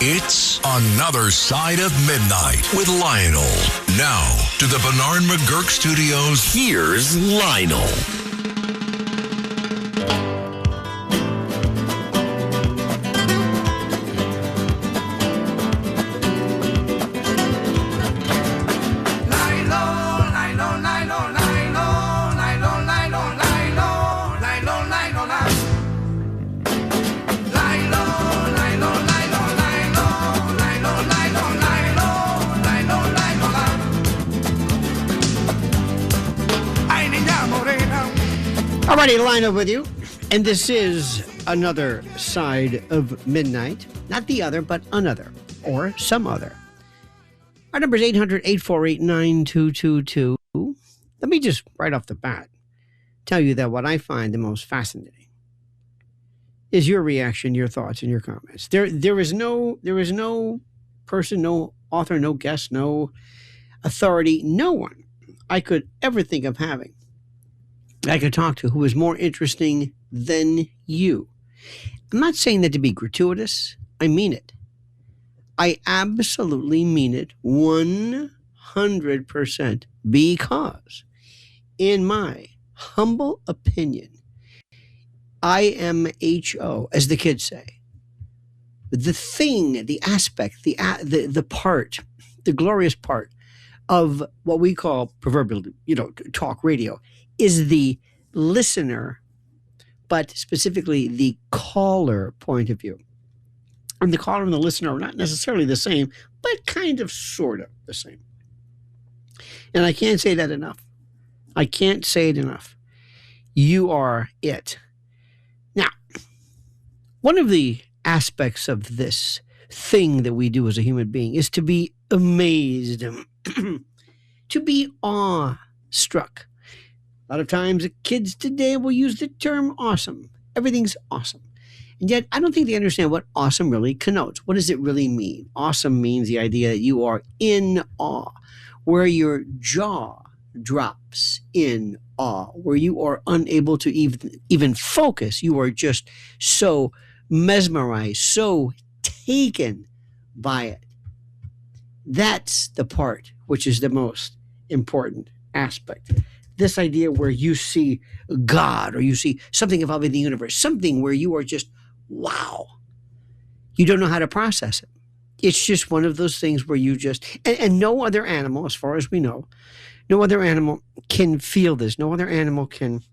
It's Another Side of Midnight with Lionel. Now, to the Bernard McGurk Studios, here's Lionel. Alrighty, Lionel with you, and this is Another Side of Midnight. Not the other, but another, or some other. Our number is 800-848-9222. Let me just, right off the bat, tell you that what I find the most fascinating is your reaction, your thoughts, and your comments. There is no person, no author, no guest, no authority, no one I could ever think of having I could talk to who is more interesting than you. I'm not saying that to be gratuitous. I mean it. I absolutely mean it 100% because, in my humble opinion, IMHO, as the kids say, the thing, the aspect, the part, the glorious part of what we call proverbially, talk radio is the listener, but specifically the caller point of view. And the caller and the listener are not necessarily the same, but kind of, sort of the same. And I can't say that enough. I can't say it enough. You are it. Now, one of the aspects of this thing that we do as a human being is to be amazed, to be awestruck. A lot of times, kids today will use the term awesome. Everything's awesome. And yet, I don't think they understand what awesome really connotes. What does it really mean? Awesome means the idea that you are in awe, where your jaw drops in awe, where you are unable to even focus. You are just so mesmerized, so taken by it. That's the part which is the most important aspect. This idea where you see God or you see something involving the universe, something where you are just, wow. You don't know how to process it. It's just one of those things where you just, and no other animal, as far as we know, no other animal can feel this. No other animal can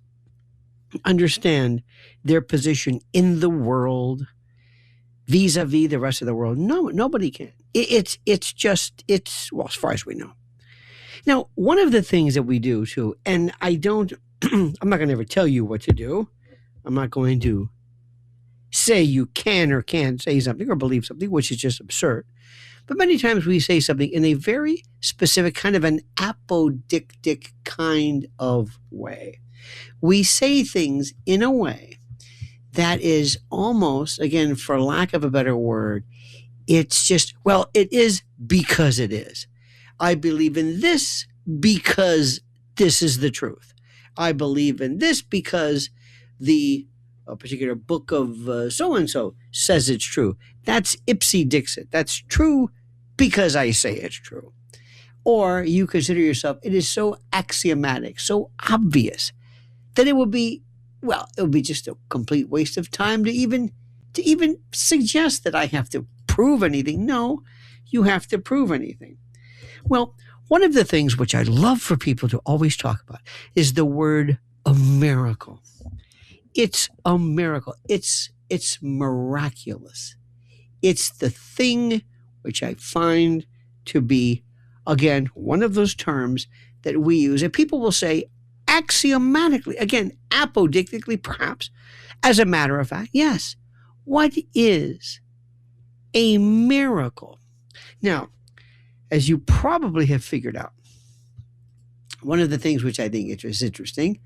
understand their position in the world vis-a-vis the rest of the world. No, nobody can. It's well, as far as we know. Now, one of the things that we do too, and I'm not going to ever tell you what to do. I'm not going to say you can or can't say something or believe something, which is just absurd. But many times we say something in a very specific kind of an apodictic kind of way. We say things in a way that is almost, again, for lack of a better word, it's just, well, it is because it is. I believe in this because this is the truth. I believe in this because a particular book of so-and-so says it's true. That's ipsy dixit. That's true because I say it's true. Or you consider yourself, it is so axiomatic, so obvious that it would be just a complete waste of time to even suggest that I have to prove anything. No, you have to prove anything. Well, one of the things which I love for people to always talk about is the word a miracle. It's a miracle. It's miraculous. It's the thing which I find to be, again, one of those terms that we use. And people will say axiomatically, again, apodictically perhaps, as a matter of fact, yes. What is a miracle? Now, as you probably have figured out, one of the things which I think is interesting,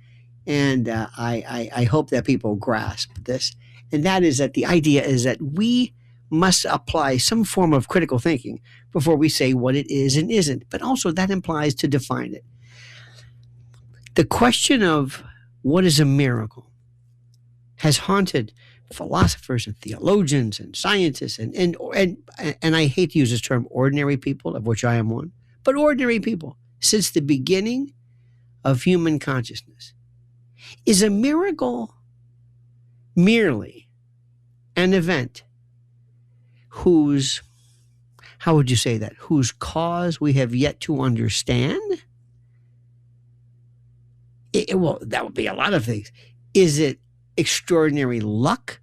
and I hope that people grasp this, and that is that the idea is that we must apply some form of critical thinking before we say what it is and isn't, but also that implies to define it. The question of what is a miracle has haunted philosophers and theologians and scientists and I hate to use this term ordinary people, of which I am one, but ordinary people since the beginning of human consciousness. Is a miracle merely an event whose, how would you say that, whose cause we have yet to understand? Well, that would be a lot of things. Is it extraordinary luck?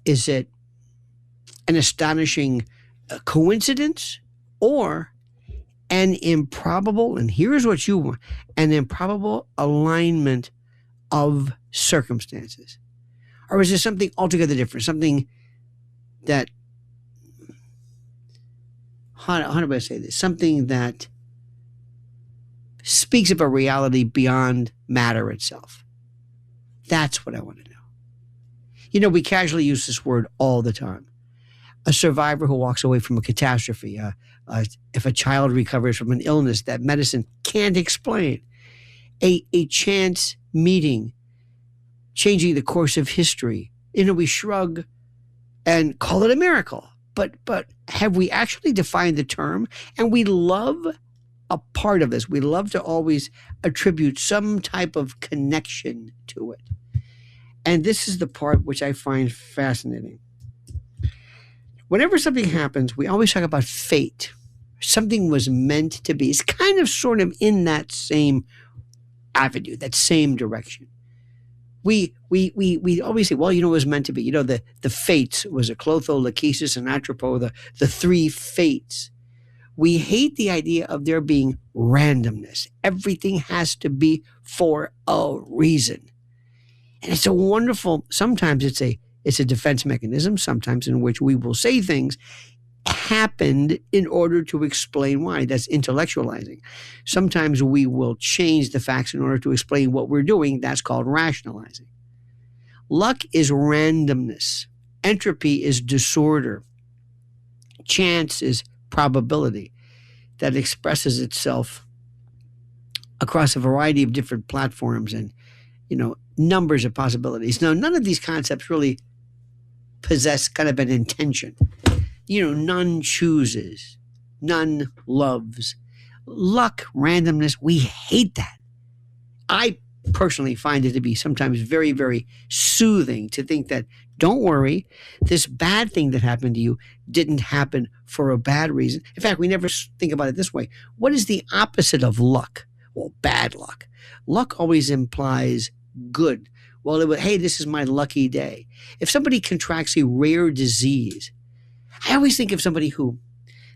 Is it an astonishing coincidence? Or an improbable, and here's what you want, an improbable alignment of circumstances? Or is it something altogether different? Something that, how do I say this? Something that speaks of a reality beyond matter itself. That's what I want to know. You know, we casually use this word all the time. A survivor who walks away from a catastrophe, if a child recovers from an illness that medicine can't explain, a chance meeting, changing the course of history. You know, we shrug and call it a miracle. But have we actually defined the term? And we love a part of this. We love to always attribute some type of connection to it. And this is the part which I find fascinating. Whenever something happens, we always talk about fate. Something was meant to be. It's kind of sort of in that same avenue, that same direction. We always say, well, you know, it was meant to be. You know, the fates was a Clotho, Lachesis, and Atropos, the three fates. We hate the idea of there being randomness. Everything has to be for a reason. And it's a wonderful, sometimes it's a defense mechanism, sometimes in which we will say things happened in order to explain why. That's intellectualizing. Sometimes we will change the facts in order to explain what we're doing. That's called rationalizing. Luck is randomness. Entropy is disorder. Chance is probability that expresses itself across a variety of different platforms and, you know, numbers of possibilities. Now, none of these concepts really possess kind of an intention. You know, none chooses, none loves. Luck, randomness, we hate that. I personally find it to be sometimes very, very soothing to think that, don't worry, this bad thing that happened to you didn't happen for a bad reason. In fact, we never think about it this way. What is the opposite of luck? Well, bad luck. Luck always implies good. Well, hey, this is my lucky day. If somebody contracts a rare disease, I always think of somebody who,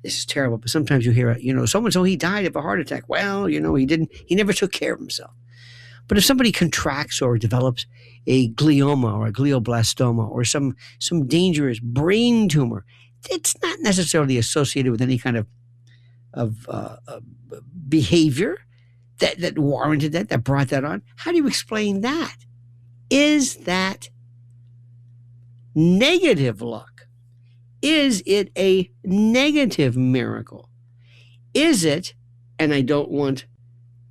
this is terrible, but sometimes you hear it, you know, so-and-so, he died of a heart attack. Well, you know, he never took care of himself. But if somebody contracts or develops a glioma or a glioblastoma or some dangerous brain tumor, it's not necessarily associated with any kind of behavior that warranted that brought that on. How do you explain that? Is that negative luck? Is it a negative miracle? Is it, and I don't want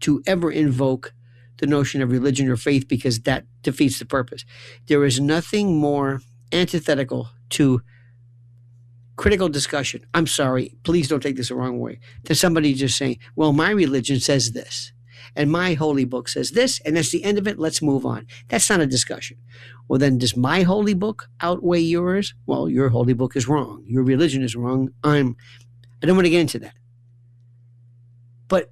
to ever invoke the notion of religion or faith because that defeats the purpose. There is nothing more antithetical to critical discussion. I'm sorry, please don't take this the wrong way. To somebody just saying, well, my religion says this, and my holy book says this, and that's the end of it, let's move on. That's not a discussion. Well, then does my holy book outweigh yours? Well, your holy book is wrong. Your religion is wrong. I don't want to get into that. But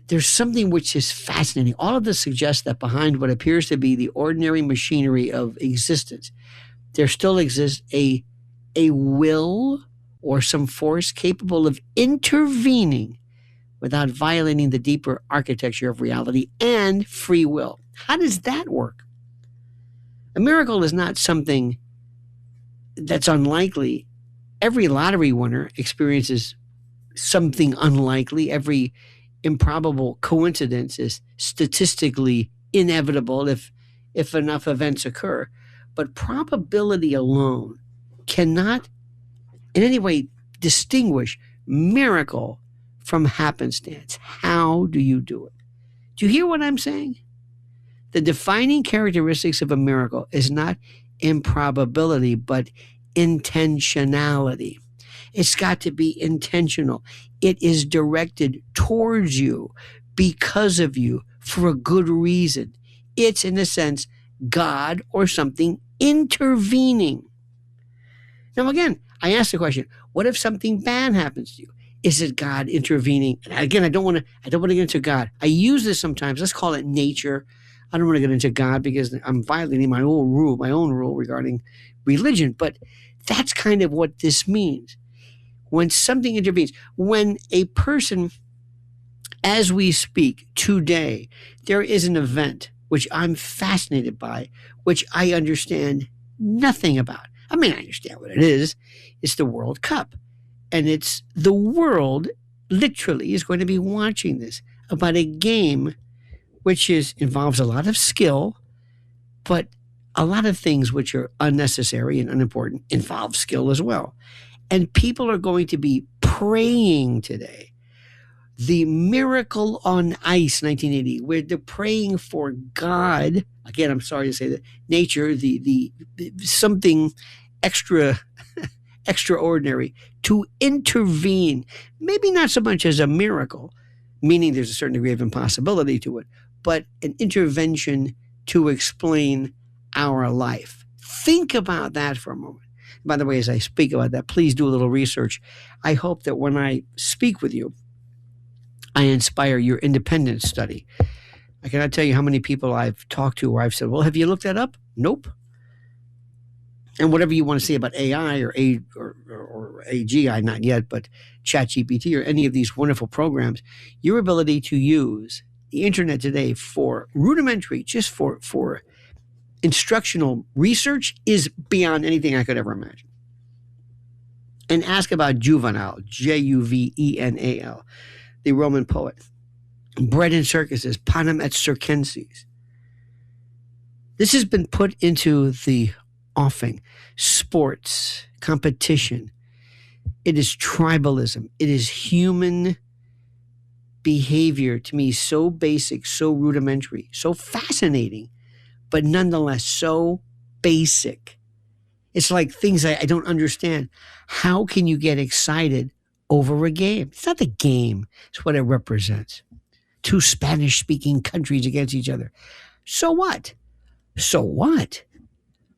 there's something which is fascinating. All of this suggests that behind what appears to be the ordinary machinery of existence, there still exists a will or some force capable of intervening without violating the deeper architecture of reality and free will. How does that work? A miracle is not something that's unlikely. Every lottery winner experiences something unlikely. Every improbable coincidence is statistically inevitable if enough events occur. But probability alone cannot in any way distinguish miracle from happenstance. How do you do it? Do you hear what I'm saying? The defining characteristics of a miracle is not improbability, but intentionality. It's got to be intentional. It is directed towards you, because of you, for a good reason. It's, in a sense, God or something intervening. Now, again, I ask the question, what if something bad happens to you? Is it God intervening? And again, I don't want to get into God. I use this sometimes. Let's call it nature. I don't want to get into God because I'm violating my own rule regarding religion. But that's kind of what this means. When something intervenes, when a person, as we speak today, there is an event which I'm fascinated by, which I understand nothing about. I mean, I understand what it is. It's the World Cup. And it's the world literally is going to be watching this about a game which involves a lot of skill, but a lot of things which are unnecessary and unimportant involve skill as well. And people are going to be praying today. The Miracle on Ice, 1980, where they're praying for God. Again, I'm sorry to say that nature, the something extraordinary to intervene. Maybe not so much as a miracle, meaning there's a certain degree of impossibility to it, but an intervention to explain our life. Think about that for a moment. By the way, as I speak about that, please do a little research. I hope that when I speak with you, I inspire your independent study. I cannot tell you how many people I've talked to where I've said, well, have you looked that up? Nope. And whatever you want to say about AI or AGI, not yet, but ChatGPT or any of these wonderful programs, your ability to use the internet today for rudimentary, just for instructional research is beyond anything I could ever imagine. And ask about Juvenal, Juvenal, the Roman poet. Bred in circuses, panem et circenses. This has been put into the offing. Sports, competition. It is tribalism. It is human behavior, to me, so basic, so rudimentary, so fascinating, but nonetheless so basic. It's like things I don't understand. How can you get excited over a game? It's not the game. It's what it represents. Two Spanish-speaking countries against each other. So what? So what?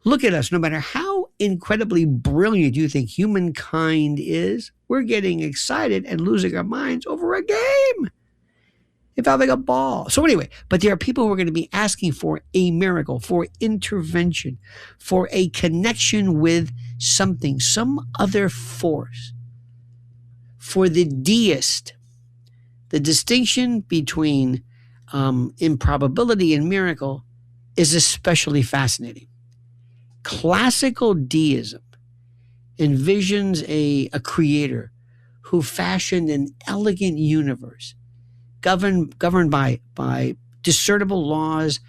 Look at us. No matter how incredibly brilliant you think humankind is, we're getting excited and losing our minds over a game. Involving a ball. So anyway, but there are people who are going to be asking for a miracle, for intervention, for a connection with something, some other force. For the deist, the distinction between improbability and miracle is especially fascinating. Classical deism envisions a creator who fashioned an elegant universe governed by discernible laws,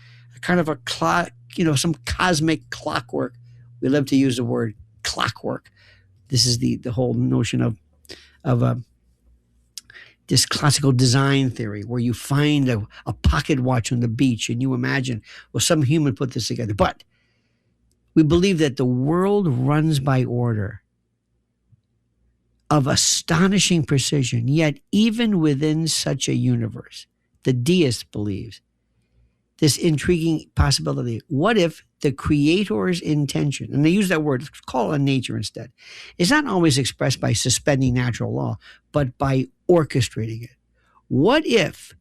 kind of a clock, some cosmic clockwork. We love to use the word clockwork. This is the whole notion of this classical design theory where you find a pocket watch on the beach and you imagine, well, some human put this together. But we believe that the world runs by order of astonishing precision, yet even within such a universe, the deist believes this intriguing possibility. What if the creator's intention, and they use that word, let's call it nature instead, is not always expressed by suspending natural law, but by orchestrating it? What if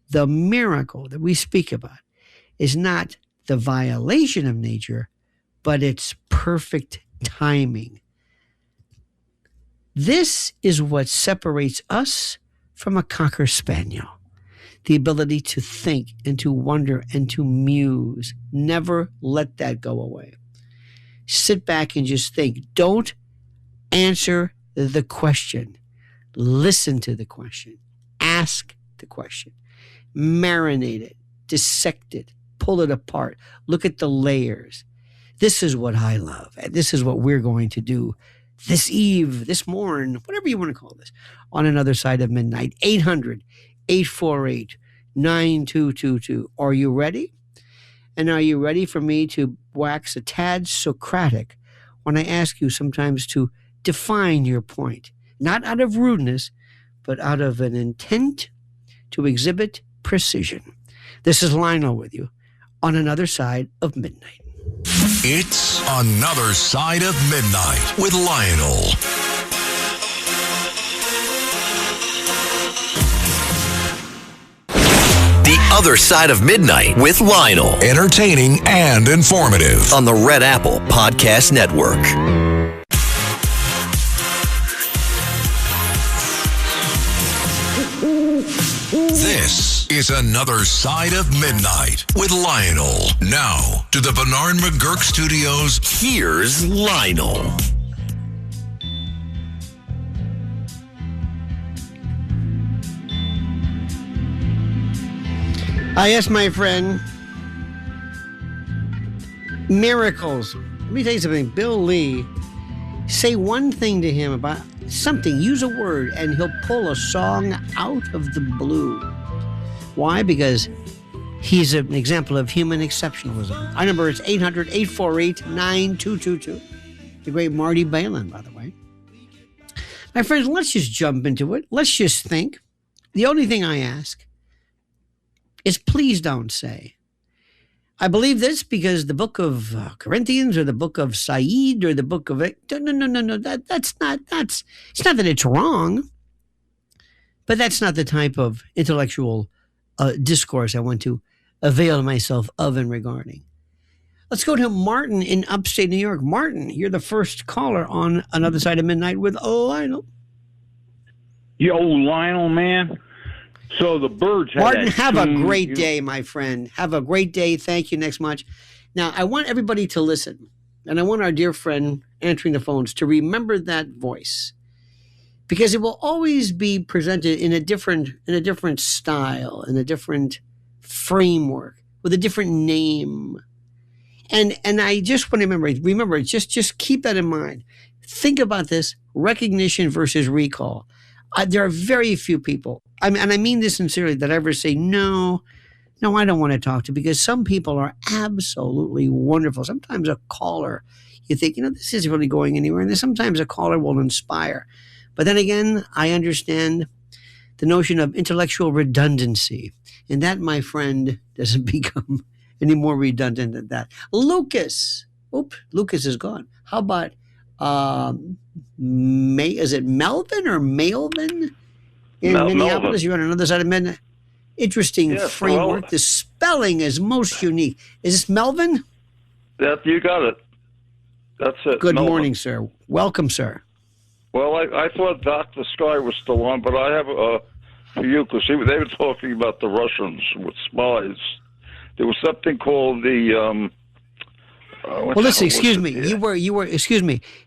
the miracle that we speak about is not the violation of nature, but its perfect timing? This is what separates us from a Cocker Spaniel. The ability to think and to wonder and to muse. Never let that go away. Sit back and just think. Don't answer the question. Listen to the question. Ask the question. Marinate it. Dissect it. Pull it apart. Look at the layers. This is what I love. And this is what we're going to do this eve, this morn, whatever you want to call this, on Another Side of Midnight. 800-848-9222. Are you ready? And are you ready for me to wax a tad Socratic when I ask you sometimes to define your point, not out of rudeness, but out of an intent to exhibit precision. This is Lionel with you on Another Side of Midnight. It's Another Side of Midnight with Lionel. The Other Side of Midnight with Lionel. Entertaining and informative. On the Red Apple Podcast Network. This is Another Side of Midnight with Lionel. Now, to the Bernard McGurk Studios, Here's Lionel. Yes, my friend. Miracles. Let me tell you something. Bill Lee, say one thing to him about something, use a word, and he'll pull a song out of the blue. Why? Because he's an example of human exceptionalism. Our number is 800-848-9222. The great Marty Balin, by the way. My friends, let's just jump into it. Let's just think. The only thing I ask is please don't say, I believe this because the book of Corinthians or the book of Said or the book of... No. It's not that it's wrong, but that's not the type of intellectual discourse I want to avail myself of and regarding. Let's go to Martin in upstate New York. Martin, you're the first caller on Another Side of Midnight with Lionel. Yo, Lionel, man. So the Birds had Martin, that have a tune, great day, my friend. Have a great day. Thank you next much. Now, I want everybody to listen, and I want our dear friend answering the phones to remember that voice, because it will always be presented in a different style, in a different framework, with a different name. And I just want to remember, just keep that in mind. Think about this: recognition versus recall. There are very few people, and I mean this sincerely, that ever say, no, I don't want to talk to, because some people are absolutely wonderful. Sometimes a caller, you think, this isn't really going anywhere. And then sometimes a caller will inspire. But then again, I understand the notion of intellectual redundancy. And that, my friend, doesn't become any more redundant than that. Lucas is gone. How about... is it Melvin or Malvin in Minneapolis? Melvin. You're on Another Side of Midnight. Interesting Yes, framework. well, the spelling is most unique. Is this Melvin? You got it. That's it. Good Melvin. morning, sir. Welcome, sir. Well, I thought Dr. Sky was still on, but I have for you, because they were talking about the Russians with spies. There was something called the... well, listen. Excuse me.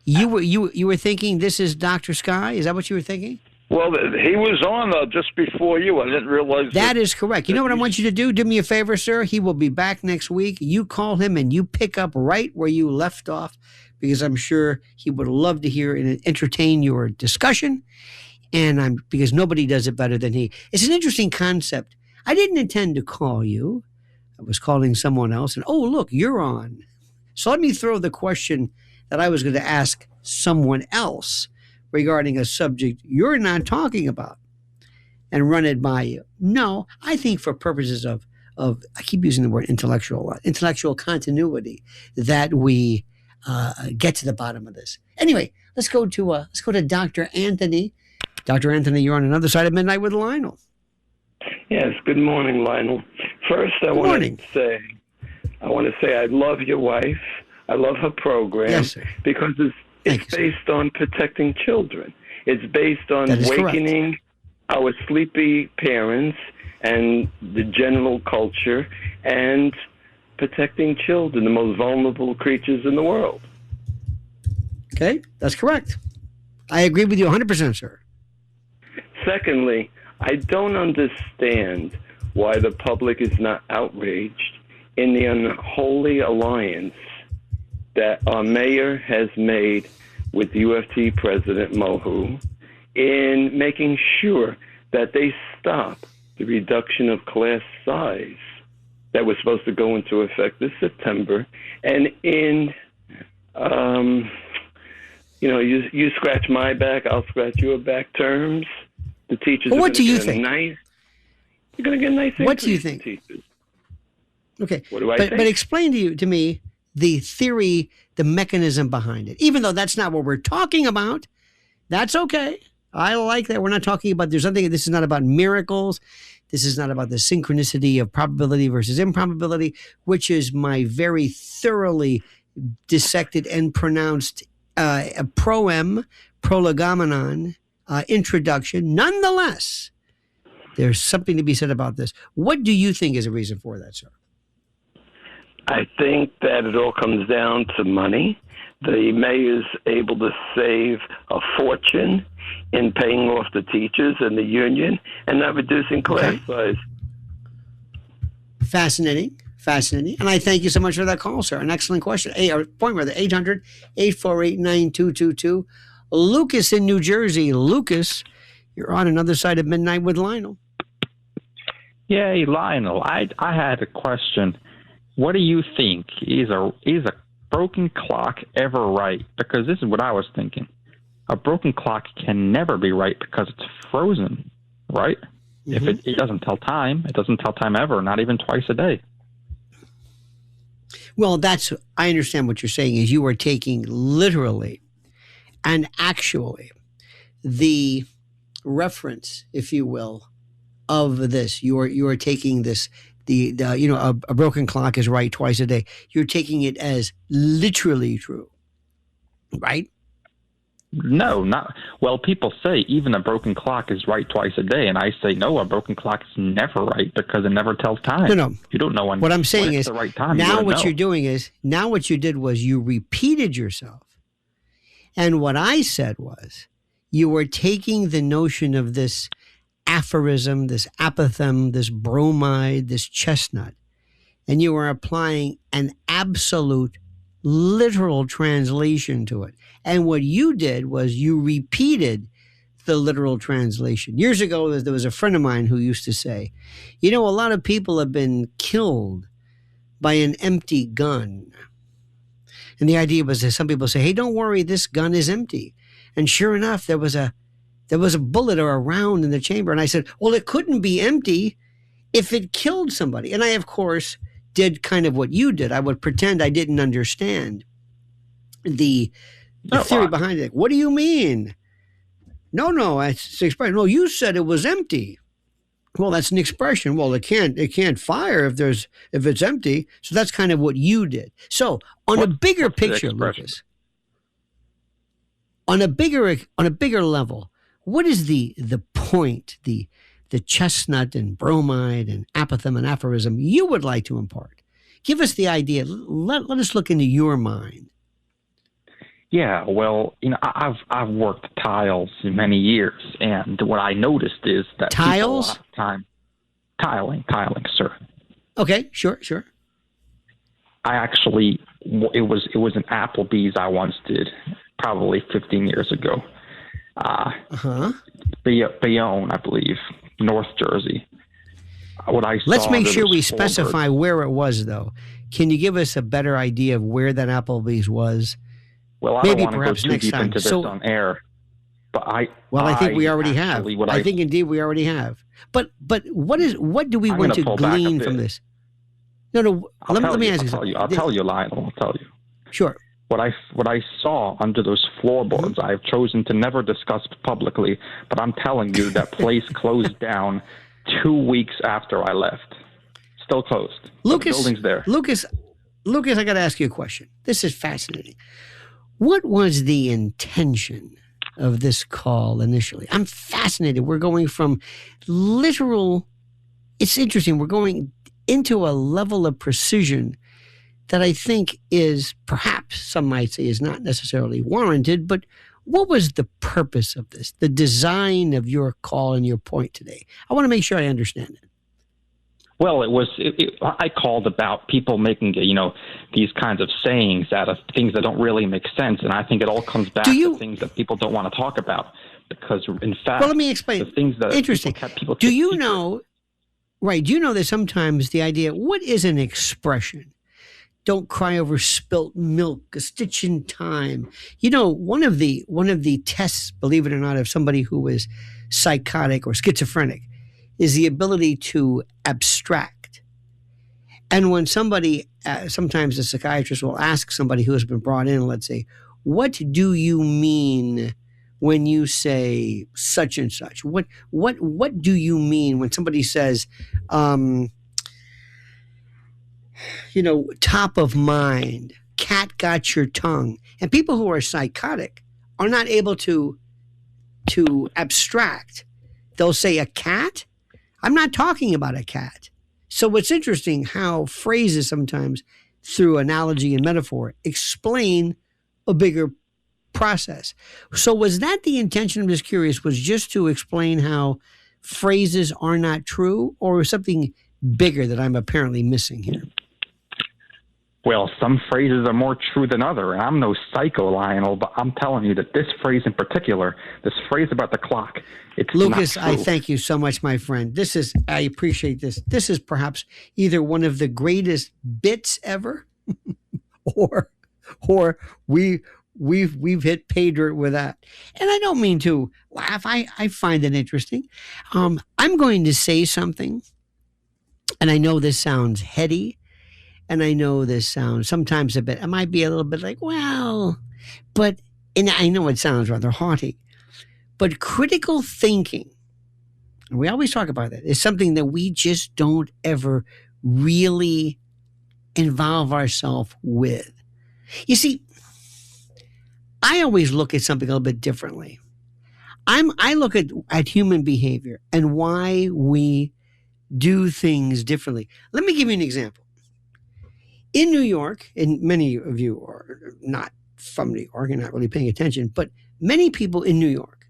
You were thinking this is Dr. Sky. Is that what you were thinking? Well, he was on just before you. I didn't realize that is correct. You know what I want you to do? Do me a favor, sir. He will be back next week. You call him and you pick up right where you left off, because I'm sure he would love to hear and entertain your discussion. And because nobody does it better than he. It's an interesting concept. I didn't intend to call you. I was calling someone else, and oh, look, you're on. So let me throw the question that I was going to ask someone else regarding a subject you're not talking about and run it by you. No, I think for purposes of I keep using the word intellectual continuity, that we get to the bottom of this. Anyway, let's go to Dr. Anthony. Dr. Anthony, you're on Another Side of Midnight with Lionel. Yes, good morning, Lionel. First, I want to say I love your wife. I love her program, yes, sir, because it's based on protecting children. It's based on awakening our sleepy parents and the general culture, and protecting children, the most vulnerable creatures in the world. Okay, that's correct. I agree with you 100%, sir. Secondly, I don't understand why the public is not outraged in the unholy alliance that our mayor has made with UFT President Mohu in making sure that they stop the reduction of class size that was supposed to go into effect this September. And in, you scratch my back, I'll scratch your back terms. The teachers well, are what do you get think? You're going to get a nice increase. What do you think? Teachers. Okay. What do I think? But explain to me the theory, the mechanism behind it. Even though that's not what we're talking about, that's okay. I like that. We're not talking about, this is not about miracles. This is not about the synchronicity of probability versus improbability, which is my very thoroughly dissected and pronounced prolegomenon introduction. Nonetheless, there's something to be said about this. What do you think is a reason for that, sir? I think that it all comes down to money. The mayor's able to save a fortune in paying off the teachers and the union and not reducing class size. Fascinating. And I thank you so much for that call, sir. An excellent question. 800-848-9222. Lucas in New Jersey. Lucas, you're on Another Side of Midnight with Lionel. Yay, Lionel. I had a question. What do you think? Is a broken clock ever right? Because this is what I was thinking. A broken clock can never be right because it's frozen, right? Mm-hmm. If it doesn't tell time, it doesn't tell time ever, not even twice a day. Well, I understand what you're saying is you are taking literally and actually the reference, if you will, of this. You are taking this, a broken clock is right twice a day. You're taking it as literally true, right? No, not well. People say even a broken clock is right twice a day, and I say no. A broken clock is never right because it never tells time. No. You don't know when. What I'm saying is the right time. Now what you're doing is what you did was you repeated yourself, and what I said was you were taking the notion of this aphorism, this apothegm, this bromide, this chestnut, and you were applying an absolute literal translation to it. And what you did was you repeated the literal translation. Years ago, there was a friend of mine who used to say, a lot of people have been killed by an empty gun. And the idea was that some people say, hey, don't worry, this gun is empty. And sure enough, there was a bullet or a round in the chamber. And I said, well, it couldn't be empty if it killed somebody. And I, of course, did kind of what you did. I would pretend I didn't understand the theory behind it. What do you mean? No, it's an expression. No, you said it was empty. Well, that's an expression. Well, it can't fire if it's empty. So that's kind of what you did. So on a bigger picture, Lucas, on a bigger level, what is the point, the chestnut and bromide and apothegm and aphorism you would like to impart? Give us the idea. Let us look into your mind. Yeah, well, I've worked tiles in many years, and what I noticed is that tiles, a lot of time, tiling, sir. Okay, sure. I actually, it was an Applebee's I once did, probably 15 years ago. Bayonne, I believe, North Jersey. Let's make sure we specify where it was, though. Can you give us a better idea of where that Applebee's was? Well, I don't want to go too deep into this on air, but I think we already have. I think indeed we already have. But what do we want to glean from this? No. Let me ask you. I'll tell you, Lionel. I'll tell you. Sure. What I saw under those floorboards, I've chosen to never discuss publicly, but I'm telling you that place closed down 2 weeks after I left. Still closed. Lucas, the building's there. Lucas, I got to ask you a question. This is fascinating. What was the intention of this call initially? I'm fascinated. We're going from literal, it's interesting. We're going into a level of precision that I think is perhaps, some might say, is not necessarily warranted, but what was the purpose of this, the design of your call and your point today? I want to make sure I understand it. Well, I called about people making, these kinds of sayings out of things that don't really make sense. And I think it all comes back to things that people don't want to talk about. Because, in fact, well, let me explain. The things that interesting. People do you know Right. Do you know that sometimes the idea, what is an expression? Don't cry over spilt milk, a stitch in time. You know, one of the tests, believe it or not, of somebody who is psychotic or schizophrenic is the ability to abstract. And when somebody, sometimes a psychiatrist will ask somebody who has been brought in, let's say, what do you mean when you say such and such? What do you mean when somebody says, top of mind, cat got your tongue? And people who are psychotic are not able to abstract. They'll say a cat. I'm not talking about a cat. So it's interesting how phrases sometimes, through analogy and metaphor, explain a bigger process. So was that the intention? I'm just curious, was just to explain how phrases are not true, or something bigger that I'm apparently missing here? Well, some phrases are more true than others, and I'm no psycho, Lionel, but I'm telling you that this phrase in particular, this phrase about the clock, it's Lucas, not true. I thank you so much, my friend. I appreciate this. This is perhaps either one of the greatest bits ever, or we've hit pay dirt with that. And I don't mean to laugh. I find it interesting. I'm going to say something, and I know this sounds heady. And I know this sounds sometimes it might be a little bit like, well, and I know it sounds rather haughty, but critical thinking, and we always talk about that, is something that we just don't ever really involve ourselves with. You see, I always look at something a little bit differently. I look at human behavior and why we do things differently. Let me give you an example. In New York, and many of you are not from New York and not really paying attention, but many people in New York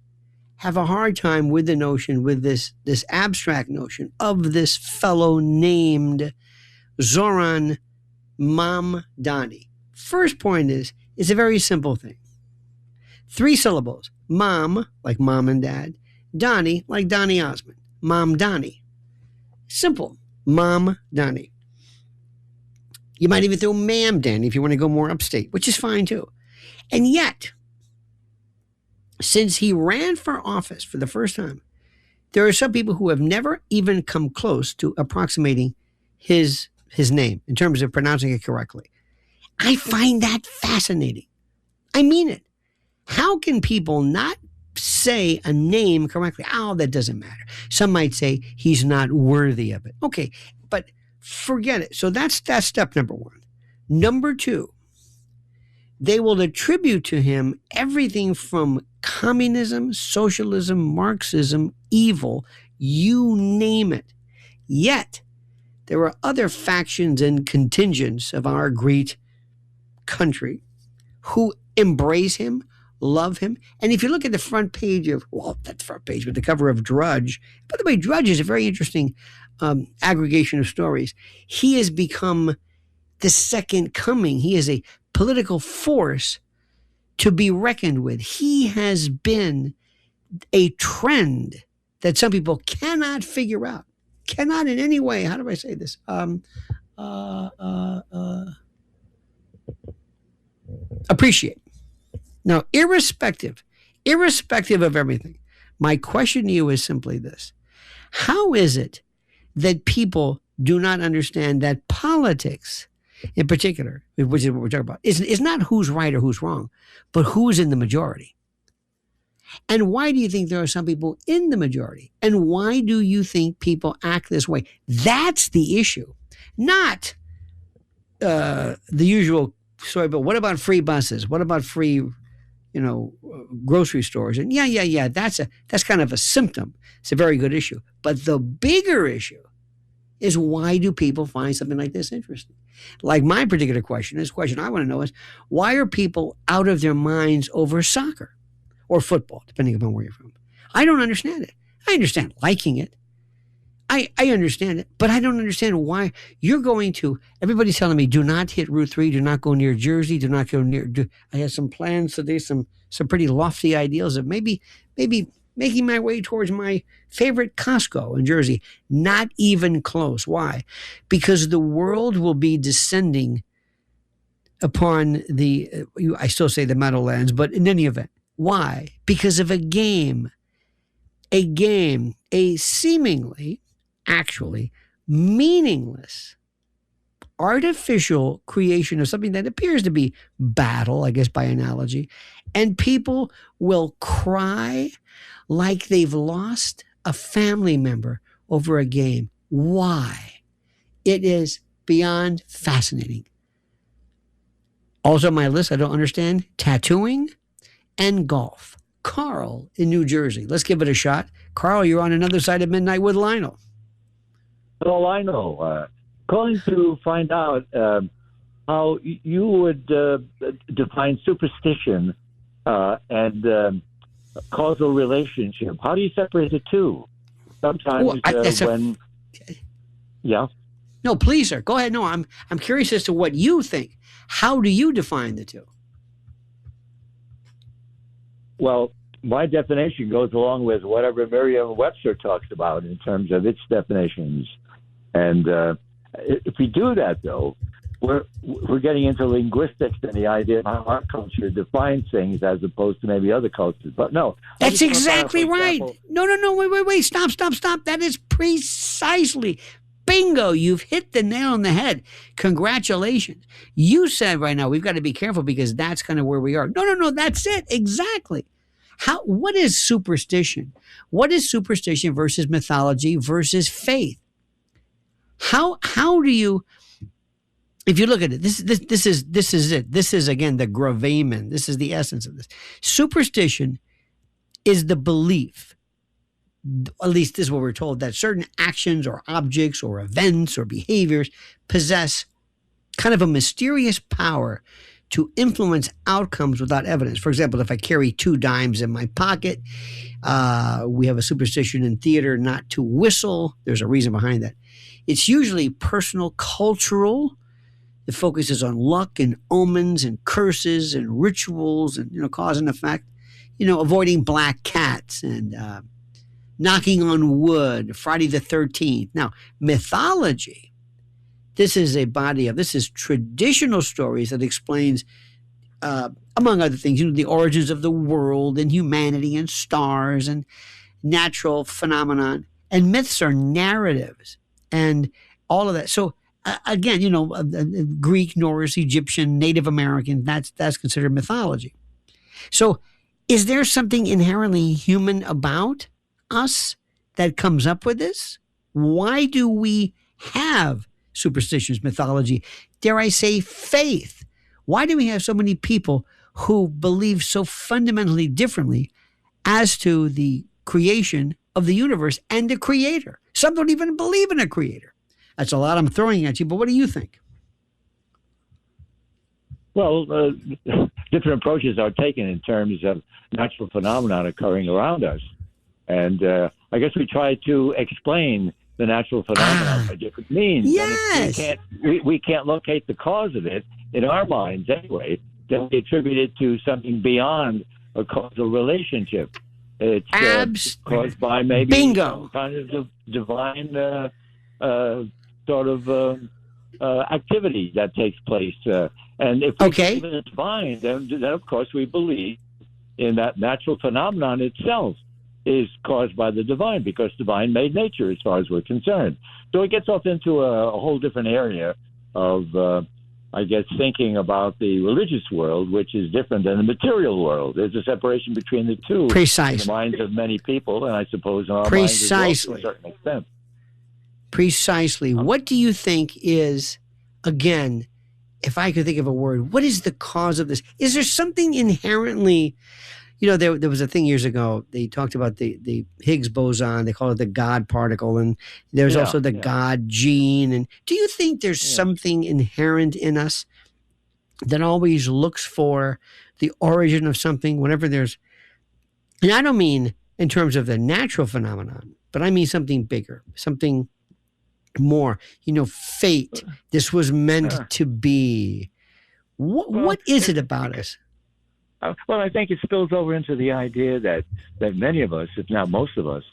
have a hard time with the notion, with this abstract notion of this fellow named Zoran Mamdani. First point is, it's a very simple thing. 3 syllables. Mom, like mom and dad. Donnie, like Donnie Osmond. Mamdani. Simple. Mamdani. You might even throw Ma'am Danny if you want to go more upstate, which is fine too. And yet, since he ran for office for the first time, there are some people who have never even come close to approximating his name in terms of pronouncing it correctly. I find that fascinating. I mean it. How can people not say a name correctly? Oh, that doesn't matter. Some might say he's not worthy of it. Okay, but forget it. So that's step number 1. Number 2, they will attribute to him everything from communism, socialism, Marxism, evil, you name it. Yet, there are other factions and contingents of our great country who embrace him, love him. And if you look at the front page of, that's front page, but the cover of Drudge. By the way, Drudge is a very interesting aggregation of stories. He has become the second coming. He is a political force to be reckoned with. He has been a trend that some people cannot figure out. Cannot in any way, how do I say this? Appreciate. Now, irrespective of everything, my question to you is simply this. How is it that people do not understand that politics, in particular, which is what we're talking about, is not who's right or who's wrong, but who's in the majority? And why do you think there are some people in the majority? And why do you think people act this way? That's the issue, not the usual story. But what about free buses? What about free, grocery stores? And yeah. That's kind of a symptom. It's a very good issue. But the bigger issue is, why do people find something like this interesting? Like my particular question, this question I want to know is, why are people out of their minds over soccer or football, depending upon where you're from? I don't understand it. I understand liking it. I understand it, but I don't understand why you're going to, everybody's telling me, do not hit Route 3, do not go near Jersey, do not go near, I have some plans today, some pretty lofty ideals of maybe making my way towards my favorite Costco in Jersey. Not even close. Why? Because the world will be descending upon I still say the Meadowlands, but in any event. Why? Because of a game, a seemingly, actually, meaningless, artificial creation of something that appears to be battle, I guess by analogy, and people will cry like they've lost a family member over a game. Why? It is beyond fascinating. Also on my list, I don't understand, tattooing and golf. Carl in New Jersey. Let's give it a shot. Carl, you're on Another Side of Midnight with Lionel. Hello, Lionel. Calling to find out how you would define superstition and causal relationship. How do you separate the two? Sometimes yeah. No, please, sir. Go ahead. No, I'm curious as to what you think. How do you define the two? Well, my definition goes along with whatever Merriam-Webster talks about in terms of its definitions. And if we do that, though, we're getting into linguistics and the idea of how our culture defines things as opposed to maybe other cultures. But no. That's exactly right. No. Wait. Stop. That is precisely. Bingo, you've hit the nail on the head. Congratulations. You said right now we've got to be careful because that's kind of where we are. No, that's it. Exactly. What is superstition? What is superstition versus mythology versus faith? How do you, if you look at it, this is it. This is again the gravamen. This is the essence of this. Superstition is the belief, at least this is what we're told, that certain actions or objects or events or behaviors possess kind of a mysterious power to influence outcomes without evidence. For example, if I carry 2 dimes in my pocket, we have a superstition in theater not to whistle. There's a reason behind that. It's usually personal, cultural. It focuses on luck and omens and curses and rituals and, cause and effect. Avoiding black cats and knocking on wood, Friday the 13th. Now, mythology, this is traditional stories that explains, among other things, the origins of the world and humanity and stars and natural phenomenon. And myths are narratives and all of that. So, again, Greek, Norse, Egyptian, Native American, that's considered mythology. So is there something inherently human about us that comes up with this? Why do we have superstitions, mythology, dare I say faith? Why do we have so many people who believe so fundamentally differently as to the creation of the universe and the creator? Some don't even believe in a creator. That's a lot I'm throwing at you, but what do you think? Well, different approaches are taken in terms of natural phenomena occurring around us. And I guess we try to explain the natural phenomenon by different means. Yes. And we can't locate the cause of it in our minds anyway. Then we attribute it to something beyond a causal relationship. It's caused by maybe some kind of divine sort of activity that takes place. And if we believe in it's divine, then of course we believe in that natural phenomenon itself is caused by the divine, because divine made nature as far as we're concerned. So it gets off into a whole different area of, I guess, thinking about the religious world, which is different than the material world. There's a separation between the two. Precisely. In the minds of many people, and I suppose in our minds as well, to a certain extent. Precisely. What do you think is, again, if I could think of a word, what is the cause of this? Is there something inherently... there was a thing years ago, they talked about the Higgs boson, they call it the God particle, and there's also the God gene. And do you think there's something inherent in us that always looks for the origin of something whenever there's, and I don't mean in terms of the natural phenomenon, but I mean something bigger, something more, fate, this was meant to be. What is it about us? Well, I think it spills over into the idea that many of us, if not most of us,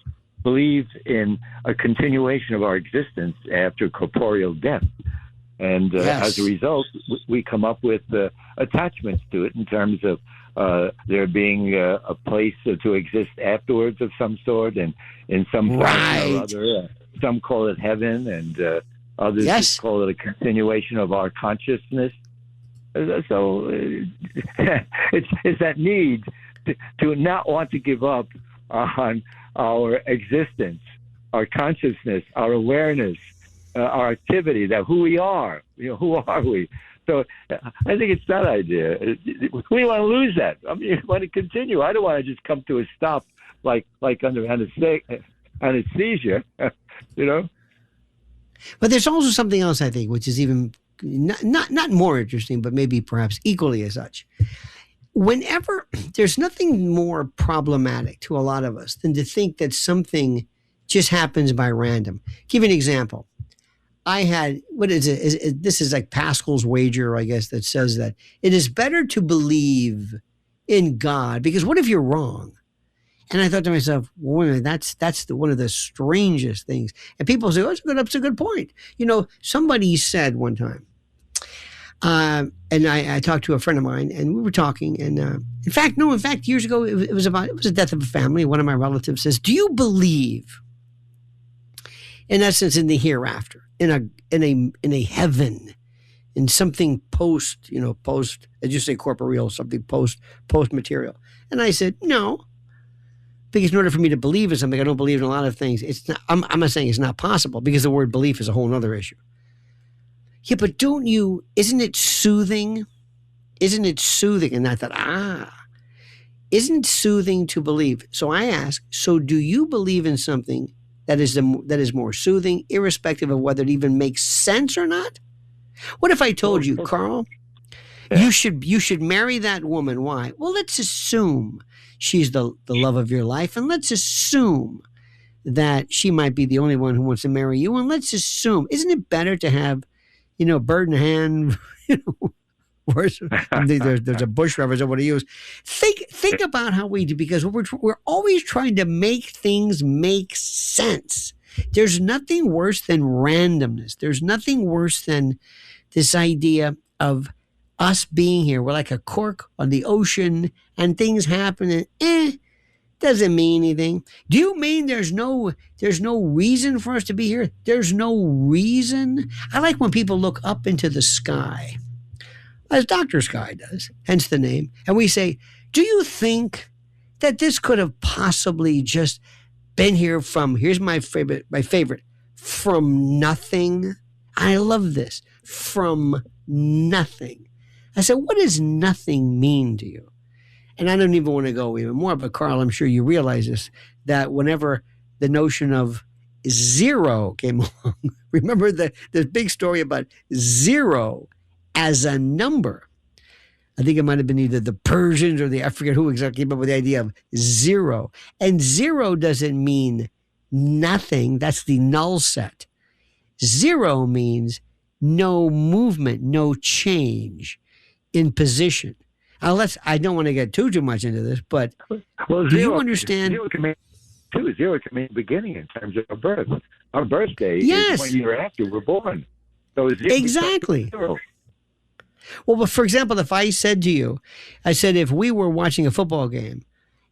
believe in a continuation of our existence after corporeal death. And as a result, we come up with attachments to it in terms of there being a place to exist afterwards of some sort, and in some fashion or other. Some call it heaven, and others just call it a continuation of our consciousness. So it's that need to not want to give up on our existence, our consciousness, our awareness, our activity, that who we are. Who are we? So I think it's that idea. We want to lose that. I mean, we want to continue. I don't want to just come to a stop like under anesthesia, But there's also something else, I think, which is even not more interesting, but maybe perhaps equally as such. Whenever there's nothing more problematic to a lot of us than to think that something just happens by random. Give you an example. I had, what is it? This is like Pascal's wager, I guess, that says that it is better to believe in God, because what if you're wrong? And I thought to myself, well, that's one of the strangest things. And people say, oh, that's a good point. Somebody said one time, and I talked to a friend of mine, and we were talking, and in fact, years ago, it was the death of a family. One of my relatives says, do you believe, in essence, in the hereafter, in a heaven, in something post, as you say, corporeal, something post material? And I said, no. Because in order for me to believe in something, I don't believe in a lot of things. It's not, I'm not saying it's not possible, because the word belief is a whole other issue. Yeah, but isn't it soothing? Isn't it soothing? And I thought, isn't it soothing to believe? So I asked, so do you believe in something that is more soothing, irrespective of whether it even makes sense or not? What if I told you, Carl, you should marry that woman? Why? Well, let's assume she's the love of your life, and let's assume that she might be the only one who wants to marry you, and let's assume, isn't it better to have, bird in hand, worse, there's a Bush reference I want to use. Think about how we do, because we're always trying to make things make sense. There's nothing worse than randomness. There's nothing worse than this idea of us being here. We're like a cork on the ocean, and things happen, and doesn't mean anything. Do you mean there's no reason for us to be here? There's no reason. I like when people look up into the sky, as Dr. Sky does, hence the name, and we say, do you think that this could have possibly just been here from, here's my favorite, from nothing? I love this, from nothing. I said, what does nothing mean to you? And I don't even want to go even more, but Carl, I'm sure you realize this, that whenever the notion of zero came along, remember the big story about zero as a number. I think it might have been either the Persians or I forget who exactly came up with the idea of zero. And zero doesn't mean nothing. That's the null set. Zero means no movement, no change in position. Now I don't want to get too much into this, but do you understand? Zero can mean beginning in terms of our birth. Our birthday yes. is 1 year after we're born. So exactly. Well, but for example, if I said to you, if we were watching a football game,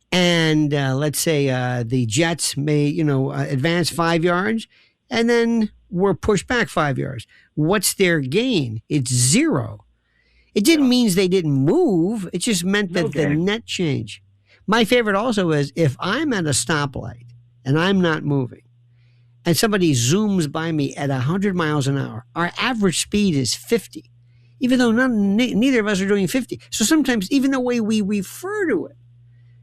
and let's say the Jets may, advance 5 yards, and then we're pushed back 5 yards, what's their gain? It's zero. It didn't mean they didn't move. It just meant that the net change. My favorite also is if I'm at a stoplight and I'm not moving, and somebody zooms by me at 100 miles an hour, our average speed is 50, even though neither of us are doing 50. So sometimes even the way we refer to it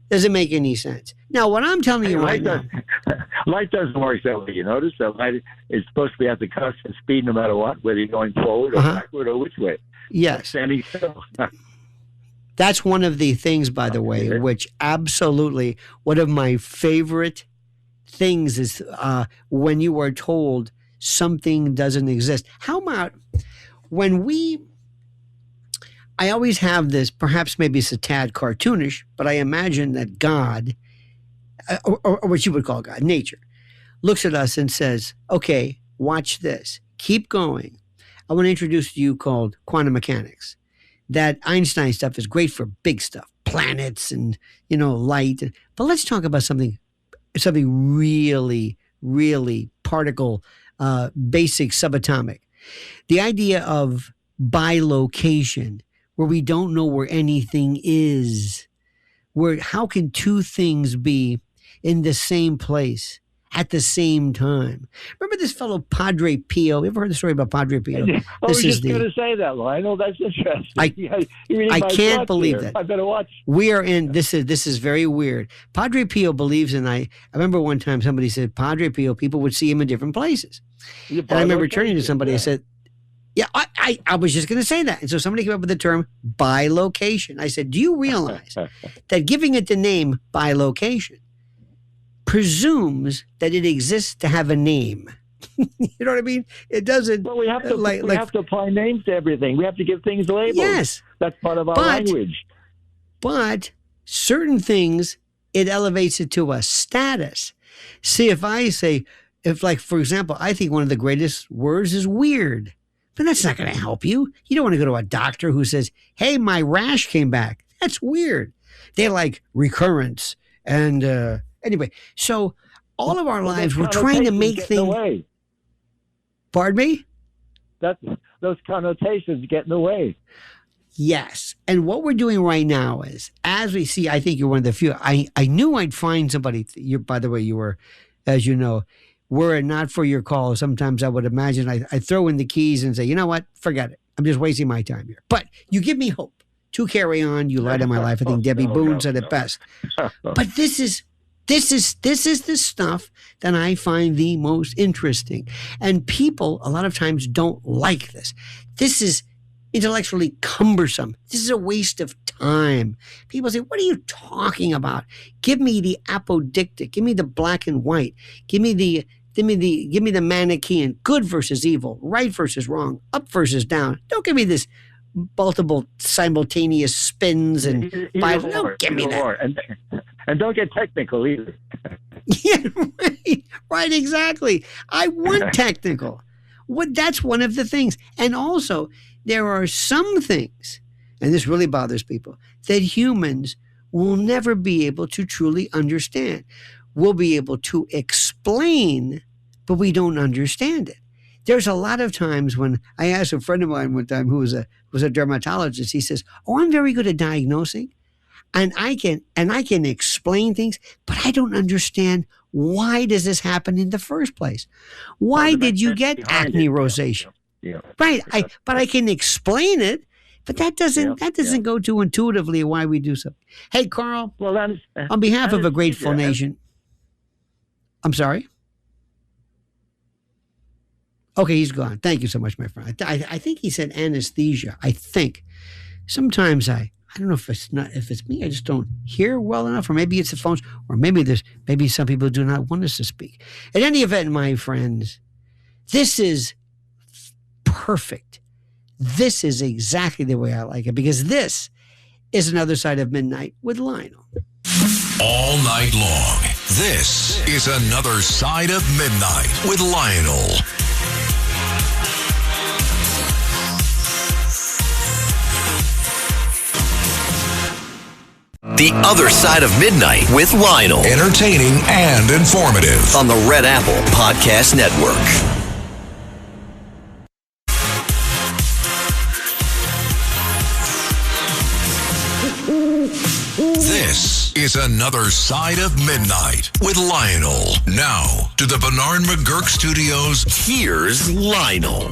doesn't make any sense. Now, what I'm telling you right now. Light doesn't work that way. You notice that light is supposed to be at the constant speed no matter what, whether you're going forward or backward or which way. Yes. Standing still. That's one of the things, by the way, which absolutely, one of my favorite things is when you are told something doesn't exist. How about when we I always have this, perhaps maybe it's a tad cartoonish, but I imagine that God, or what you would call God, nature, looks at us and says, okay, watch this. Keep going. I want to introduce to you called quantum mechanics. That Einstein stuff is great for big stuff, planets and, light. But let's talk about something really, really particle, basic, subatomic. The idea of bilocation, where we don't know where anything is. How can two things be in the same place at the same time? Remember this fellow Padre Pio? You ever heard the story about Padre Pio? I was just going to say that, Lionel. That's interesting. I can't believe that. I better watch. We are in this is very weird. Padre Pio believes in I remember one time somebody said Padre Pio, people would see him in different places. And I remember turning to somebody and said, yeah, I was just going to say that. And so somebody came up with the term bilocation. I said, do you realize that giving it the name bilocation presumes that it exists to have a name? You know what I mean? It doesn't. Well, we have to we have to apply names to everything. We have to give things labels. Yes, that's part of our language. But certain things, it elevates it to a status. See, for example, I think one of the greatest words is weird. But that's not going to help you. You don't want to go to a doctor who says, hey, my rash came back. That's weird. They like recurrence. And anyway, so all of our lives, we're trying to make things. Away. Pardon me? Those connotations get in the way. Yes. And what we're doing right now is, as we see, I think you're one of the few. I knew I'd find somebody. By the way, you were, as you know, were it not for your call, sometimes I would imagine I throw in the keys and say, you know what, forget it. I'm just wasting my time here. But you give me hope to carry on. You light on my life. I think Debbie Boone said it best. But this is the stuff that I find the most interesting. And people a lot of times don't like this. This is intellectually cumbersome. This is a waste of time. People say, what are you talking about? Give me the apodictic. Give me the black and white. Give me the Manichaean, good versus evil, right versus wrong, up versus down. Don't give me this multiple simultaneous spins and Bible. Don't give me that. And don't get technical either. Yeah, right, exactly. I want technical. That's one of the things. And also, there are some things, and this really bothers people, that humans will never be able to truly understand. We'll be able to explain, but we don't understand it. There's a lot of times when I asked a friend of mine one time who was a dermatologist, he says, oh, I'm very good at diagnosing, and I can explain things, but I don't understand why does this happen in the first place? Why did you get acne rosacea? Yeah. Right. But I can explain it, but that doesn't go too intuitively why we do something. Hey, Carl, on behalf of a grateful nation. I'm sorry? Okay, he's gone. Thank you so much, my friend. I think he said anesthesia. I think. Sometimes I don't know if it's me, I just don't hear well enough, or maybe it's the phones, or maybe some people do not want us to speak. In any event, my friends, this is perfect. This is exactly the way I like it, because this is Another Side of Midnight with Lionel. All night long, this is Another Side of Midnight with Lionel. The Other Side of Midnight with Lionel. Entertaining and informative. On the Red Apple Podcast Network. This is Another Side of Midnight with Lionel. Now, to the Bernard McGurk Studios, here's Lionel.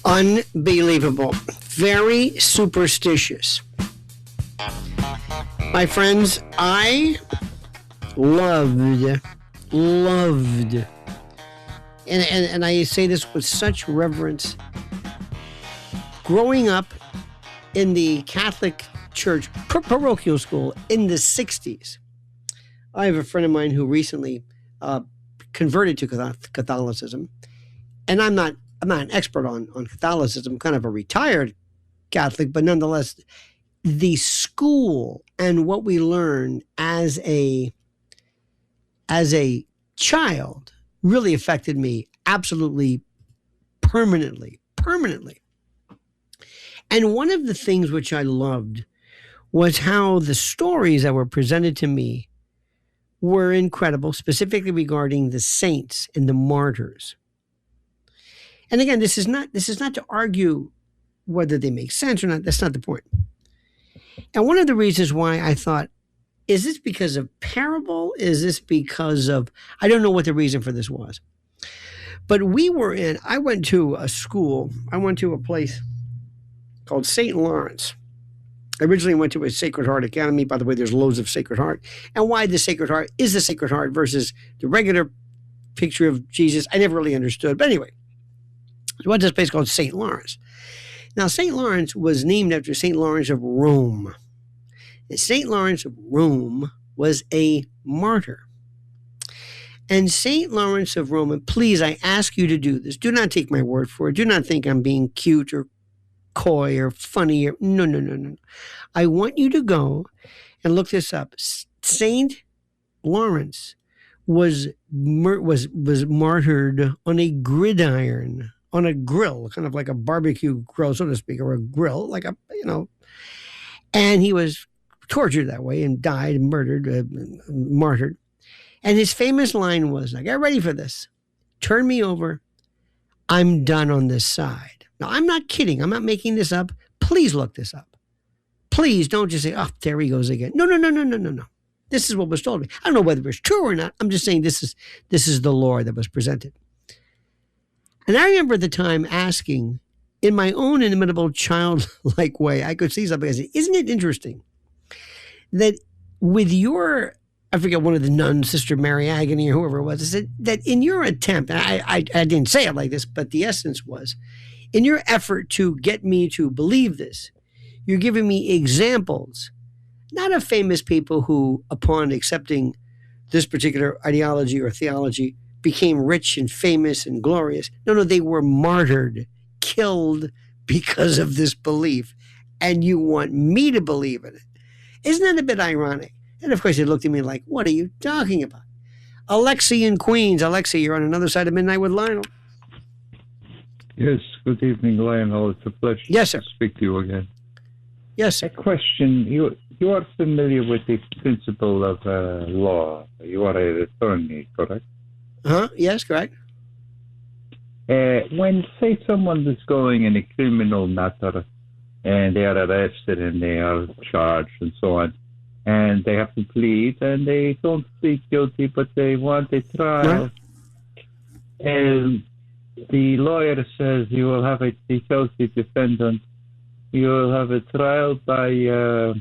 Unbelievable. Very superstitious. My friends, I loved, and I say this with such reverence, growing up in the Catholic Church parochial school in the 60s. I have a friend of mine who recently converted to Catholicism, and I'm not I'm not an expert on Catholicism, I'm kind of a retired Catholic, but nonetheless, the school and what we learned as a child really affected me absolutely permanently. And one of the things which I loved was how the stories that were presented to me were incredible, specifically regarding the saints and the martyrs. And again, this is not to argue whether they make sense or not. That's not the point. And one of the reasons why I thought, is this because of parable? Is this because of, I don't know what the reason for this was. But I went to a place called St. Lawrence. I originally went to a Sacred Heart Academy. By the way, there's loads of Sacred Heart. And why the Sacred Heart is the Sacred Heart versus the regular picture of Jesus, I never really understood. But anyway, I went to this place called St. Lawrence. Now, St. Lawrence was named after St. Lawrence of Rome. And St. Lawrence of Rome was a martyr. And St. Lawrence of Rome, and please, I ask you to do this. Do not take my word for it. Do not think I'm being cute or coy or funny. No. I want you to go and look this up. St. Lawrence was martyred on a gridiron, on a grill, kind of like a barbecue grill, so to speak, or a grill, like and he was tortured that way and died, martyred. And his famous line was, now get ready for this, turn me over, I'm done on this side. Now, I'm not kidding. I'm not making this up. Please look this up. Please don't just say, oh, there he goes again. No. This is what was told me. I don't know whether it's true or not. I'm just saying this is the lore that was presented. And I remember at the time asking, in my own inimitable childlike way, I could see something. I said, isn't it interesting that with your, I forget, one of the nuns, Sister Mary Agony or whoever it was, I said that in your attempt, and I didn't say it like this, but the essence was, in your effort to get me to believe this, you're giving me examples, not of famous people who, upon accepting this particular ideology or theology, became rich and famous and glorious. No, they were martyred, killed because of this belief. And you want me to believe in it. Isn't that a bit ironic? And of course, they looked at me like, what are you talking about? Alexi in Queens. Alexi, you're on another side of Midnight with Lionel. Yes, good evening, Lionel. It's a pleasure to speak to you again. Yes. A question. You are familiar with the principle of law. You are an attorney, correct? Yes, correct. When, say, someone is going in a criminal matter and they are arrested and they are charged and so on, and they have to plead and they don't plead guilty, but they want a trial, and the lawyer says he tells the defendant, you will have a trial by your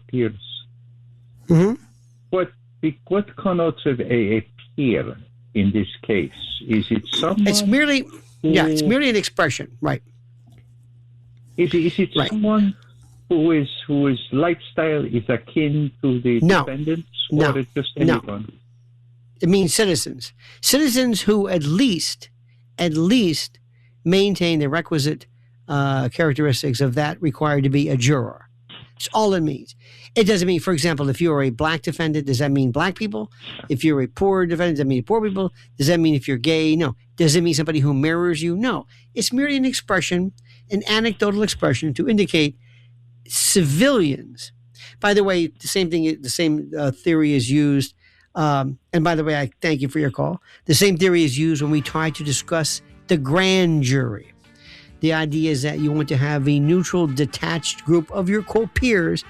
peers. Mm-hmm. What connotes a peer in this case? Is it someone? It's merely an expression, right? Is it someone whose lifestyle is akin to the defendants, or it's just anyone? It means citizens. Citizens who at least maintain the requisite characteristics of that required to be a juror. It's all it means. It doesn't mean, for example, if you're a black defendant, does that mean black people? If you're a poor defendant, does that mean poor people? Does that mean if you're gay? No. Does it mean somebody who mirrors you? No. It's merely an expression, an anecdotal expression to indicate civilians. By the way, the same theory is used. And by the way, I thank you for your call. The same theory is used when we try to discuss the grand jury. The idea is that you want to have a neutral, detached group of your co-peers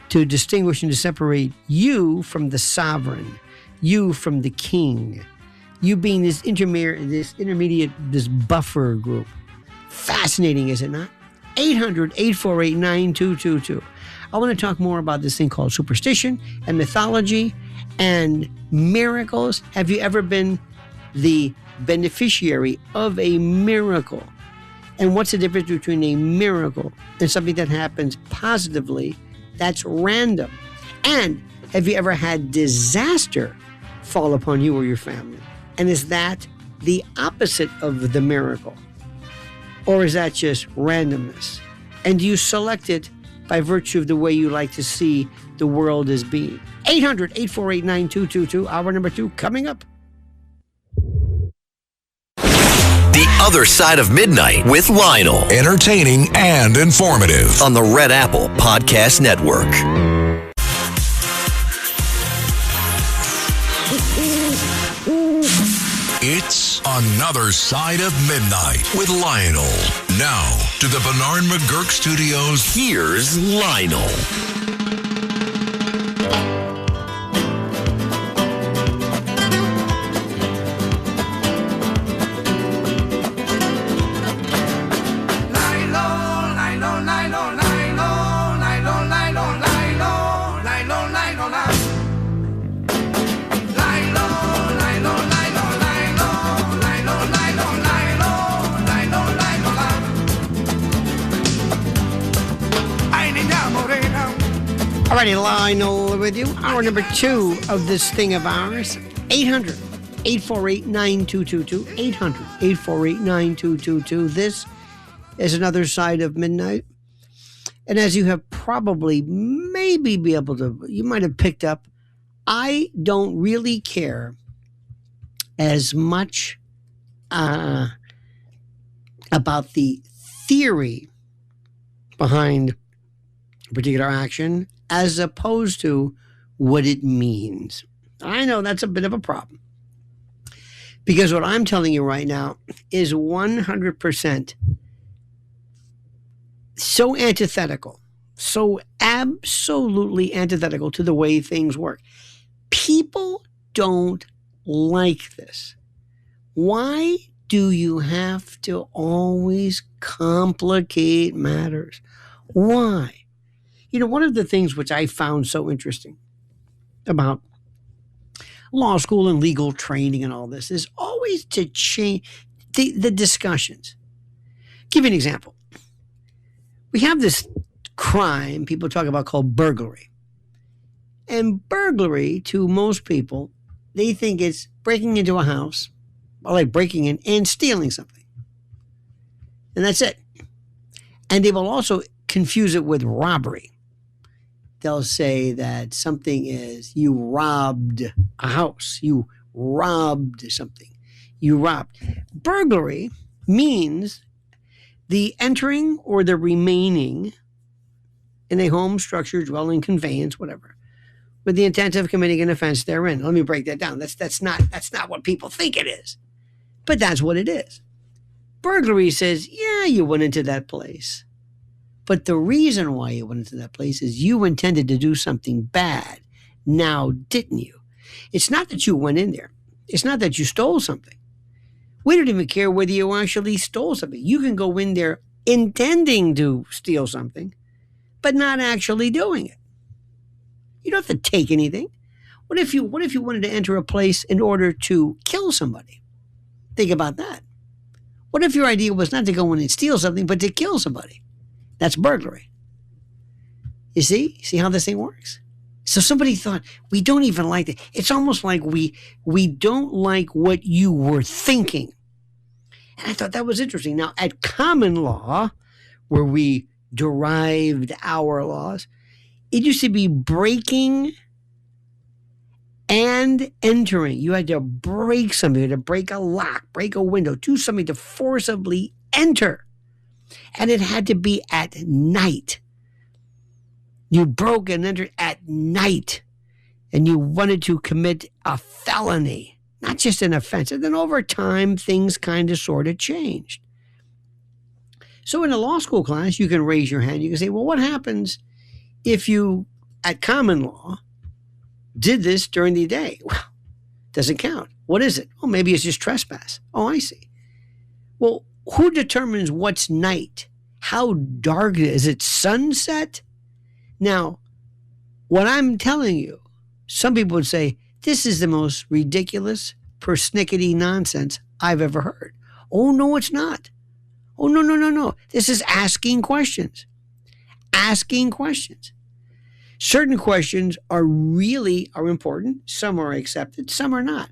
to distinguish and to separate you from the sovereign, you from the king, you being this intermediate, this buffer group. Fascinating, is it not? 800-848-9222. I want to talk more about this thing called superstition and mythology and miracles. Have you ever been the beneficiary of a miracle? And what's the difference between a miracle and something that happens positively that's random? And have you ever had disaster fall upon you or your family? And is that the opposite of the miracle? Or is that just randomness? And do you select it by virtue of the way you like to see the world as being? 800-848-9222, hour number 2 coming up. The Other Side of Midnight with Lionel. Entertaining and informative. On the Red Apple Podcast Network. It's Another Side of Midnight with Lionel. Now, to the Bernard McGurk Studios, here's Lionel. Alrighty, Lionel with you. Hour number 2 of this thing of ours. 800-848-9222. 800-848-9222. This is Another Side of Midnight. And as you have probably you might have picked up, I don't really care as much about the theory behind a particular action as opposed to what it means. I know that's a bit of a problem. Because what I'm telling you right now is 100% so antithetical, so absolutely antithetical to the way things work. People don't like this. Why do you have to always complicate matters? Why? You know, one of the things which I found so interesting about law school and legal training and all this is always to change the discussions. Give you an example. We have this crime people talk about called burglary. And burglary, to most people, they think it's breaking into a house, or like breaking in and stealing something. And that's it. And they will also confuse it with robbery. They'll say that something is, you robbed a house, you robbed something, you robbed. Burglary means the entering or the remaining in a home, structure, dwelling, conveyance, whatever, with the intent of committing an offense therein. Let me break that down. That's not what people think it is, but that's what it is. Burglary says, yeah, you went into that place. But the reason why you went into that place is you intended to do something bad. Now, didn't you? It's not that you went in there. It's not that you stole something. We don't even care whether you actually stole something. You can go in there intending to steal something, but not actually doing it. You don't have to take anything. What if you wanted to enter a place in order to kill somebody? Think about that. What if your idea was not to go in and steal something, but to kill somebody? That's burglary. You see? See how this thing works? So somebody thought, we don't even like it. It's almost like we don't like what you were thinking. And I thought that was interesting. Now, at common law, where we derived our laws, it used to be breaking and entering. You had to break something. You had to break a lock, break a window, do something to forcibly enter. And it had to be at night. You broke and entered at night. And you wanted to commit a felony, not just an offense. And then over time, things kind of sort of changed. So in a law school class, you can raise your hand. You can say, well, what happens if you, at common law, did this during the day? Well, doesn't count. What is it? Oh, maybe it's just trespass. Oh, I see. Well, who determines what's night? How dark is it? Sunset? Now, what I'm telling you, some people would say, this is the most ridiculous, persnickety nonsense I've ever heard. Oh, no, it's not. Oh, no. This is asking questions. Asking questions. Certain questions are important. Some are accepted. Some are not.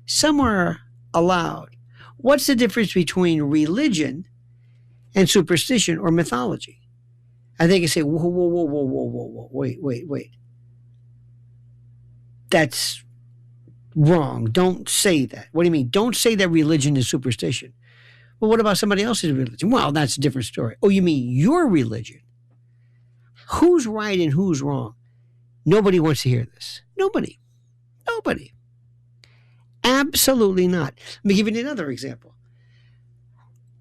Some are allowed. What's the difference between religion and superstition or mythology? And they can say, whoa, wait. That's wrong. Don't say that. What do you mean? Don't say that religion is superstition. Well, what about somebody else's religion? Well, that's a different story. Oh, you mean your religion? Who's right and who's wrong? Nobody wants to hear this. Nobody. Absolutely not. Let me give you another example.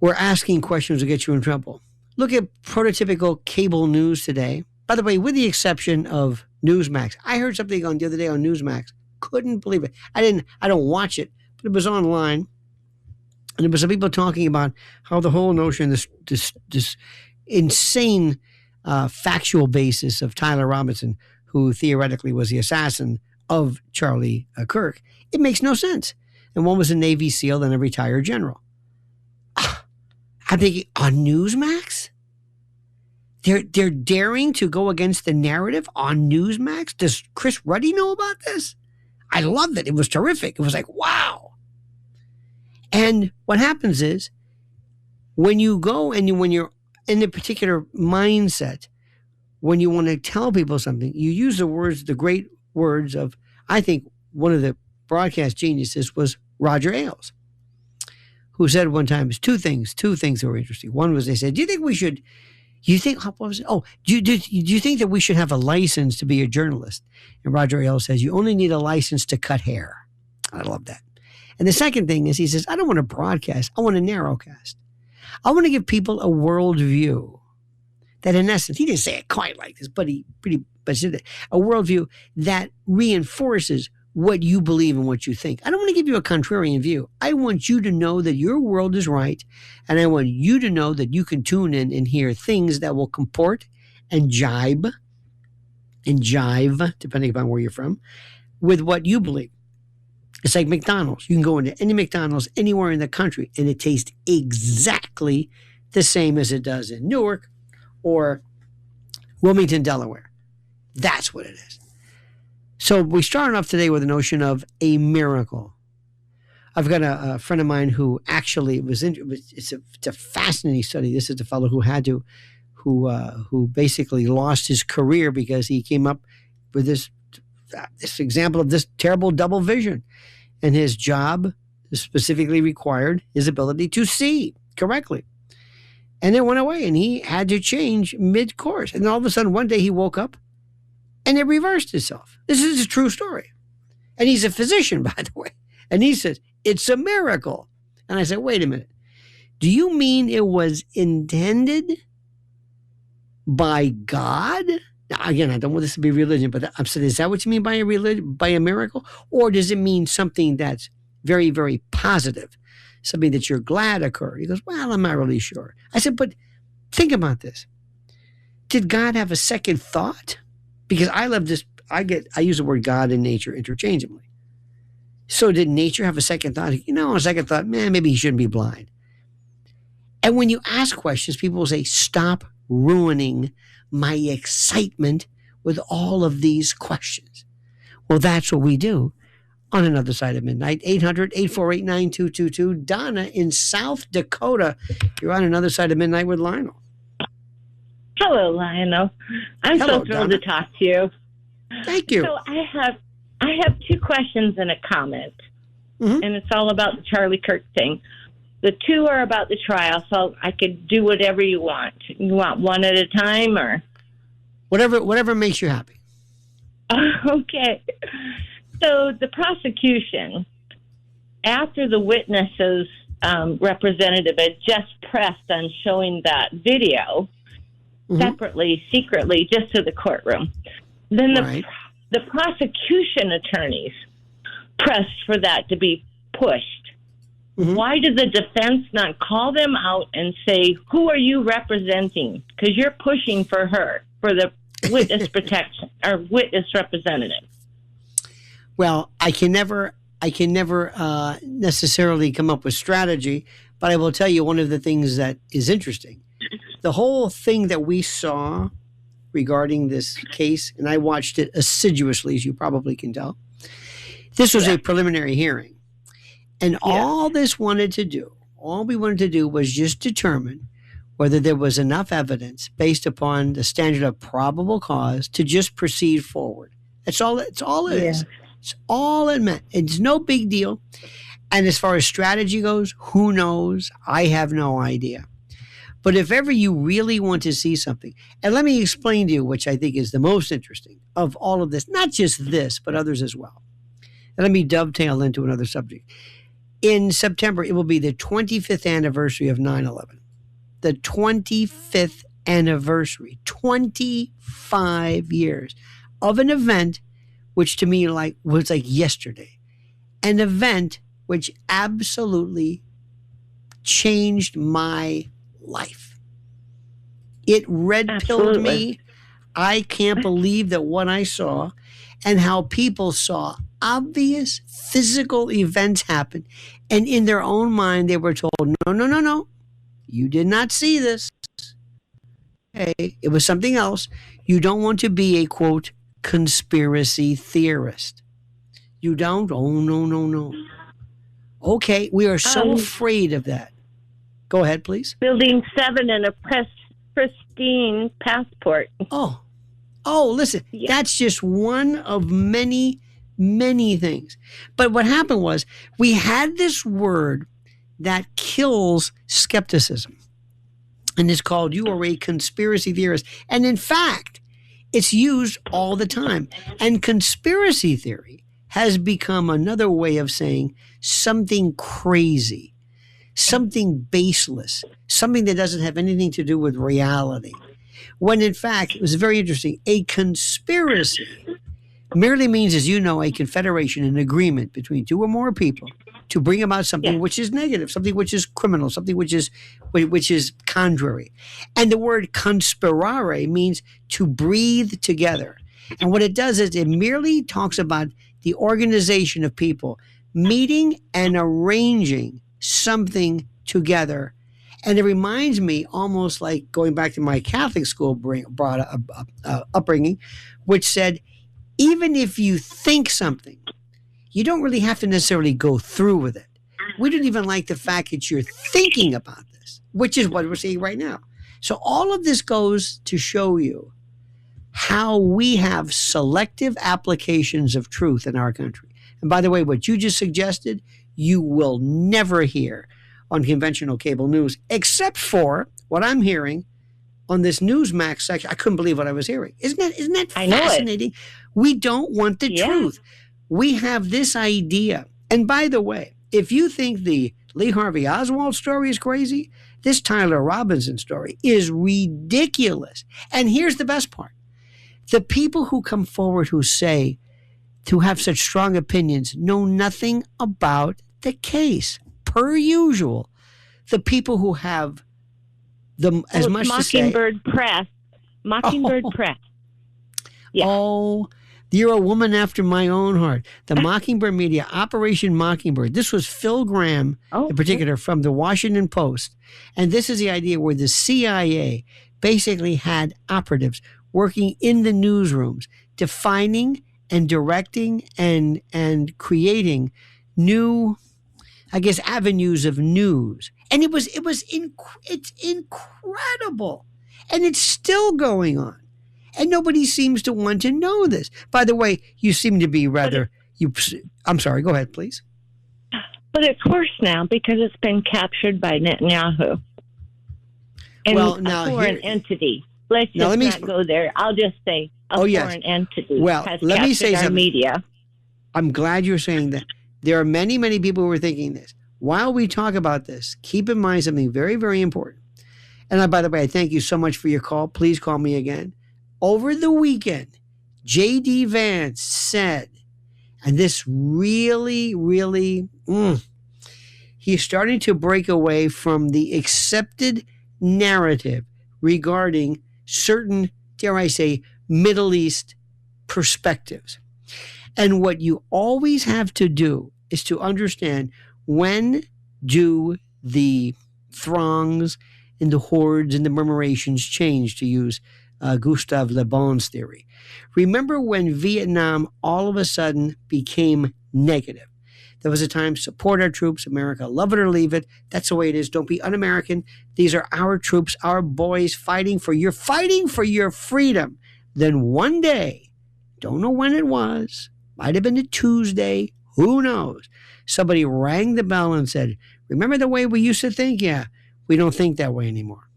We're asking questions will get you in trouble. Look at prototypical cable news today. By the way, with the exception of Newsmax. I heard something on the other day on Newsmax. Couldn't believe it. I don't watch it, but it was online. And there was some people talking about how the whole notion, this insane factual basis of Tyler Robinson, who theoretically was the assassin of Charlie Kirk, it makes no sense. And one was a Navy SEAL and a retired general. I'm thinking, on Newsmax? They're daring to go against the narrative on Newsmax? Does Chris Ruddy know about this? I loved it. It was terrific. It was like, wow. And what happens is, when you go and when you're in a particular mindset, when you want to tell people something, you use the great words of, I think one of the broadcast geniuses was Roger Ailes, who said one time, two things that were interesting. One was, they said, do you think that we should have a license to be a journalist? And Roger Ailes says, you only need a license to cut hair. I love that. And the second thing is, he says, I don't want to broadcast. I want to narrowcast. I want to give people a worldview that, in essence, he didn't say it quite like this, but he said it, a worldview that reinforces what you believe and what you think. I don't want to give you a contrarian view. I want you to know that your world is right, and I want you to know that you can tune in and hear things that will comport and jibe, depending upon where you're from, with what you believe. It's like McDonald's. You can go into any McDonald's anywhere in the country, and it tastes exactly the same as it does in Newark or Wilmington, Delaware. That's what it is. So we started off today with the notion of a miracle. I've got a friend of mine who actually it's a fascinating study. This is the fellow who basically lost his career because he came up with this example of this terrible double vision. And his job specifically required his ability to see correctly. And it went away, and he had to change mid-course. And all of a sudden, one day he woke up, and it reversed itself. This is a true story. And he's a physician, by the way. And he says, it's a miracle. And I said, wait a minute. Do you mean it was intended by God? Now, again, I don't want this to be religion, but I'm saying, is that what you mean by a miracle? Or does it mean something that's very, very positive? Something that you're glad occurred? He goes, well, I'm not really sure. I said, but think about this. Did God have a second thought? Because I love this. I use the word God and nature interchangeably. So did nature have a second thought? A second thought, maybe he shouldn't be blind. And when you ask questions, people will say, stop ruining my excitement with all of these questions. Well, that's what we do on Another Side of Midnight. 800-848-9222. Donna in South Dakota. You're on Another Side of Midnight with Lionel. Hello, Lionel. I'm so thrilled Donna. to talk to you. Thank you. So I have two questions and a comment, and it's all about the Charlie Kirk thing. The two are about the trial, so I could do whatever you want. You want one at a time, or whatever makes you happy. Okay. So the prosecution, after the witnesses representative had just pressed on showing that video separately, secretly, just to the courtroom, then the prosecution attorneys pressed for that to be pushed. Why did the defense not call them out and say, who are you representing? Because you're pushing for her, for the witness protection or witness representative. Well, I can never necessarily come up with strategy, but I will tell you one of the things that is interesting. The whole thing that we saw regarding this case, and I watched it assiduously, as you probably can tell, this was a preliminary hearing. And all we wanted to do was just determine whether there was enough evidence based upon the standard of probable cause to just proceed forward. That's all it is. It's all it meant. It's no big deal. And as far as strategy goes, who knows? I have no idea. But if ever you really want to see something, and let me explain to you, which I think is the most interesting of all of this, not just this, but others as well. And let me dovetail into another subject. In September, it will be the 25th anniversary of 9/11. The 25th anniversary, 25 years of an event which to me was like yesterday. An event which absolutely changed my life. It red-pilled me. I can't believe that what I saw and how people saw obvious physical events happen, and in their own mind they were told, no, you did not see this. Okay, it was something else. You don't want to be a, quote, conspiracy theorist. You don't? Oh, no. Okay, we are so afraid of that. Go ahead, please. Building 7 and a pristine passport. Oh, listen, that's just one of many, many things. But what happened was we had this word that kills skepticism. And it's called, you are a conspiracy theorist. And in fact, it's used all the time. And conspiracy theory has become another way of saying something crazy, something baseless, something that doesn't have anything to do with reality. When in fact, it was very interesting. A conspiracy merely means, as you know, a confederation, an agreement between two or more people to bring about something which is negative, something which is criminal, something which is contrary. And the word conspirare means to breathe together. And what it does is it merely talks about the organization of people meeting and arranging something together. And it reminds me almost like going back to my Catholic school upbringing, which said, even if you think something, you don't really have to necessarily go through with it. We don't even like the fact that you're thinking about this, which is what we're seeing right now. So all of this goes to show you how we have selective applications of truth in our country. And by the way, what you just suggested, you will never hear on conventional cable news, except for what I'm hearing on this Newsmax section. I couldn't believe what I was hearing. Isn't that fascinating? We don't want the truth. We have this idea. And by the way, if you think the Lee Harvey Oswald story is crazy, this Tyler Robinson story is ridiculous. And here's the best part. The people who come forward who say to have such strong opinions know nothing about the case. Per usual, the people who have as much to say. Mockingbird Press. Press. Yeah. Oh, you're a woman after my own heart. The Mockingbird Media, Operation Mockingbird. This was Phil Graham, in particular, from the Washington Post. And this is the idea where the CIA basically had operatives working in the newsrooms, defining and directing and creating new, I guess, avenues of news. And it's incredible. And it's still going on. And nobody seems to want to know this. By the way, you seem to be I'm sorry, go ahead, please. But it's worse now because it's been captured by Netanyahu. And a foreign entity. Let's not go there. I'll just say foreign entity has captured our media. I'm glad you're saying that. There are many, many people who are thinking this. While we talk about this, keep in mind something very, very important. And by the way, I thank you so much for your call. Please call me again. Over the weekend, J.D. Vance said, and this really, really, he's starting to break away from the accepted narrative regarding certain, dare I say, Middle East perspectives. And what you always have to do is to understand, when do the throngs and the hordes and the murmurations change, to use Gustave Le Bon's theory. Remember when Vietnam all of a sudden became negative? There was a time, support our troops, America, love it or leave it. That's the way it is. Don't be un-American. These are our troops, our boys fighting for your freedom. Then one day, don't know when it was, might have been a Tuesday, who knows? Somebody rang the bell and said, remember the way we used to think? Yeah, we don't think that way anymore.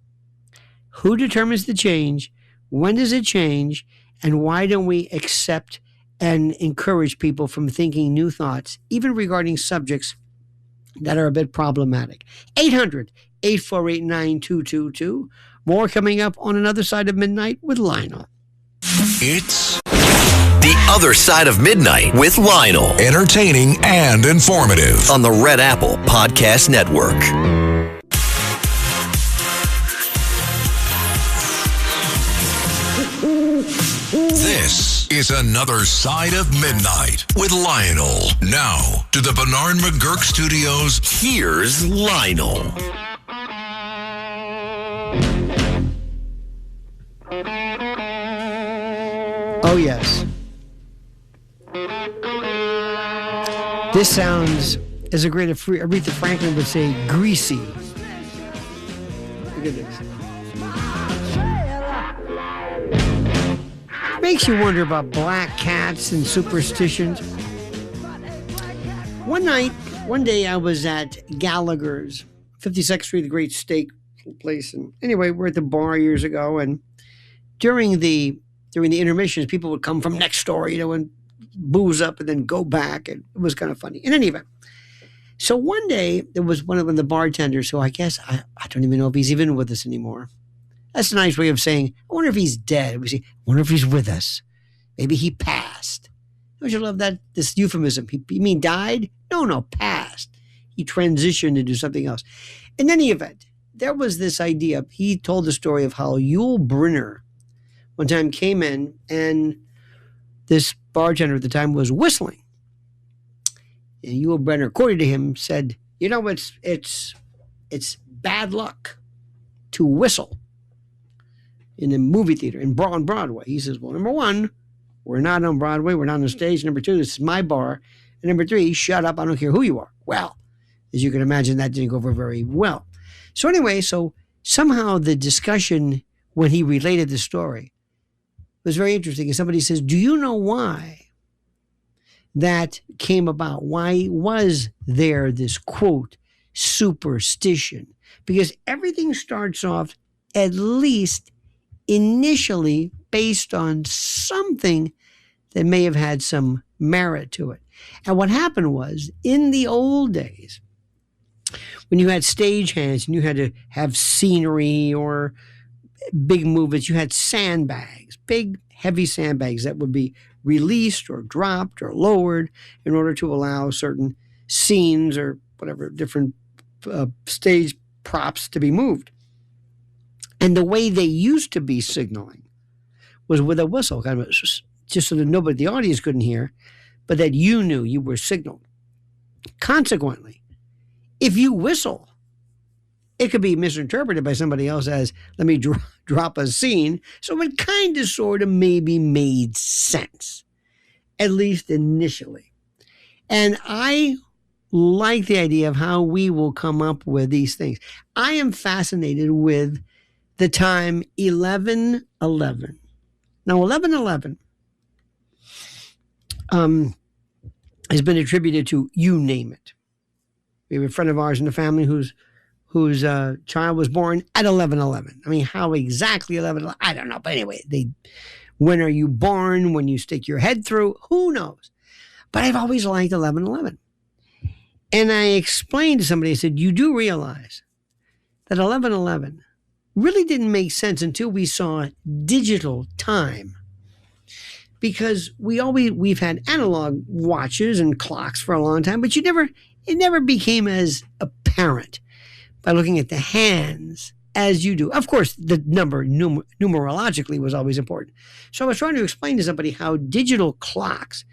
Who determines the change? When does it change? And why don't we accept and encourage people from thinking new thoughts, even regarding subjects that are a bit problematic? 800-848-9222. More coming up on Another Side of Midnight with Lionel. It's The Other Side of Midnight with Lionel. Entertaining and informative On the Red Apple Podcast Network. This is Another Side of Midnight with Lionel. Now, to the Bernard McGurk Studios, here's Lionel. Oh, yes. This sounds, as a great Aretha Franklin would say, greasy. Look at this. Makes you wonder about black cats and superstitions. One day I was at Gallagher's, 52nd Street, the great steak place. And anyway, we're at the bar years ago, and during the intermissions, people would come from next door, and booze up and then go back, and it was kind of funny. In any event, so one day there was one of the bartenders who I guess I don't even know if he's even with us anymore. That's a nice way of saying, I wonder if he's dead. We say, I wonder if he's with us. Maybe he passed. Don't you love that, this euphemism? You mean died? No, passed. He transitioned into something else. In any event, there was this idea. He told the story of how Yul Brynner one time came in, and this bartender at the time was whistling. And Yul Brynner, according to him, said, it's bad luck to whistle in a movie theater on Broadway. He says, well, number one, we're not on Broadway. We're not on the stage. Number two, this is my bar. And number three, shut up. I don't care who you are. Well, as you can imagine, that didn't go over very well. So anyway, somehow the discussion when he related the story was very interesting. And somebody says, do you know why that came about? Why was there this, quote, superstition? Because everything starts off, at least initially, based on something that may have had some merit to it. And what happened was, in the old days, when you had stagehands and you had to have scenery or big movements, you had sandbags, big, heavy sandbags that would be released or dropped or lowered in order to allow certain scenes or whatever, different stage props to be moved. And the way they used to be signaling was with a whistle, kind of just so that nobody, the audience couldn't hear, but that you knew you were signaled. Consequently, if you whistle, it could be misinterpreted by somebody else as, let me drop a scene. So it kind of, sort of, maybe made sense, at least initially. And I like the idea of how we will come up with these things. I am fascinated with the time 11/11. Now, 11/11 has been attributed to, you name it. We have a friend of ours in the family whose child was born at 11/11. I mean, how exactly 11/11? I don't know. But anyway, when are you born? When you stick your head through? Who knows? But I've always liked 11/11. And I explained to somebody, I said, you do realize that 11/11 really didn't make sense until we saw digital time. Because we've had analog watches and clocks for a long time, but it never became as apparent by looking at the hands as you do. Of course, the number numerologically was always important. So I was trying to explain to somebody how digital clocks,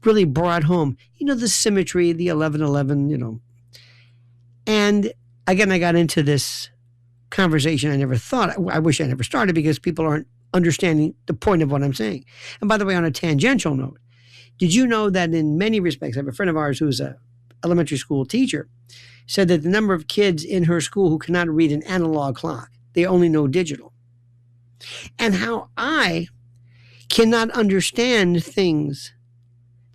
really brought home, the symmetry, the 11/11, And again, I got into this conversation I wish I never started, because people aren't understanding the point of what I'm saying. And by the way, on a tangential note, Did you know that in many respects, I have a friend of ours who's a elementary school teacher, said that the number of kids in her school who cannot read an analog clock, they only know digital. And how I cannot understand things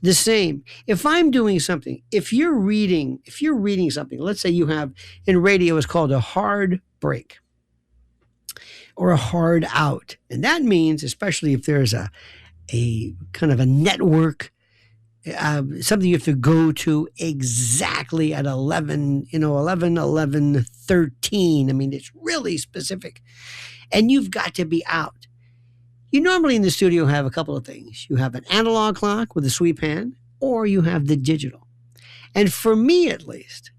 the same. If I'm doing something, if you're reading something, let's say you have in radio, it's called a hard break or a hard out. And that means, especially if there's a kind of a network, something you have to go to exactly at 11, 13. I mean, it's really specific. And you've got to be out. You normally in the studio have a couple of things. You have an analog clock with a sweep hand, or you have the digital. And for me, at least,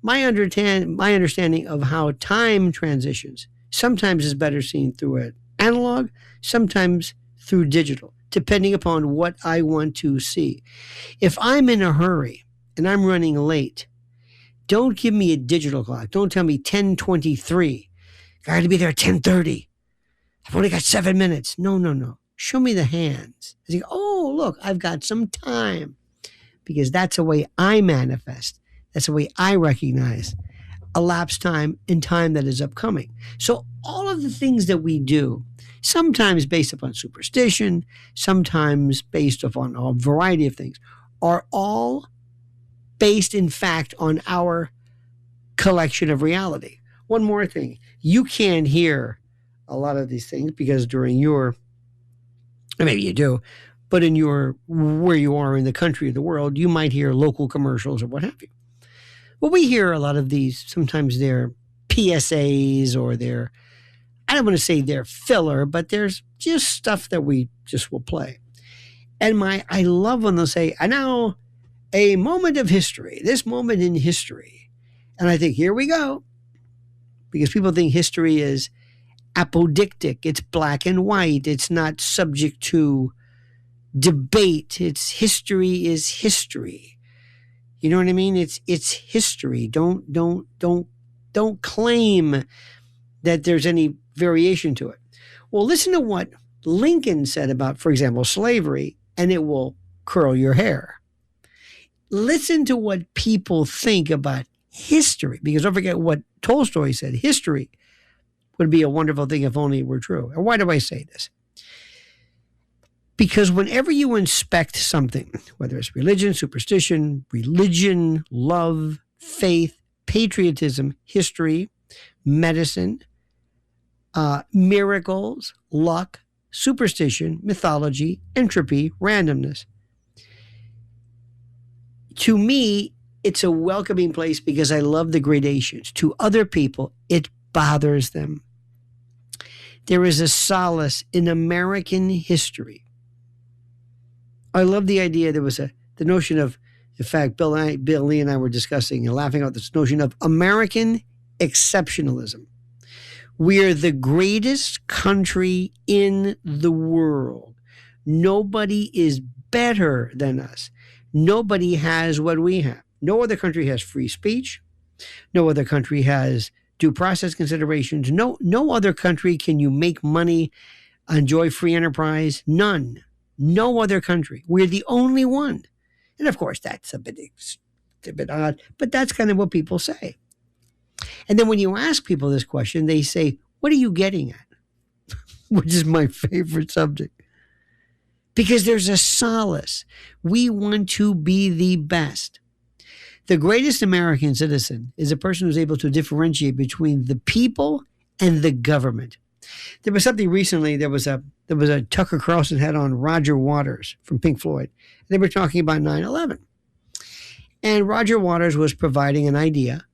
my understanding of how time transitions sometimes is better seen through an analog, sometimes through digital, depending upon what I want to see. If I'm in a hurry and I'm running late, don't give me a digital clock. Don't tell me 10:23. I got to be there at 10:30. I've only got 7 minutes. No. Show me the hands. I say, oh, look, I've got some time. Because that's the way I manifest. That's the way I recognize elapsed time and time that is upcoming. So all of the things that we do, sometimes based upon superstition, sometimes based upon a variety of things, are all based, in fact, on our collection of reality. One more thing. You can't hear a lot of these things because during your, maybe you do, but in your, where you are in the country or the world, you might hear local commercials or what have you. Well, we hear a lot of these, sometimes they're PSAs or they're, I don't want to say they're filler, but there's just stuff that we just will play. And I love when they'll say, and now a moment of history, this moment in history. And I think, here we go. Because people think history is apodictic. It's black and white. It's not subject to debate. It's history is history. You know what I mean? It's history. Don't claim that there's any variation to it. Well, listen to what Lincoln said about, for example, slavery, and it will curl your hair. Listen to what people think about history, because don't forget what Tolstoy said. History would be a wonderful thing if only it were true. And why do I say this? Because whenever you inspect something, whether it's religion, superstition, love, faith, patriotism, history, medicine, miracles, luck, superstition, mythology, entropy, randomness, to me, it's a welcoming place because I love the gradations. To other people, it bothers them. There is a solace in American history. I love the idea. There was the notion of, in fact, Bill Lee and I were discussing and laughing about this notion of American exceptionalism. We are the greatest country in the world. Nobody is better than us. Nobody has what we have. No other country has free speech. No other country has due process considerations. No other country can you make money, enjoy free enterprise. None. No other country. We're the only one. And of course, that's a bit odd, but that's kind of what people say. And then when you ask people this question, they say, what are you getting at? Which is my favorite subject. Because there's a solace. We want to be the best. The greatest American citizen is a person who's able to differentiate between the people and the government. There was something recently, there was a Tucker Carlson had on Roger Waters from Pink Floyd. They were talking about 9/11. And Roger Waters was providing an idea.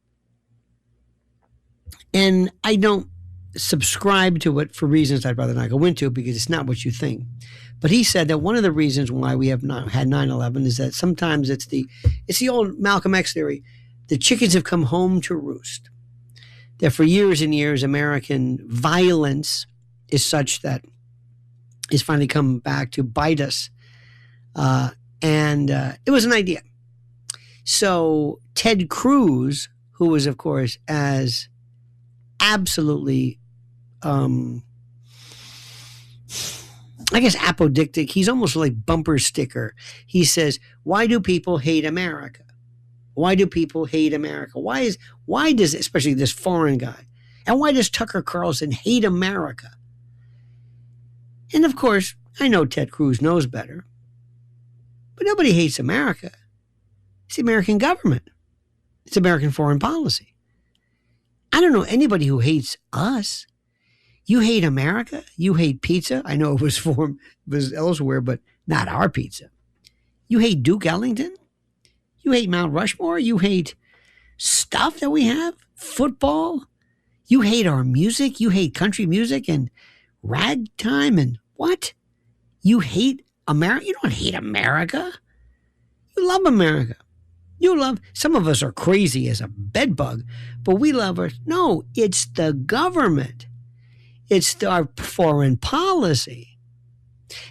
And I don't subscribe to it for reasons I'd rather not go into because it's not what you think. But he said that one of the reasons why we have not had 9/11 is that sometimes it's the old Malcolm X theory. The chickens have come home to roost. That for years and years, American violence is such that it's finally come back to bite us. And it was an idea. So Ted Cruz, who was, of course, as absolutely I guess, apodictic. He's almost like bumper sticker. He says, why do people hate America? Why do people hate America? Why does, especially this foreign guy, and why does Tucker Carlson hate America? And of course, I know Ted Cruz knows better, but nobody hates America. It's the American government. It's American foreign policy. I don't know anybody who hates us. You hate America? You hate pizza? I know it was elsewhere, but not our pizza. You hate Duke Ellington? You hate Mount Rushmore? You hate stuff that we have? Football? You hate our music? You hate country music and ragtime and what? You hate America? You don't hate America. You love America. Some of us are crazy as a bedbug, but we love her. No, it's the government. It's our foreign policy.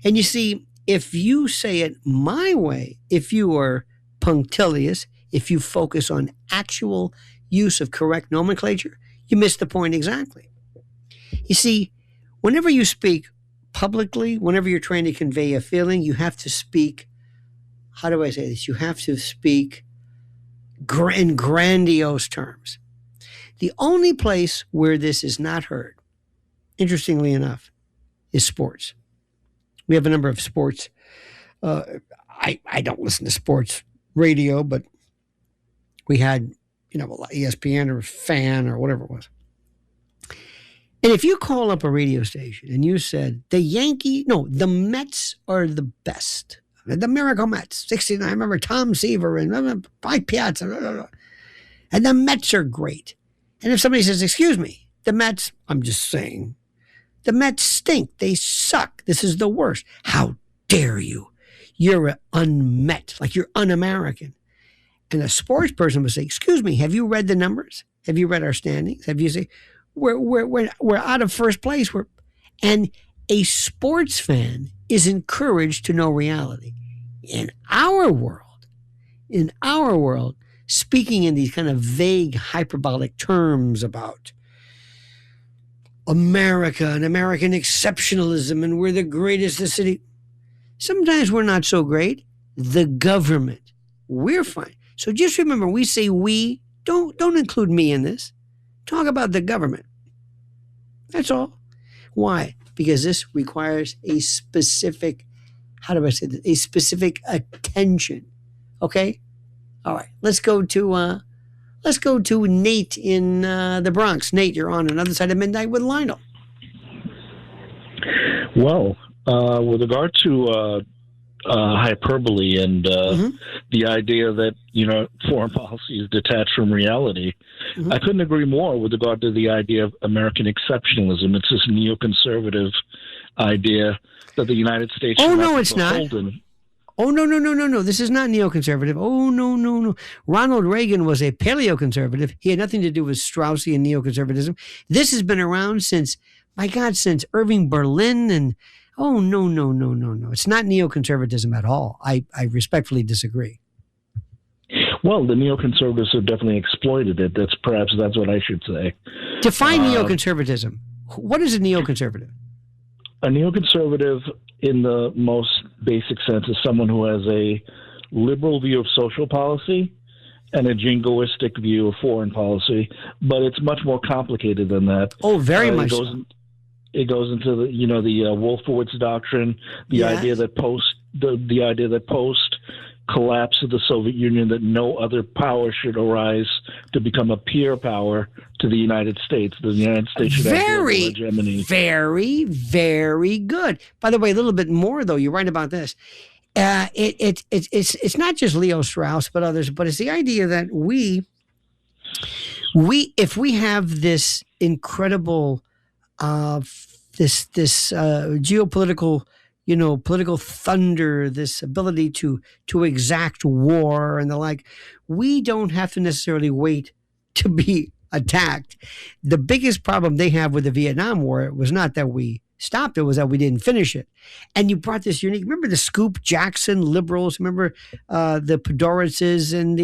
And you see, if you say it my way, if you are punctilious, if you focus on actual use of correct nomenclature, you miss the point exactly. You see, whenever you speak publicly, whenever you're trying to convey a feeling, you have to speak, how do I say this? You have to speak in grandiose terms. The only place where this is not heard, interestingly enough, is sports. We have a number of sports. I don't listen to sports radio, but we had, ESPN or Fan or whatever it was. And if you call up a radio station and you said, the Mets are the best. The Miracle Mets, 69. I remember Tom Seaver and Mike Piazza. And the Mets are great. And if somebody says, excuse me, the Mets, I'm just saying, the Mets stink. They suck. This is the worst. How dare you? You're unmet, like you're un-American. And a sports person would say, excuse me, have you read the numbers? Have you read our standings? Have you say, we're out of first place. And a sports fan is encouraged to know reality. In our world, speaking in these kind of vague hyperbolic terms about America and American exceptionalism and we're the greatest the city. Sometimes we're not so great. The government, we're fine. So just remember, we say we, don't include me in this. Talk about the government. That's all. Why? Because this requires a specific, how do I say this? A specific attention. Okay? All right. Let's go to Nate in the Bronx. Nate, you're on another side of midnight with Lionel. Well, with regard to hyperbole and the idea that, foreign policy is detached from reality, I couldn't agree more with regard to the idea of American exceptionalism. It's this neoconservative idea that the United States... Oh, no, it's not. Oh, no. This is not neoconservative. Oh, no. Ronald Reagan was a paleoconservative. He had nothing to do with Straussian neoconservatism. This has been around since Irving Berlin and... Oh, no. It's not neoconservatism at all. I respectfully disagree. Well, the neoconservatives have definitely exploited it. That's what I should say. Define neoconservatism. What is a neoconservative? A neoconservative, in the most basic sense, is someone who has a liberal view of social policy and a jingoistic view of foreign policy. But it's much more complicated than that. Oh, very much so. It goes into the Wolfowitz doctrine, the idea that post collapse of the Soviet Union, that no other power should arise to become a peer power to the United States. The United States should have global hegemony. Very, very good. By the way, a little bit more though. You're right about this. It's not just Leo Strauss, but others. But it's the idea that if we have this incredible this geopolitical, political thunder, this ability to exact war and the like, we don't have to necessarily wait to be attacked. The biggest problem they have with the Vietnam War was not that we stopped it, was that we didn't finish it. And you brought this unique, remember the Scoop Jackson liberals, remember the Podoritzes and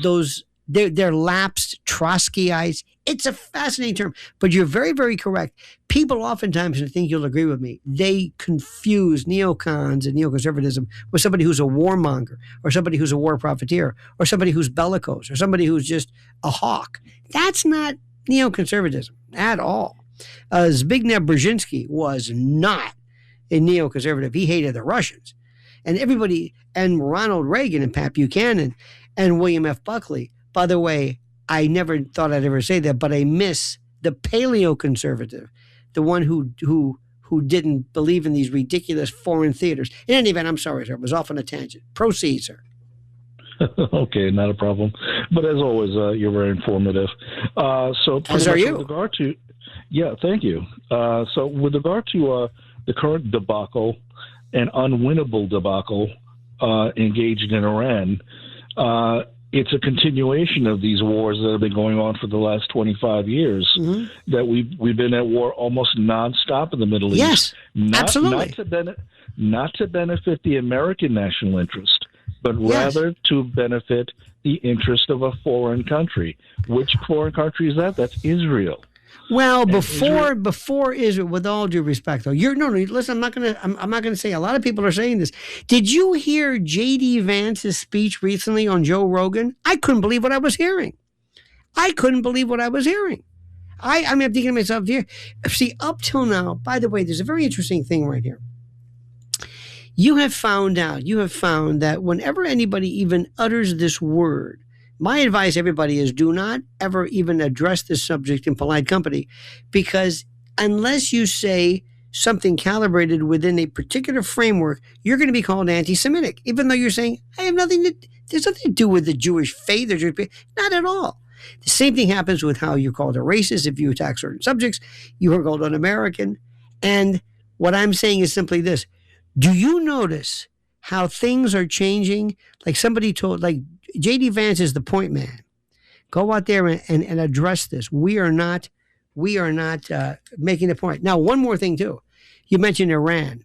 those They're lapsed Trotskyites. It's a fascinating term, but you're very, very correct. People oftentimes, and I think you'll agree with me, they confuse neocons and neoconservatism with somebody who's a warmonger or somebody who's a war profiteer or somebody who's bellicose or somebody who's just a hawk. That's not neoconservatism at all. Zbigniew Brzezinski was not a neoconservative. He hated the Russians. And everybody, and Ronald Reagan and Pat Buchanan and William F. Buckley. By the way, I never thought I'd ever say that, but I miss the paleoconservative, the one who didn't believe in these ridiculous foreign theaters. In any event, I'm sorry, sir. It was off on a tangent. Proceed, sir. Okay, not a problem. But as always, you're very informative. So as are you. With regard to, yeah, thank you. So with regard to the current debacle and unwinnable debacle engaged in Iran, it's a continuation of these wars that have been going on for the last 25 years. Mm-hmm. That we've been at war almost nonstop in the Middle East. Yes, absolutely. Not to benefit the American national interest, but rather to benefit the interest of a foreign country. Which foreign country is that? That's Israel. Well, before Israel, with all due respect, though, listen. I'm not gonna say. A lot of people are saying this. Did you hear J.D. Vance's speech recently on Joe Rogan? I couldn't believe what I was hearing. I'm thinking to myself here. See, up till now, by the way, there's a very interesting thing right here. You have found that whenever anybody even utters this word, my advice, everybody, is do not ever even address this subject in polite company, because unless you say something calibrated within a particular framework, you're going to be called anti-Semitic, even though you're saying, there's nothing to do with the Jewish faith or Jewish faith. Not at all. The same thing happens with how you're called a racist if you attack certain subjects. You are called un-American. And what I'm saying is simply this. Do you notice how things are changing? Like somebody told, like J.D. Vance is the point man. Go out there and address this. We are not making the point. Now, one more thing too. You mentioned Iran.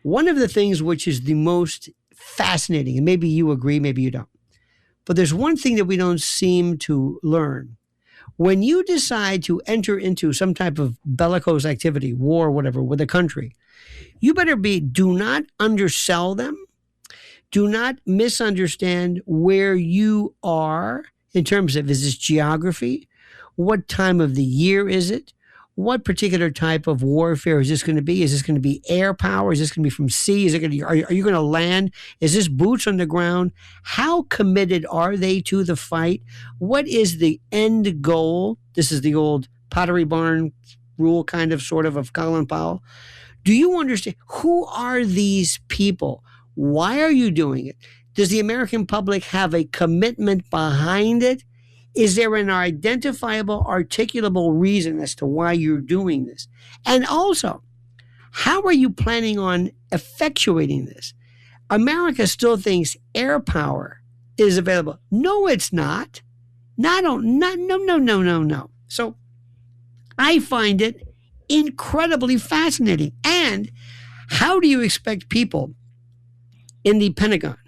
One of the things which is the most fascinating, and maybe you agree, maybe you don't, but there's one thing that we don't seem to learn. When you decide to enter into some type of bellicose activity, war, whatever, with a country, you better do not undersell them. Do not misunderstand where you are in terms of, is this geography? What time of the year is it? What particular type of warfare is this going to be? Is this going to be air power? Is this going to be from sea? Are you going to land? Is this boots on the ground? How committed are they to the fight? What is the end goal? This is the old Pottery Barn rule sort of Colin Powell. Do you understand? Who are these people? Why are you doing it? Does the American public have a commitment behind it? Is there an identifiable, articulable reason as to why you're doing this? And also, how are you planning on effectuating this? America still thinks air power is available. No, it's not. No. So I find it incredibly fascinating. And how do you expect people in the Pentagon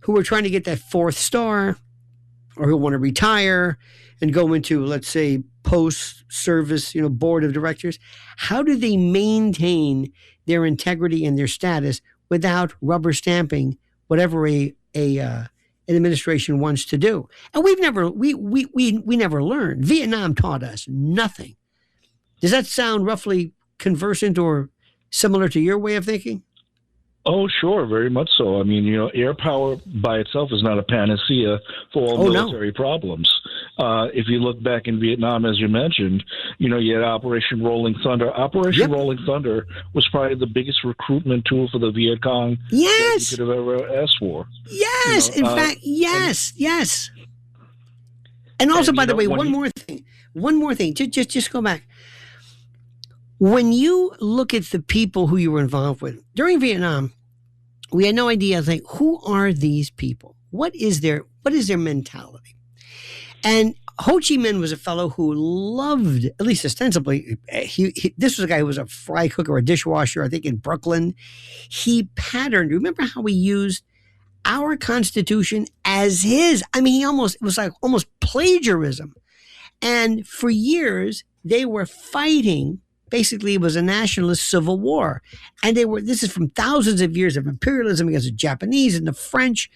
who are trying to get that fourth star, or who want to retire and go into, let's say, post-service, board of directors, how do they maintain their integrity and their status without rubber stamping whatever an administration wants to do? And we never learned. Vietnam taught us nothing. Does that sound roughly conversant or similar to your way of thinking? Oh, sure, very much so. I mean, air power by itself is not a panacea for all military problems. If you look back in Vietnam, as you mentioned, you had Operation Rolling Thunder. Rolling Thunder was probably the biggest recruitment tool for the Viet Cong that you could have ever asked for. Yes, in fact, yes. And also, by the way, one more thing. Just go back. When you look at the people who you were involved with during Vietnam, we had no idea. Like, who are these people? What is their mentality? And Ho Chi Minh was a fellow who loved, at least ostensibly, this was a guy who was a fry cook or a dishwasher, I think in Brooklyn. He patterned. Remember how he used our Constitution as his. I mean, it was like almost plagiarism. And for years, they were fighting. Basically, it was a nationalist civil war. And this is from thousands of years of imperialism against the Japanese and the French.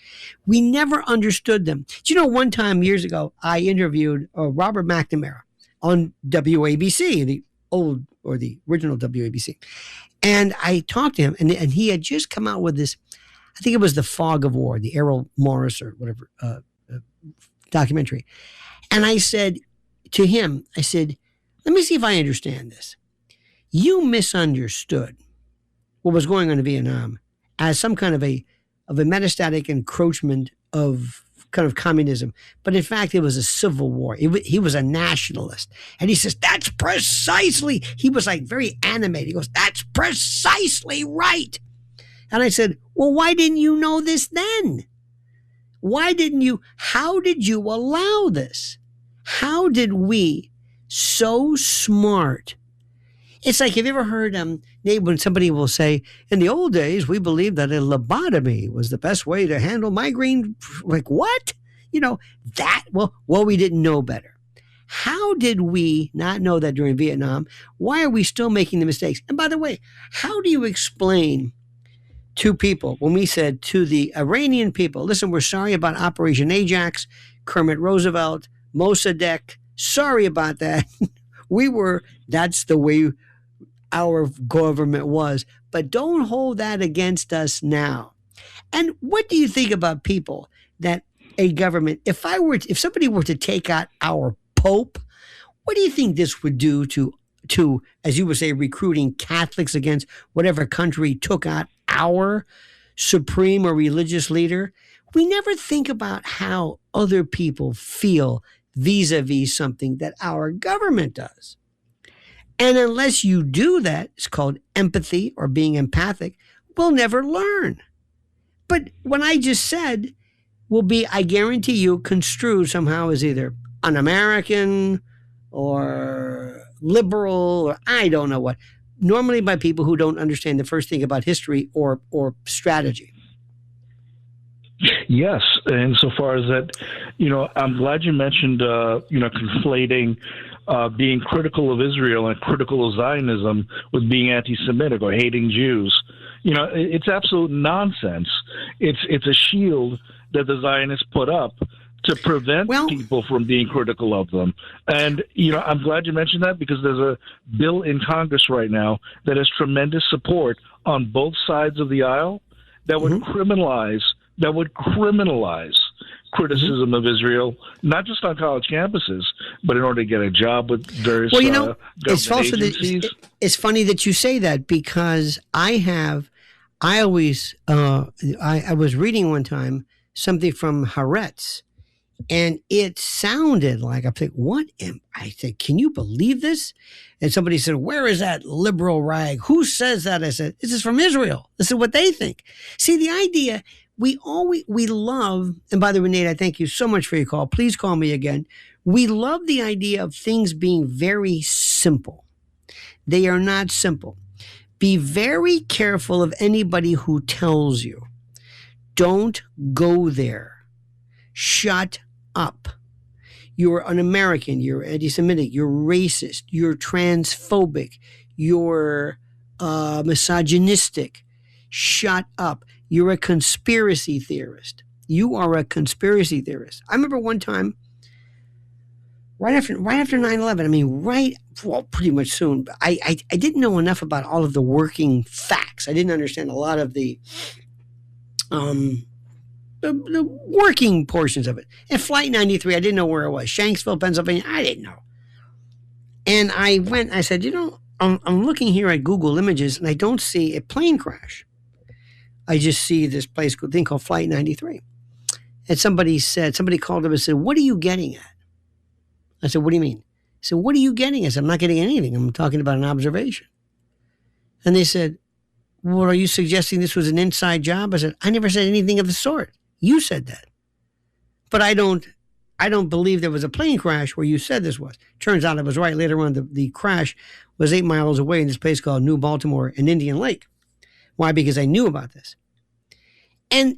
We never understood them. Do you know, one time years ago, I interviewed Robert McNamara on WABC, the original WABC. And I talked to him, and he had just come out with this, I think it was The Fog of War, the Errol Morris or whatever documentary. And I said to him, let me see if I understand this. You misunderstood what was going on in Vietnam as some kind of a metastatic encroachment of kind of communism. But in fact, it was a civil war. He was a nationalist. And he says, that's precisely, he was like very animated. He goes, that's precisely right. And I said, well, why didn't you know this then? How did you allow this? How did we, so smart? It's like, have you ever heard, when somebody will say, in the old days, we believed that a lobotomy was the best way to handle migraine. Like, what? We didn't know better. How did we not know that during Vietnam? Why are we still making the mistakes? And by the way, how do you explain to people when we said to the Iranian people, listen, we're sorry about Operation Ajax, Kermit Roosevelt, Mossadegh, sorry about that. That's the way our government was, but don't hold that against us now. And what do you think about people that a government, if somebody were to take out our Pope, what do you think this would do to, as you would say, recruiting Catholics against whatever country took out our supreme or religious leader? We never think about how other people feel vis-a-vis something that our government does. And unless you do that, it's called empathy or being empathic, we'll never learn. But what I just said will be, I guarantee you, construed somehow as either un-American or liberal or I don't know what, normally by people who don't understand the first thing about history or strategy. Yes, and so far as that, I'm glad you mentioned, conflating being critical of Israel and critical of Zionism with being anti-Semitic or hating Jews. It's absolute nonsense. It's a shield that the Zionists put up to prevent people from being critical of them. And, I'm glad you mentioned that because there's a bill in Congress right now that has tremendous support on both sides of the aisle that would criminalize criticism of Israel, not just on college campuses, but in order to get a job with various government agencies. It's funny that you say that because I was reading one time something from Haaretz, and it sounded like, I said, can you believe this? And somebody said, where is that liberal rag? Who says that? I said, this is from Israel. This is what they think. See, the idea, we love, and by the way, Nate, I thank you so much for your call. Please call me again. We love the idea of things being very simple. They are not simple. Be very careful of anybody who tells you, don't go there. Shut up. You're un-American. You're anti-Semitic. You're racist. You're transphobic. You're misogynistic. Shut up. You're a conspiracy theorist. You are a conspiracy theorist. I remember one time, right after 9/11, pretty much soon, but I didn't know enough about all of the working facts. I didn't understand a lot of the working portions of it. And Flight 93, I didn't know where it was. Shanksville, Pennsylvania, I didn't know. And I said, I'm looking here at Google Images and I don't see a plane crash. I just see this thing called Flight 93. And somebody called up and said, what are you getting at? I said, what do you mean? He said, what are you getting at? I said, I'm not getting anything. I'm talking about an observation. And they said, well, are you suggesting this was an inside job? I said, I never said anything of the sort. You said that. But I don't believe there was a plane crash where you said this was. Turns out I was right. Later on, the crash was 8 miles away in this place called New Baltimore and Indian Lake. Why? Because I knew about this. And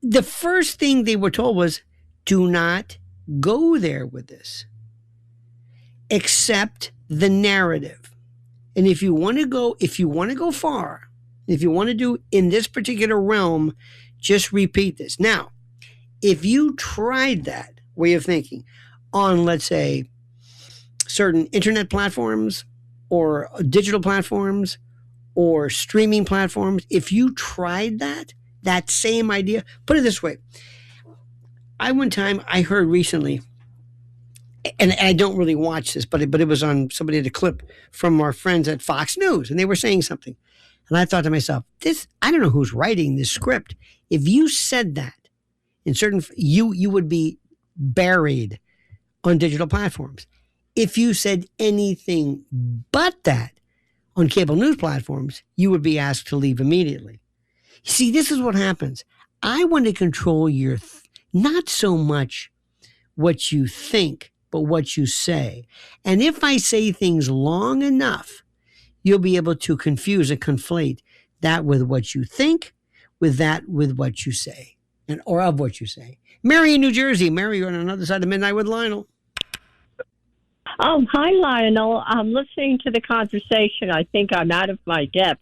the first thing they were told was, do not go there with this. Accept the narrative. And if you want to go far, if you want to do in this particular realm, just repeat this. Now, if you tried that way of thinking on, let's say, certain internet platforms or digital platforms or streaming platforms, if you tried that same idea, put it this way. I heard recently, and I don't really watch this, but it was on somebody had a clip from our friends at Fox News, and they were saying something. And I thought to myself, I don't know who's writing this script. If you said that in certain, you would be buried on digital platforms. If you said anything but that on cable news platforms, you would be asked to leave immediately. See, this is what happens. I want to control your, not so much what you think, but what you say. And if I say things long enough, you'll be able to confuse and conflate that with what you think, with what you say, or of what you say. Mary in New Jersey. Mary, you're on another side of midnight with Lionel. Oh, hi, Lionel. I'm listening to the conversation. I think I'm out of my depth.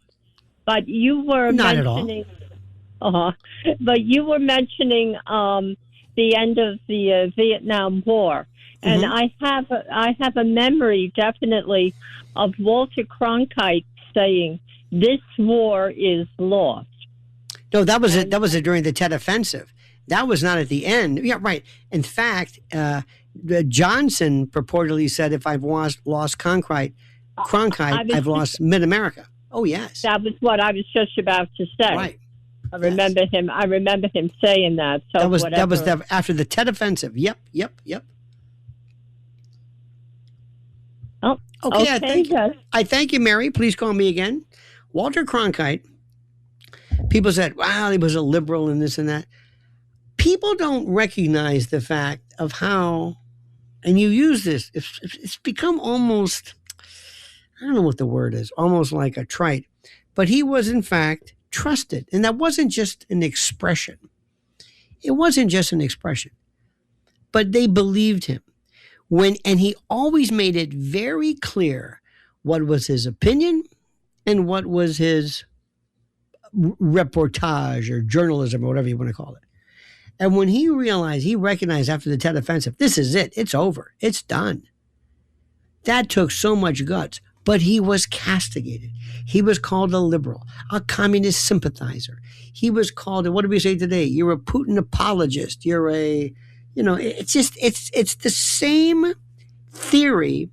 But you were not mentioning, at all. But you were mentioning the end of the Vietnam War, and I have a memory definitely of Walter Cronkite saying, "This war is lost." No, that was it. That was it during the Tet Offensive. That was not at the end. Yeah, right. In fact, Johnson purportedly said, "If I've lost Cronkite, I've lost Mid-America." Oh, yes. That was what I was just about to say. Right. I remember him. I remember him saying that. So that was after the Tet Offensive. Yep. Oh, okay. I thank you, Mary. Please call me again. Walter Cronkite. People said, "Wow, he was a liberal and this and that." People don't recognize the fact of how, and you use this. It's become almost, I don't know what the word is, almost like a trite, but he was in fact trusted. And that wasn't just an expression. It wasn't just an expression, but they believed him and he always made it very clear what was his opinion and what was his reportage or journalism or whatever you want to call it. And when he recognized after the Tet Offensive, this is it. It's over. It's done. That took so much guts. But he was castigated. He was called a liberal, a communist sympathizer. He was called, what do we say today? You're a Putin apologist. You're it's the same theory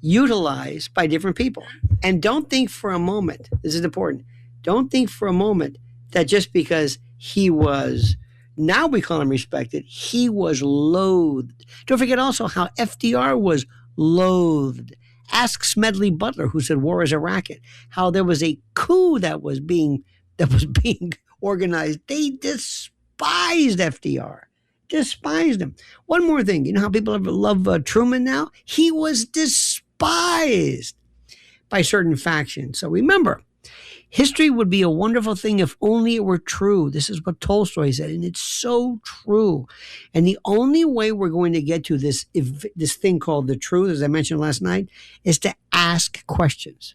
utilized by different people. And don't think for a moment, this is important, don't think for a moment that just because he was, now we call him respected, he was loathed. Don't forget also how FDR was loathed. Ask Smedley Butler, who said war is a racket, how there was a coup that was being organized. They despised FDR, despised him. One more thing, you know how people love Truman now? He was despised by certain factions. So remember, history would be a wonderful thing if only it were true. This is what Tolstoy said, and it's so true. And the only way we're going to get to this thing called the truth, as I mentioned last night, is to ask questions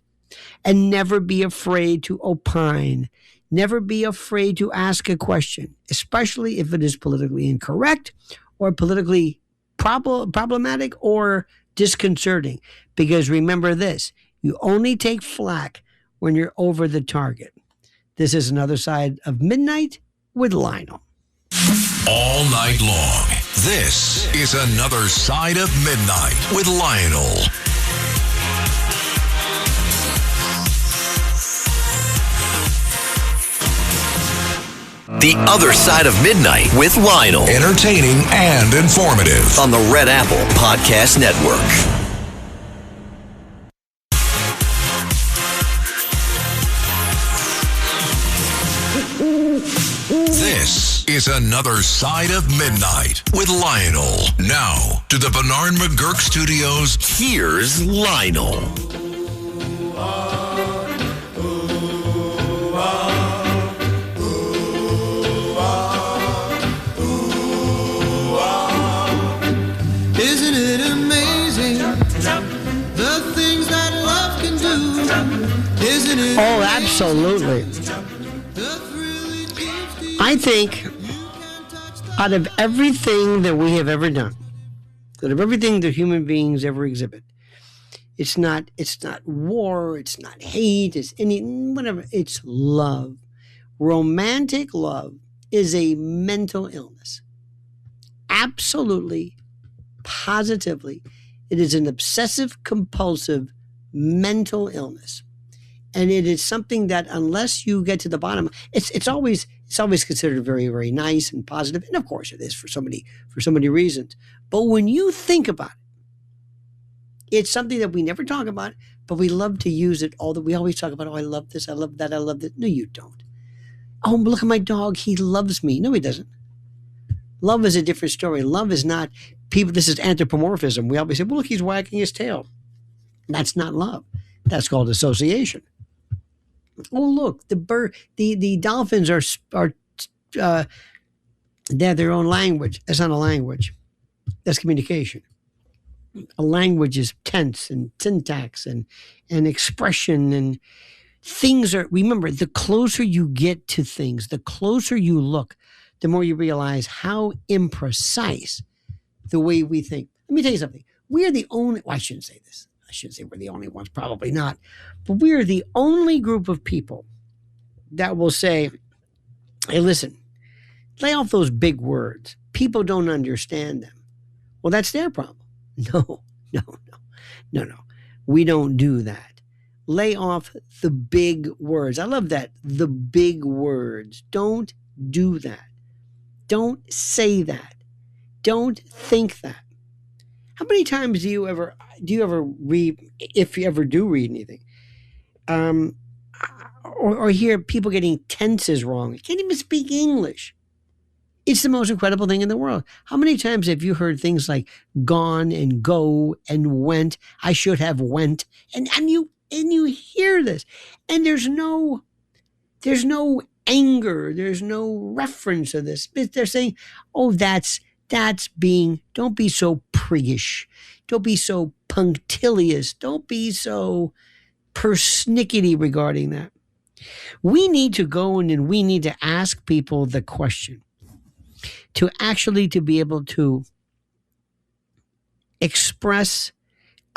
and never be afraid to opine. Never be afraid to ask a question, especially if it is politically incorrect or politically problematic or disconcerting. Because remember this, you only take flack when you're over the target. This is another side of midnight with Lionel. All night long, this is another side of midnight with Lionel. The Other Side of Midnight with Lionel. Entertaining and informative. On the Red Apple Podcast Network. This is another side of midnight with Lionel. Now to the Bernard McGurk Studios. Here's Lionel. Oh, absolutely. I think out of everything that we have ever done, out of everything that human beings ever exhibit, it's not war, it's not hate, it's whatever, it's love. Romantic love is a mental illness. Absolutely, positively, it is an obsessive compulsive mental illness. And it is something that unless you get to the bottom, it's always considered very, very nice and positive. And of course it is for so many reasons. But when you think about it, it's something that we never talk about, but we love to use it we always talk about, oh, I love this, I love that, I love that. No, you don't. Oh, look at my dog, he loves me. No, he doesn't. Love is a different story. Love is not people, this is anthropomorphism. We always say, well, look, he's wagging his tail. That's not love. That's called association. Oh, look, the dolphins are they have their own language. That's not a language. That's communication. A language is tense and syntax and expression and things are, remember, the closer you get to things, the closer you look, the more you realize how imprecise the way we think. Let me tell you something. We're the only, well, I shouldn't say this. I shouldn't say we're the only ones, probably not. But we're the only group of people that will say, hey, listen, lay off those big words. People don't understand them. Well, that's their problem. No. We don't do that. Lay off the big words. I love that. The big words. Don't do that. Don't say that. Don't think that. How many times do you ever read, if you ever do read anything, or hear people getting tenses wrong? You can't even speak English. It's the most incredible thing in the world. How many times have you heard things like gone and go and went? I should have went. And you hear this. And there's no anger. There's no reference to this. They're saying, oh, that's being, don't be so priggish. Don't be so punctilious. Don't be so persnickety regarding that. We need to go in and we need to ask people the question to actually to be able to express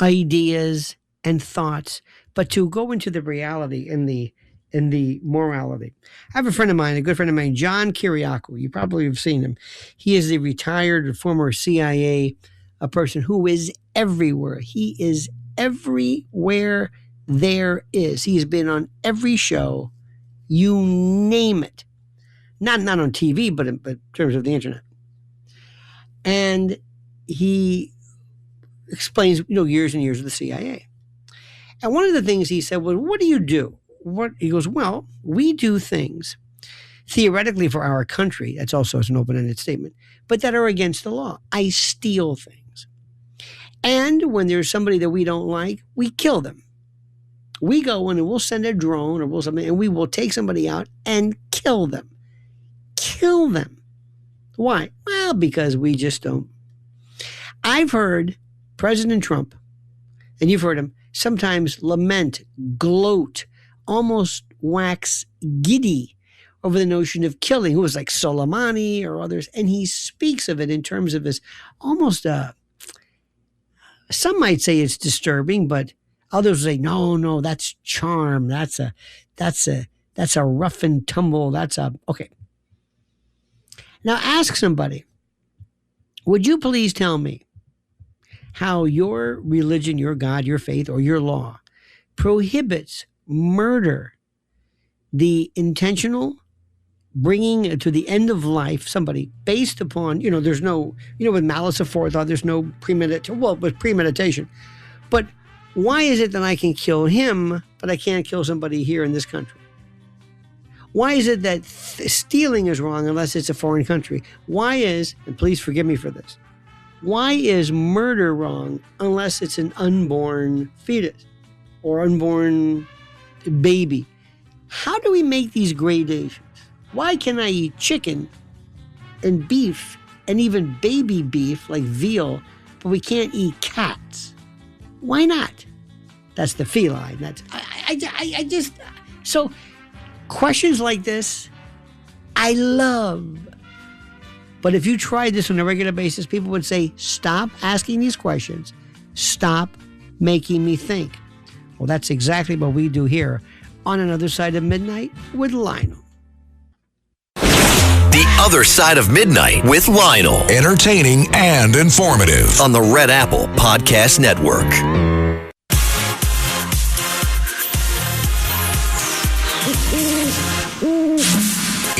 ideas and thoughts, but to go into the reality and the morality. I have a friend of mine, a good friend of mine, John Kiriakou. You probably have seen him. He is a retired former CIA person who is everywhere. He is everywhere there is. He's been on every show, you name it. Not on TV, but in terms of the internet. And he explains, years and years of the CIA. And one of the things he said was, what do you do? He goes, well, we do things theoretically for our country. That's also an open-ended statement, but that are against the law. I steal things. And when there's somebody that we don't like, we kill them. We go in and we'll send a drone or something, and we will take somebody out and kill them. Kill them. Why? Well, because we just don't. I've heard President Trump, and you've heard him, sometimes lament, gloat, almost wax giddy over the notion of killing, who was like Soleimani or others, and he speaks of it in terms of this almost some might say it's disturbing, but others say, no, that's charm. That's a rough and tumble. Okay. Now ask somebody, would you please tell me how your religion, your God, your faith, or your law prohibits murder, the intentional bringing to the end of life somebody based upon, there's no, with malice aforethought, there's no premeditation, well, with premeditation. But why is it that I can kill him, but I can't kill somebody here in this country? Why is it that stealing is wrong unless it's a foreign country? Why is, and please forgive me for this, why is murder wrong unless it's an unborn fetus or unborn baby? How do we make these gradations? Why can I eat chicken and beef and even baby beef like veal, but we can't eat cats? Why not? That's the feline. So questions like this, I love. But if you tried this on a regular basis, people would say, stop asking these questions. Stop making me think. Well, that's exactly what we do here on Another Side of Midnight with Lionel. The Other Side of Midnight with Lionel. Entertaining and informative. On the Red Apple Podcast Network.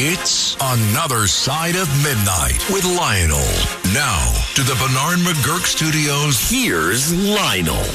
It's Another Side of Midnight with Lionel. Now, to the Bernard McGurk Studios, here's Lionel.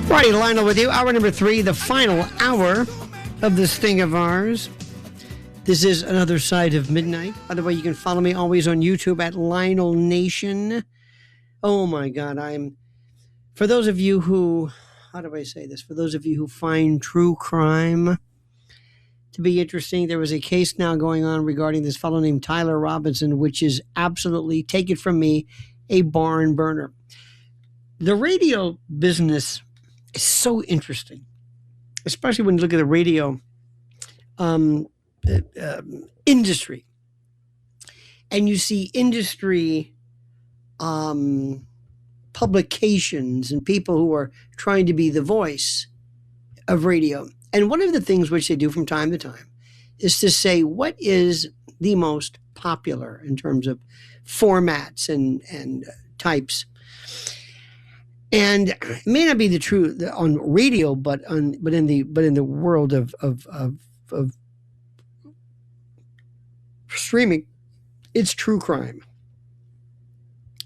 Righty, Lionel with you. Hour number 3, the final hour of this thing of ours. This is Another Side of Midnight. By the way, you can follow me always on YouTube at Lionel Nation. Oh my God, for those of you who, how do I say this? For those of you who find true crime to be interesting, there was a case now going on regarding this fellow named Tyler Robinson, which is absolutely, take it from me, a barn burner. The radio business is so interesting, especially when you look at the radio industry, and you see industry publications and people who are trying to be the voice of radio. And one of the things which they do from time to time is to say what is the most popular in terms of formats and types. And it may not be the truth on radio, but in the world of streaming, it's true crime.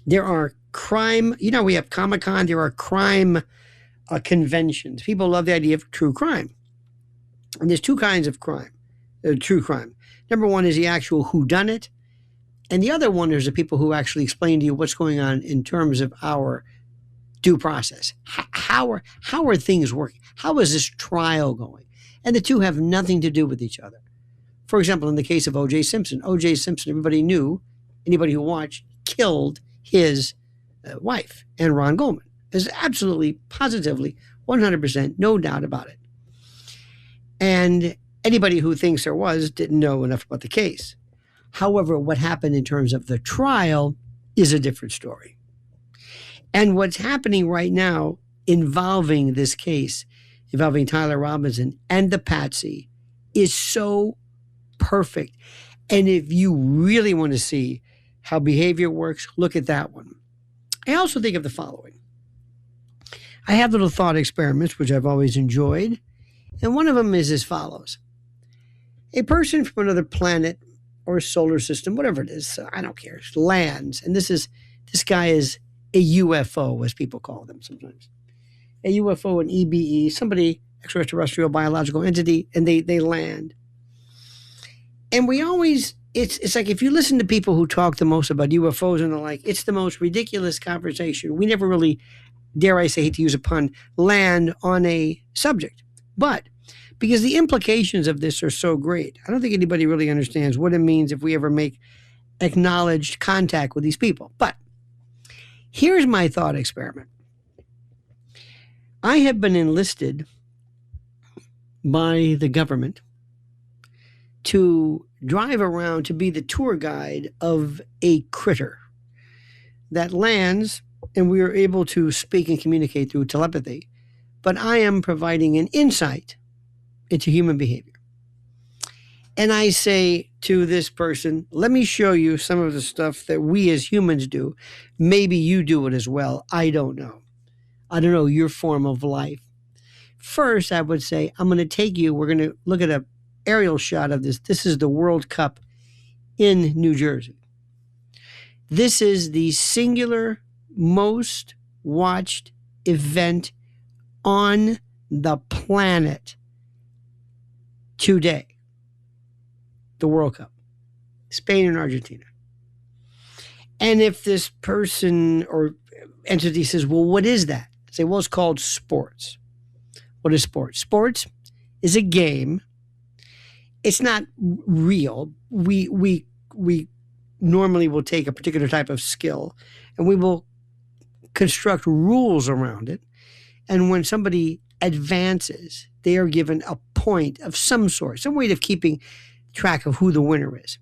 There are crime. We have Comic-Con. There are crime conventions. People love the idea of true crime, and there's two kinds of crime. True crime. Number one is the actual whodunit, and the other one is the people who actually explain to you what's going on in terms of our due process. How are things working? How is this trial going? And the two have nothing to do with each other. For example, in the case of O.J. Simpson, everybody knew, anybody who watched, killed his wife, Anne Ron Goldman. There's absolutely, positively, 100%, no doubt about it. And anybody who thinks there was didn't know enough about the case. However, what happened in terms of the trial is a different story. And what's happening right now involving this case, involving Tyler Robinson and the Patsy, is so perfect. And if you really want to see how behavior works, look at that one. I also think of the following. I have little thought experiments, which I've always enjoyed. And one of them is as follows. A person from another planet or solar system, whatever it is, I don't care, lands. And this guy is a UFO, as people call them sometimes. A UFO, an EBE, somebody, extraterrestrial biological entity, and they land. And we always, it's like if you listen to people who talk the most about UFOs and the like, it's the most ridiculous conversation. We never really, dare I say, hate to use a pun, land on a subject. But because the implications of this are so great, I don't think anybody really understands what it means if we ever make acknowledged contact with these people. But here's my thought experiment. I have been enlisted by the government to drive around to be the tour guide of a critter that lands, and we are able to speak and communicate through telepathy. But I am providing an insight into human behavior. And I say to this person, let me show you some of the stuff that we as humans do. Maybe you do it as well. I don't know. I don't know your form of life. First, I would say, I'm going to take you, we're going to look at an aerial shot of this. This is the World Cup in New Jersey. This is the singular most watched event on the planet. today, the World Cup, Spain and Argentina. And if this person or entity says, well, what is that? I say, well, it's called sports. What is sports? Sports is a game. It's not real. We normally will take a particular type of skill and we will construct rules around it. And when somebody advances, they are given a point of some sort, some way of keeping track of who the winner is.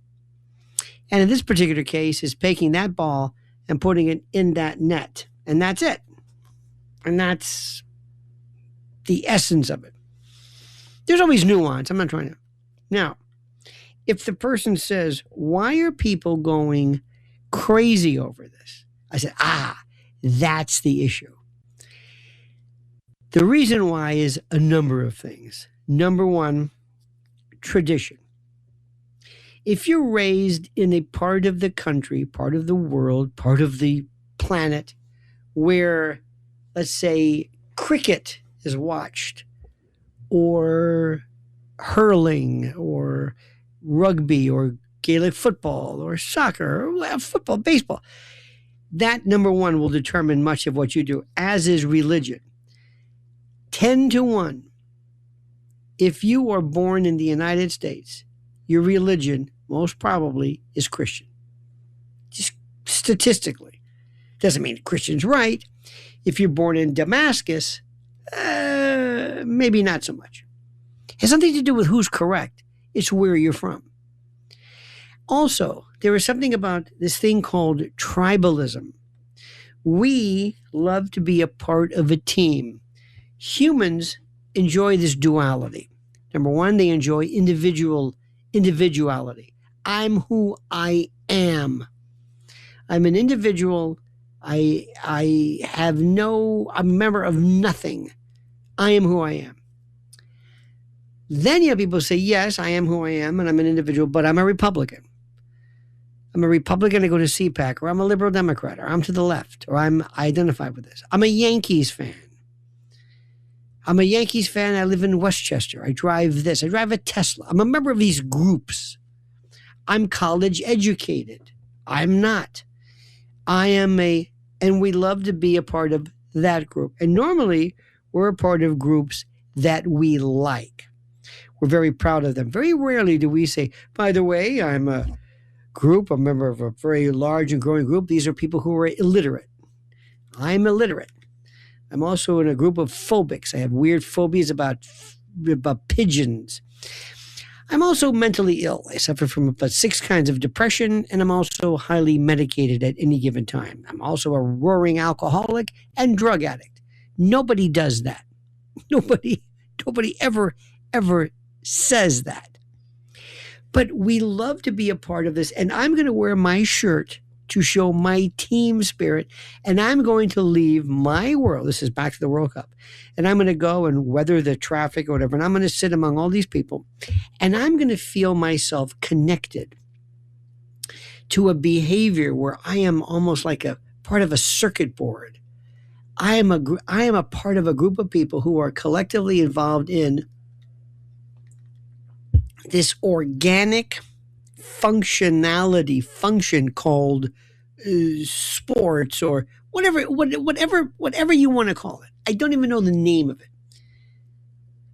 And in this particular case, is taking that ball and putting it in that net. And that's it. And that's the essence of it. There's always nuance. I'm not trying to. Now, if the person says, why are people going crazy over this? I said, that's the issue. The reason why is a number of things. Number one, tradition. If you're raised in a part of the country, part of the world, part of the planet where, let's say, cricket is watched, or hurling, or rugby, or Gaelic football, or soccer, or football, baseball, that, number one, will determine much of what you do, as is religion. 10-1. If you are born in the United States, your religion most probably is Christian. Just statistically. Doesn't mean Christian's right. If you're born in Damascus, maybe not so much. It has something to do with who's correct. It's where you're from. Also, there is something about this thing called tribalism. We love to be a part of a team. Humans enjoy this duality. Number one, they enjoy individuality. I'm who I am. I'm an individual. I'm a member of nothing. I am who I am. Then you have people say, yes, I am who I am, and I'm an individual, but I'm a Republican. I'm a Republican, I go to CPAC, or I'm a liberal Democrat, or I'm to the left, or I identify with this. I'm a Yankees fan. I live in Westchester. I drive this. I drive a Tesla. I'm a member of these groups. I'm college educated. I'm not. And we love to be a part of that group. And normally, we're a part of groups that we like. We're very proud of them. Very rarely do we say, by the way, I'm a member of a very large and growing group. These are people who are illiterate. I'm illiterate. I'm also in a group of phobics. I have weird phobias about pigeons. I'm also mentally ill. I suffer from about 6 kinds of depression, and I'm also highly medicated at any given time. I'm also a roaring alcoholic and drug addict. Nobody does that. Nobody ever says that. But we love to be a part of this, and I'm going to wear my shirt to show my team spirit, and I'm going to leave my world. This is back to the World Cup. And I'm going to go and weather the traffic or whatever, and I'm going to sit among all these people, and I'm going to feel myself connected to a behavior where I am almost like a part of a circuit board. I am a part of a group of people who are collectively involved in this organic function called sports, or whatever you want to call it. I don't even know the name of it.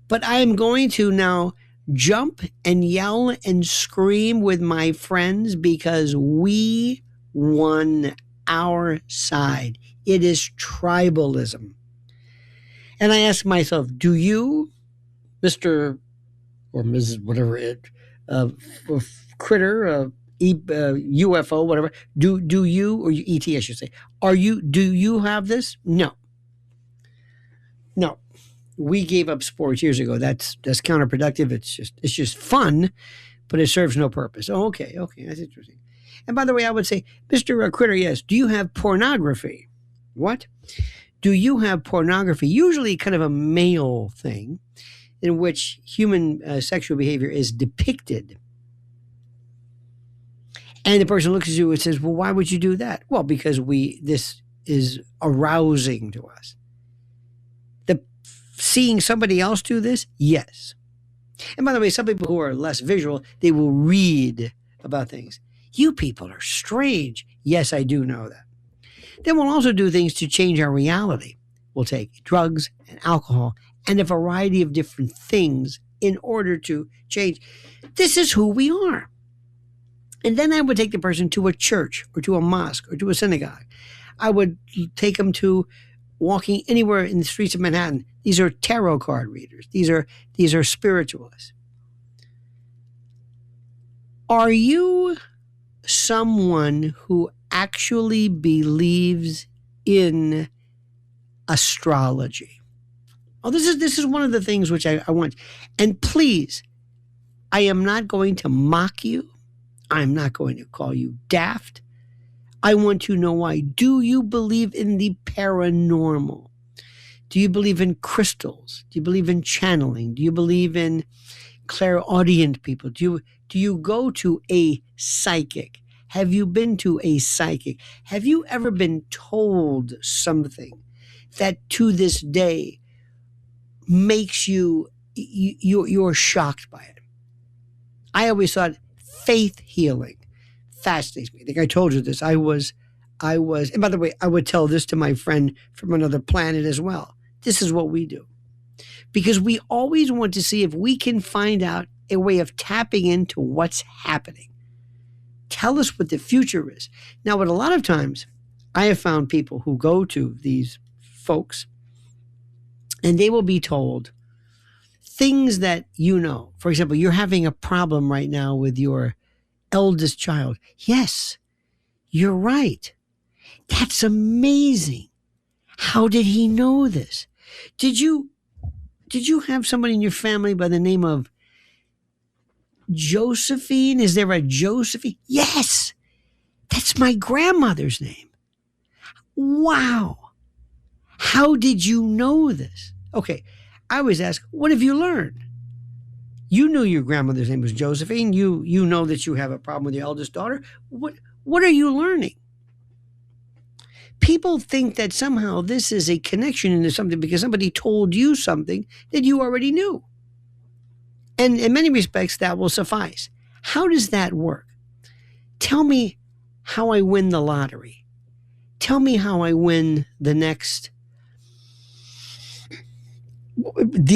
But I am going to now jump and yell and scream with my friends because we won our side. It is tribalism. And I ask myself, do you, Mr. or Mrs. whatever critter, UFO, whatever, do you, or ET I should say, do you have this? No. We gave up sports years ago. That's counterproductive. It's just fun, but it serves no purpose. Oh, okay, that's interesting. And by the way, I would say, Mr. Critter, yes, do you have pornography? What? Do you have pornography? Usually kind of a male thing in which human sexual behavior is depicted. And the person looks at you and says, well, why would you do that? Well, because this is arousing to us. Seeing somebody else do this? Yes. And by the way, some people who are less visual, they will read about things. You people are strange. Yes, I do know that. Then we'll also do things to change our reality. We'll take drugs and alcohol and a variety of different things in order to change. This is who we are. And then I would take the person to a church or to a mosque or to a synagogue. I would take them to walking anywhere in the streets of Manhattan. These are tarot card readers. These are spiritualists. Are you someone who actually believes in astrology? Oh, this is one of the things which I want. And please, I am not going to mock you. I'm not going to call you daft. I want to know why. Do you believe in the paranormal? Do you believe in crystals? Do you believe in channeling? Do you believe in clairaudient people? Do you go to a psychic? Have you been to a psychic? Have you ever been told something that to this day makes you're shocked by it? I always thought faith healing fascinates me. I think I told you this. I was, and by the way, I would tell this to my friend from another planet as well. This is what we do. Because we always want to see if we can find out a way of tapping into what's happening. Tell us what the future is. Now, but a lot of times, I have found people who go to these folks and they will be told things that you know. For example, you're having a problem right now with your eldest child. Yes, you're right. That's amazing. How did he know this? Did you have somebody in your family by the name of Josephine? Is there a Josephine? Yes, that's my grandmother's name. Wow. How did you know this? Okay, I always ask, what have you learned? You knew your grandmother's name was Josephine. You know that you have a problem with your eldest daughter. What are you learning? People think that somehow this is a connection into something because somebody told you something that you already knew. And in many respects, that will suffice. How does that work? Tell me how I win the lottery. Tell me how I win the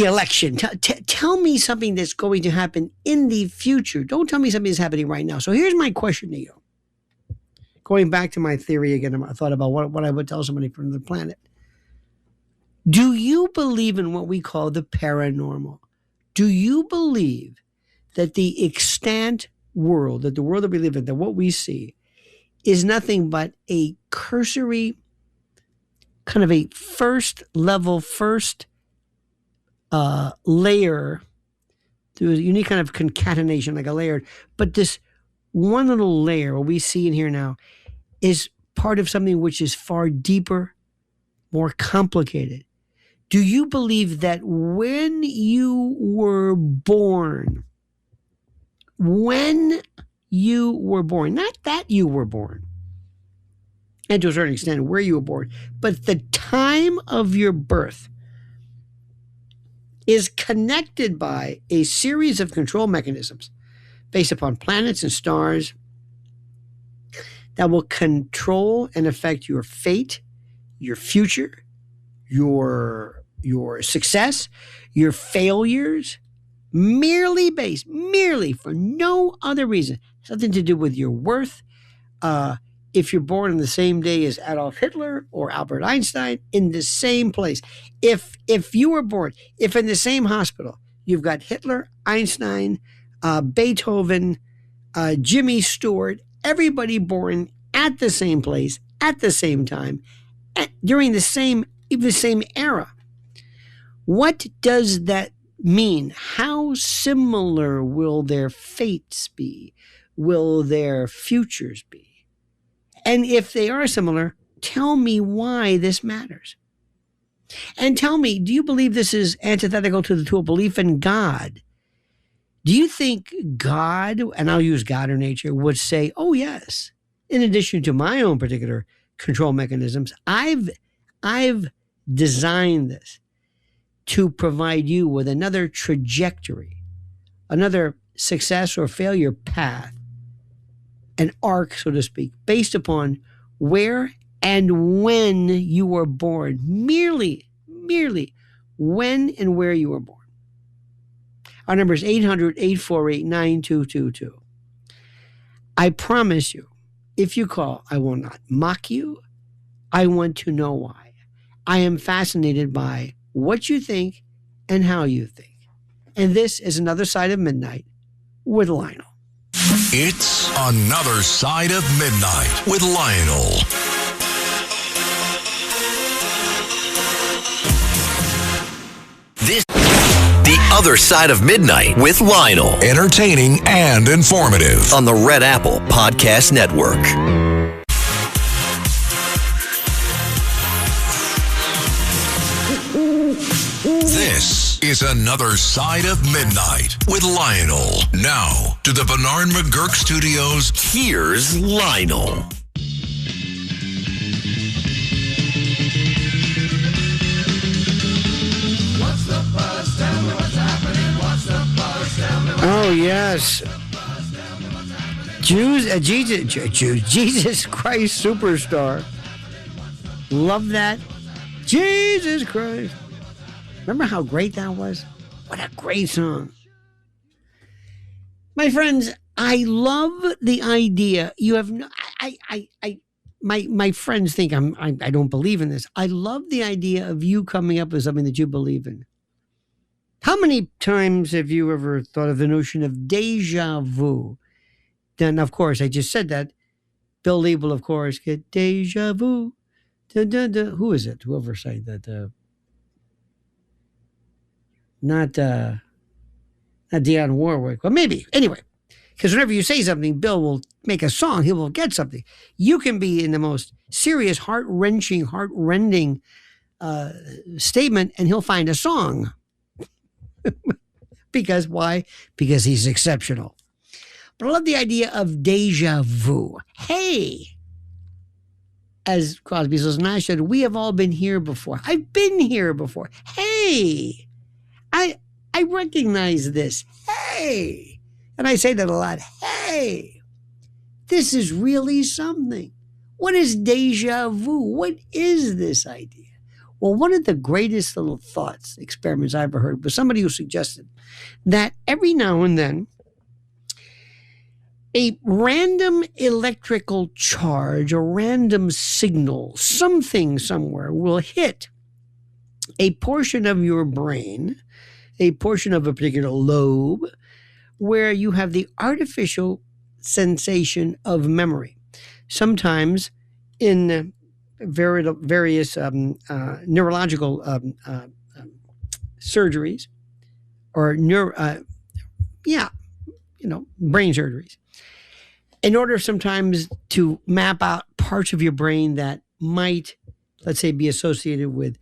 election. Tell me something that's going to happen in the future. Don't tell me something that's happening right now. So here's my question to you. Going back to my theory again, I thought about what I would tell somebody from the planet. Do you believe in what we call the paranormal? Do you believe that the extant world, that the world that we live in, that what we see is nothing but a cursory, kind of a first layer, through a unique kind of concatenation, like a layer, but this one little layer, what we see in here now, is part of something which is far deeper, more complicated. Do you believe that when you were born, not that you were born, and to a certain extent where you were born, but the time of your birth is connected by a series of control mechanisms based upon planets and stars that will control and affect your fate, your future, your success, your failures, merely for no other reason. Something to do with your worth. If you're born on the same day as Adolf Hitler or Albert Einstein, in the same place. If you were born, if in the same hospital, you've got Hitler, Einstein, Beethoven, Jimmy Stewart, everybody born at the same place, at the same time, during the same era. What does that mean? How similar will their fates be? Will their futures be? And if they are similar, tell me why this matters. And tell me, do you believe this is antithetical to a belief in God? Do you think God, and I'll use God or nature, would say, oh yes, in addition to my own particular control mechanisms, I've designed this to provide you with another trajectory another success or failure path, an arc, so to speak, based upon where and when you were born. Merely when and where you were born. Our number is 800-848-9222. I promise you, if you call, I will not mock you. I want to know why. I am fascinated by what you think and how you think. And this is Another Side of Midnight with Lionel. It's Another Side of Midnight with Lionel. This The Other Side of Midnight with Lionel. Entertaining and informative. On the Red Apple Podcast Network. This is Another Side of Midnight with Lionel. Now, to the Bernard McGurk Studios, here's Lionel. Oh, yes. Jesus Christ Superstar. Love that. Jesus Christ. Remember how great that was? What a great song. My friends, I love the idea. You have no, my friends think I don't believe in this. I love the idea of you coming up with something that you believe in. How many times have you ever thought of the notion of deja vu? Then, of course, I just said that. Bill Lee will, of course, get deja vu. Da, da, da. Who is it? Whoever said that? Not Dionne Warwick. Well, maybe. Anyway, because whenever you say something, Bill will make a song. He will get something. You can be in the most serious, heart-wrenching, heart-rending statement, and he'll find a song. Because why? Because he's exceptional. But I love the idea of deja vu. Hey, as Crosby, Stills, Nash said, we have all been here before. I've been here before. Hey, I recognize this. Hey, and I say that a lot. Hey, this is really something. What is deja vu? What is this idea? Well, one of the greatest little thoughts, experiments I ever heard was somebody who suggested that every now and then a random electrical charge, a random signal, something somewhere will hit a portion of your brain, a portion of a particular lobe, where you have the artificial sensation of memory. Sometimes in various neurological surgeries or brain surgeries, in order sometimes to map out parts of your brain that might, let's say, be associated with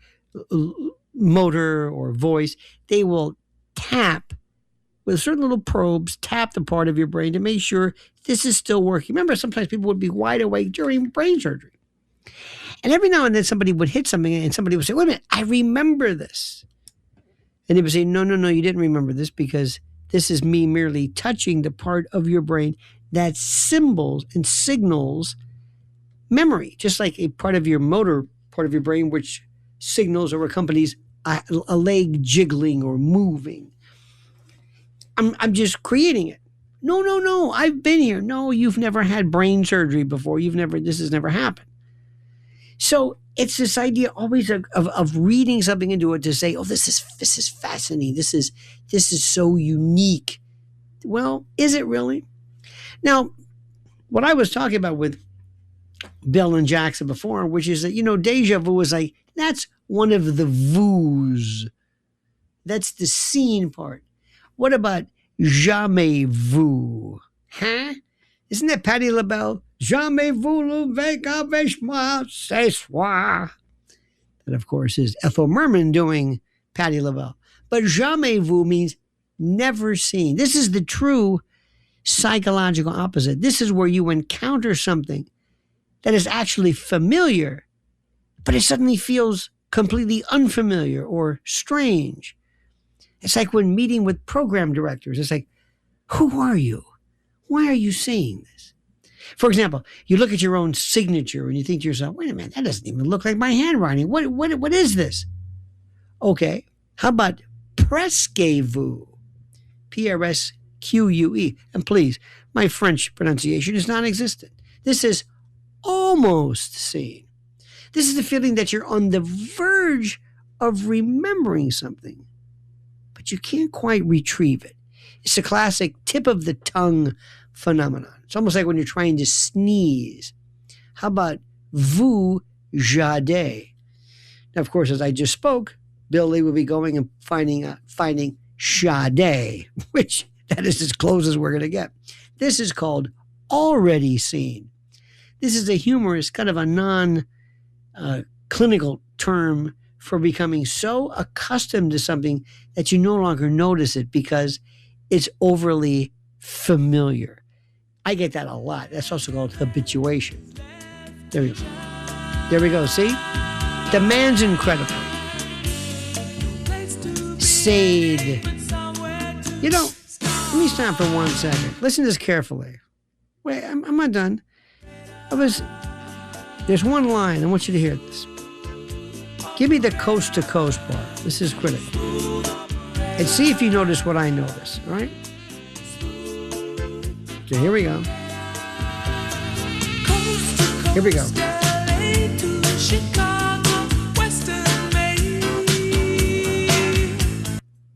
motor or voice, they will tap with certain little probes, tap the part of your brain to make sure this is still working. Remember, sometimes people would be wide awake during brain surgery. And every now and then somebody would hit something and somebody would say, wait a minute, I remember this. And they would say, no, you didn't remember this because this is me merely touching the part of your brain that symbols and signals memory, just like a part of your motor part of your brain which signals or accompanies a leg jiggling or moving. I'm just creating it. No, I've been here. No, you've never had brain surgery before. This has never happened. So it's this idea always of reading something into it to say, oh, this is fascinating. This is so unique. Well, is it really? Now, what I was talking about with Bill and Jackson before, which is that, deja vu is like, that's one of the vus. That's the scene part. What about jamais vu? Huh? Isn't that Patti LaBelle? Jamais voulu avec moi, ce soir. That, of course, is Ethel Merman doing Patti LaBelle. But jamais vu means never seen. This is the true psychological opposite. This is where you encounter something that is actually familiar, but it suddenly feels completely unfamiliar or strange. It's like when meeting with program directors. It's like, Who are you? Why are you saying this? For example, you look at your own signature and you think to yourself, wait a minute, that doesn't even look like my handwriting. What is this? Okay, how about presque-vous? P-R-S-Q-U-E. And please, my French pronunciation is non-existent. This is almost seen. This is the feeling that you're on the verge of remembering something, but you can't quite retrieve it. It's a classic tip of the tongue phenomenon. It's almost like when you're trying to sneeze. How about vous jadez? Now, of course, as I just spoke, Billy will be going and finding Sade, which that is as close as we're going to get. This is called already seen. This is a humorous, kind of a non-clinical term for becoming so accustomed to something that you no longer notice it because it's overly familiar. I get that a lot. That's also called habituation. There we go. There we go. See? The man's incredible. Sade. You know, let me stop for 1 second. Listen to this carefully. Wait, I'm not done. There's one line. I want you to hear this. Give me the coast to coast part. This is critical. And see if you notice what I notice, all right? So here we go. Here we go.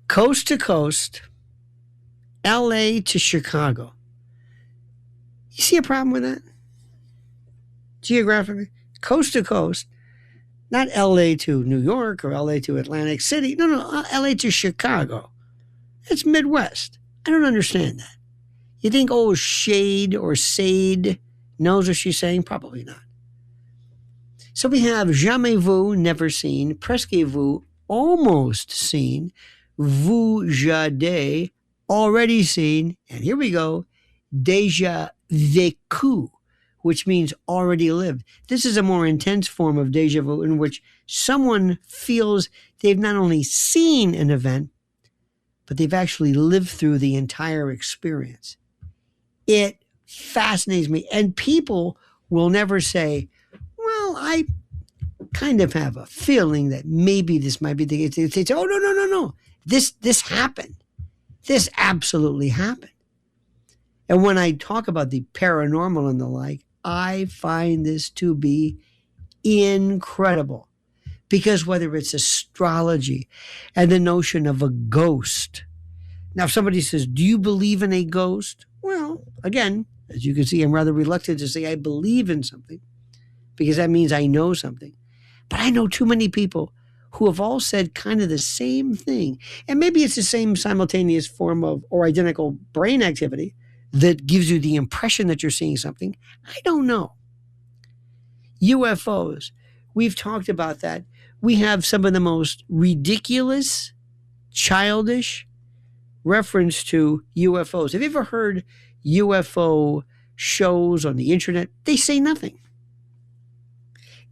Coast to coast, LA to Chicago. You see a problem with that? Geographically? Coast to coast, not LA to New York or LA to Atlantic City. No, LA to Chicago. It's Midwest. I don't understand that. You think, Shade or Sade knows what she's saying? Probably not. So we have jamais vu, never seen, presque-vous, almost seen, vous jadez, already seen, and here we go, déjà vécu, which means already lived. This is a more intense form of déjà vu in which someone feels they've not only seen an event, but they've actually lived through the entire experience. It fascinates me. And people will never say, well, I kind of have a feeling that maybe this might be the case. They say, oh, no. This happened. This absolutely happened. And when I talk about the paranormal and the like, I find this to be incredible. Because whether it's astrology and the notion of a ghost. Now, if somebody says, do you believe in a ghost? Well, again, as you can see, I'm rather reluctant to say I believe in something because that means I know something. But I know too many people who have all said kind of the same thing. And maybe it's the same simultaneous form of or identical brain activity that gives you the impression that you're seeing something. I don't know. UFOs. We've talked about that. We have some of the most ridiculous, childish reference to UFOs. Have you ever heard UFO shows on the internet? They say nothing.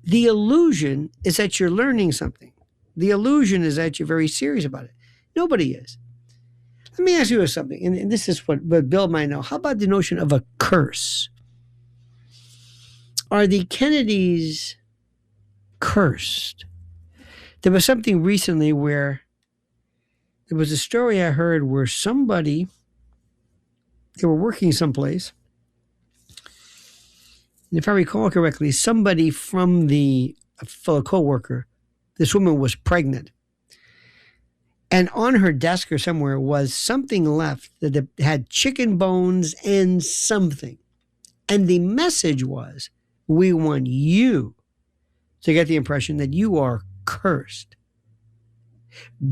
The illusion is that you're learning something. The illusion is that you're very serious about it. Nobody is. Let me ask you something, and this is what Bill might know. How about the notion of a curse? Are the Kennedys cursed? There was something recently where there was a story I heard where somebody, they were working someplace, and if I recall correctly, somebody from a fellow coworker, this woman was pregnant. And on her desk or somewhere was something left that had chicken bones and something. And the message was, we want you to get the impression that you are cursed.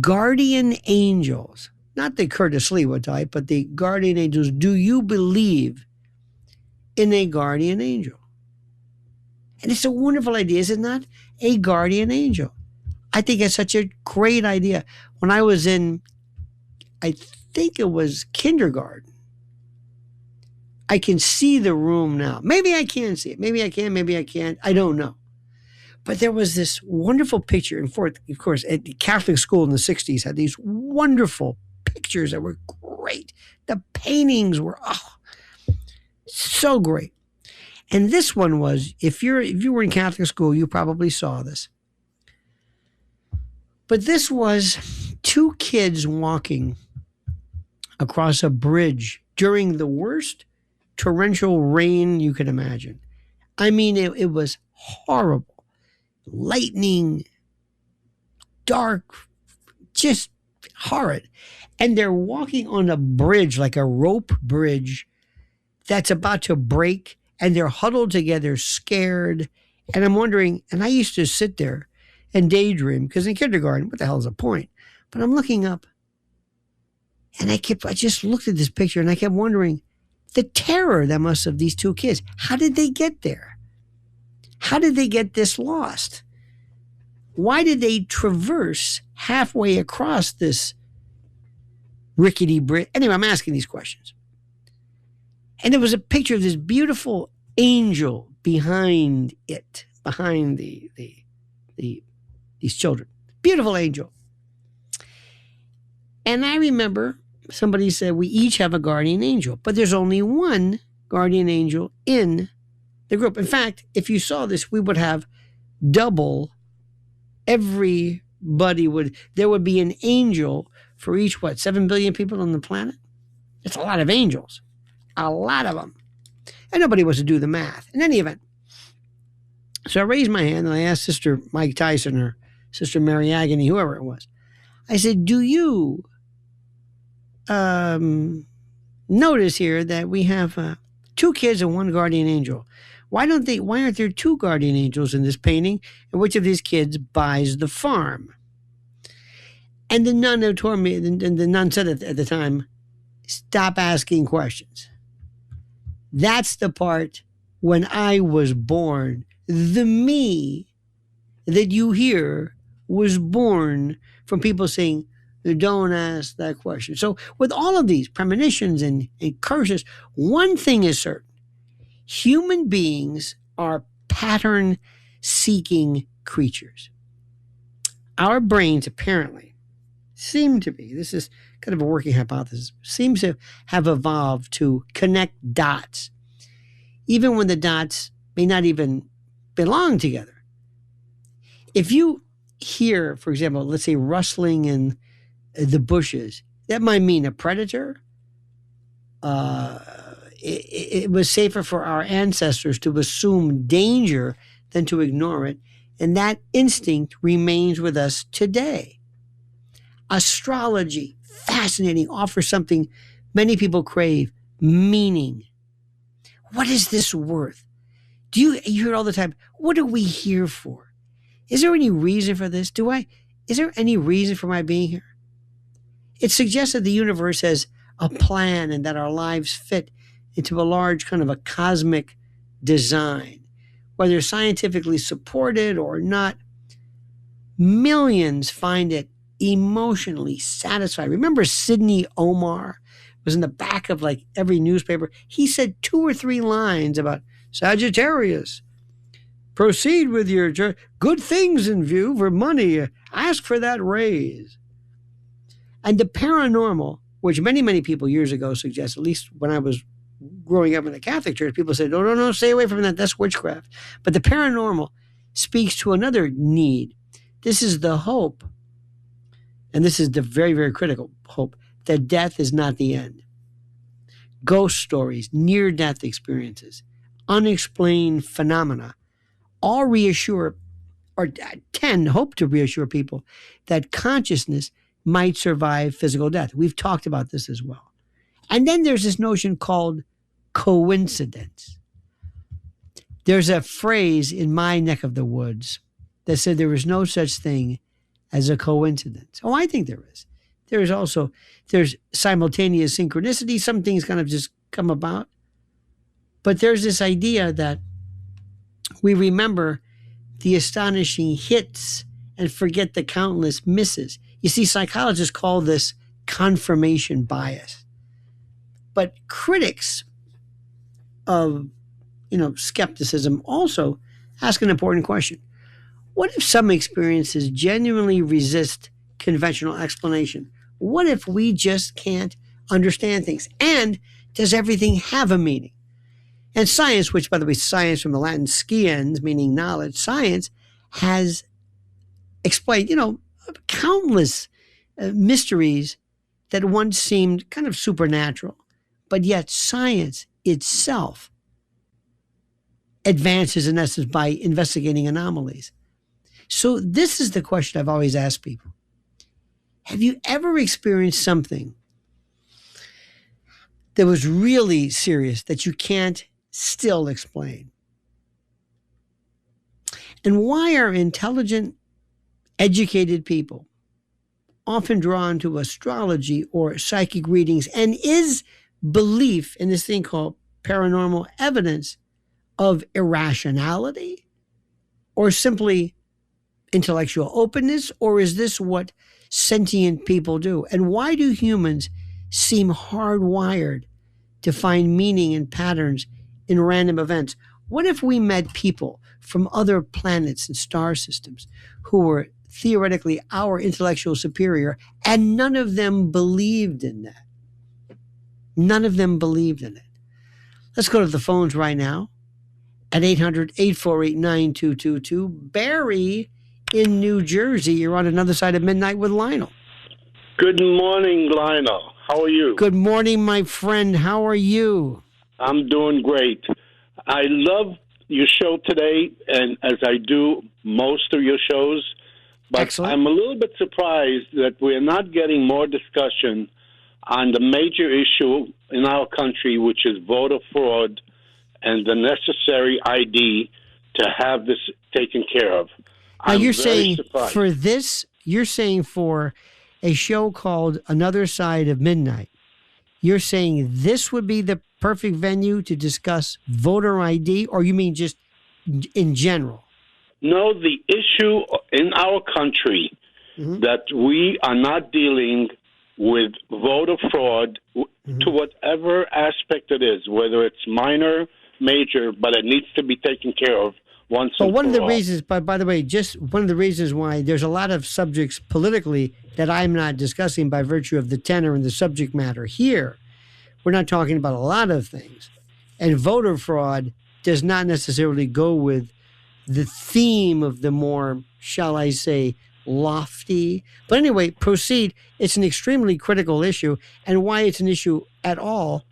Guardian angels, not the Curtis Lewa type, but the guardian angels. Do you believe in a guardian angel? And it's a wonderful idea, is it not? A guardian angel. I think it's such a great idea. When I was in, I think it was kindergarten, I can see the room now. Maybe I can see it. Maybe I can, maybe I can't. I don't know. But there was this wonderful picture. And of course, at the Catholic school in the 60s had these wonderful pictures that were great. The paintings were so great. And this one was, if you were in Catholic school, you probably saw this. But this was two kids walking across a bridge during the worst torrential rain you could imagine. I mean, it was horrible. Lightning, dark, just horrid. And they're walking on a bridge, like a rope bridge that's about to break, and they're huddled together, scared. And I'm wondering, and I used to sit there and daydream, because in kindergarten, what the hell is the point? But I'm looking up, and I just looked at this picture, and I kept wondering the terror that must have these two kids. How did they get there? How did they get this lost? Why did they traverse halfway across this rickety bridge? Anyway, I'm asking these questions. And there was a picture of this beautiful angel behind it, behind these children. Beautiful angel. And I remember somebody said we each have a guardian angel, but there's only one guardian angel in the group. In fact, if you saw this, we would have double. There would be an angel for each, 7 billion people on the planet? It's a lot of angels. A lot of them. And nobody wants to do the math. In any event, so I raised my hand and I asked Sister Mike Tyson or Sister Mary Agony, whoever it was. I said, do you notice here that we have two kids and one guardian angel? Why aren't there two guardian angels in this painting? And which of these kids buys the farm? And the nun who told me, the nun said at the time, stop asking questions. That's the part when I was born. The me that you hear was born from people saying, don't ask that question. So with all of these premonitions and curses, one thing is certain. Human beings are pattern-seeking creatures. Our brains apparently seem to be, this is kind of a working hypothesis, seems to have evolved to connect dots, even when the dots may not even belong together. If you hear, for example, let's say rustling in the bushes, that might mean a predator. It was safer for our ancestors to assume danger than to ignore it. And that instinct remains with us today. Astrology, fascinating, offers something many people crave, meaning. What is this worth? You hear all the time, what are we here for? Is there any reason for this? Is there any reason for my being here? It suggests that the universe has a plan and that our lives fit into a large kind of a cosmic design, whether supported or not. Millions find it emotionally satisfying. Remember Sidney Omar was in the back of like every newspaper. He said 2 or 3 lines about Sagittarius. Proceed with your good things in view for money. Ask for that raise. And the paranormal, which many people years ago suggested, at least when I was growing up in the Catholic Church, people said, no, stay away from that. That's witchcraft. But the paranormal speaks to another need. This is the hope, and this is the very, very critical hope, that death is not the end. Ghost stories, near-death experiences, unexplained phenomena, all reassure, or hope to reassure people that consciousness might survive physical death. We've talked about this as well. And then there's this notion called coincidence. There's a phrase in my neck of the woods that said there is no such thing as a coincidence. Oh, I think there is. There's simultaneous synchronicity. Some things kind of just come about. But there's this idea that we remember the astonishing hits and forget the countless misses. You see, psychologists call this confirmation bias. But critics of, skepticism also ask an important question. What if some experiences genuinely resist conventional explanation? What if we just can't understand things? And does everything have a meaning? And science, which, by the way, science from the Latin sciens, meaning knowledge, science has explained, countless mysteries that once seemed kind of supernatural. But yet science itself advances, in essence, by investigating anomalies. So this is the question I've always asked people. Have you ever experienced something that was really serious that you can't still explain? And why are intelligent, educated people often drawn to astrology or psychic readings? And is belief in this thing called paranormal evidence of irrationality or simply intellectual openness? Or is this what sentient people do? And why do humans seem hardwired to find meaning and patterns in random events? What if we met people from other planets and star systems who were theoretically our intellectual superior, and none of them believed in that? None of them believed in it. Let's go to the phones right now at 800-848-9222. Barry in New Jersey, you're on Another Side of Midnight with Lionel. Good morning, Lionel. How are you? Good morning, my friend. How are you? I'm doing great. I love your show today, and as I do most of your shows, but excellent. I'm a little bit surprised that we're not getting more discussion on the major issue in our country, which is voter fraud and the necessary ID to have this taken care of. Now, you're saying surprised. For this, you're saying for a show called Another Side of Midnight, you're saying this would be the perfect venue to discuss voter ID, or you mean just in general? No, the issue in our country that we are not dealing with voter fraud to whatever aspect it is, whether it's minor, major, but it needs to be taken care of once But and one for of the all. reasons, by the way, just one of the reasons why there's a lot of subjects politically that I'm not discussing by virtue of the tenor and the subject matter here. We're not talking about a lot of things. And voter fraud does not necessarily go with the theme of the more, shall I say, lofty. But anyway, proceed. It's an extremely critical issue. And why it's an issue at all,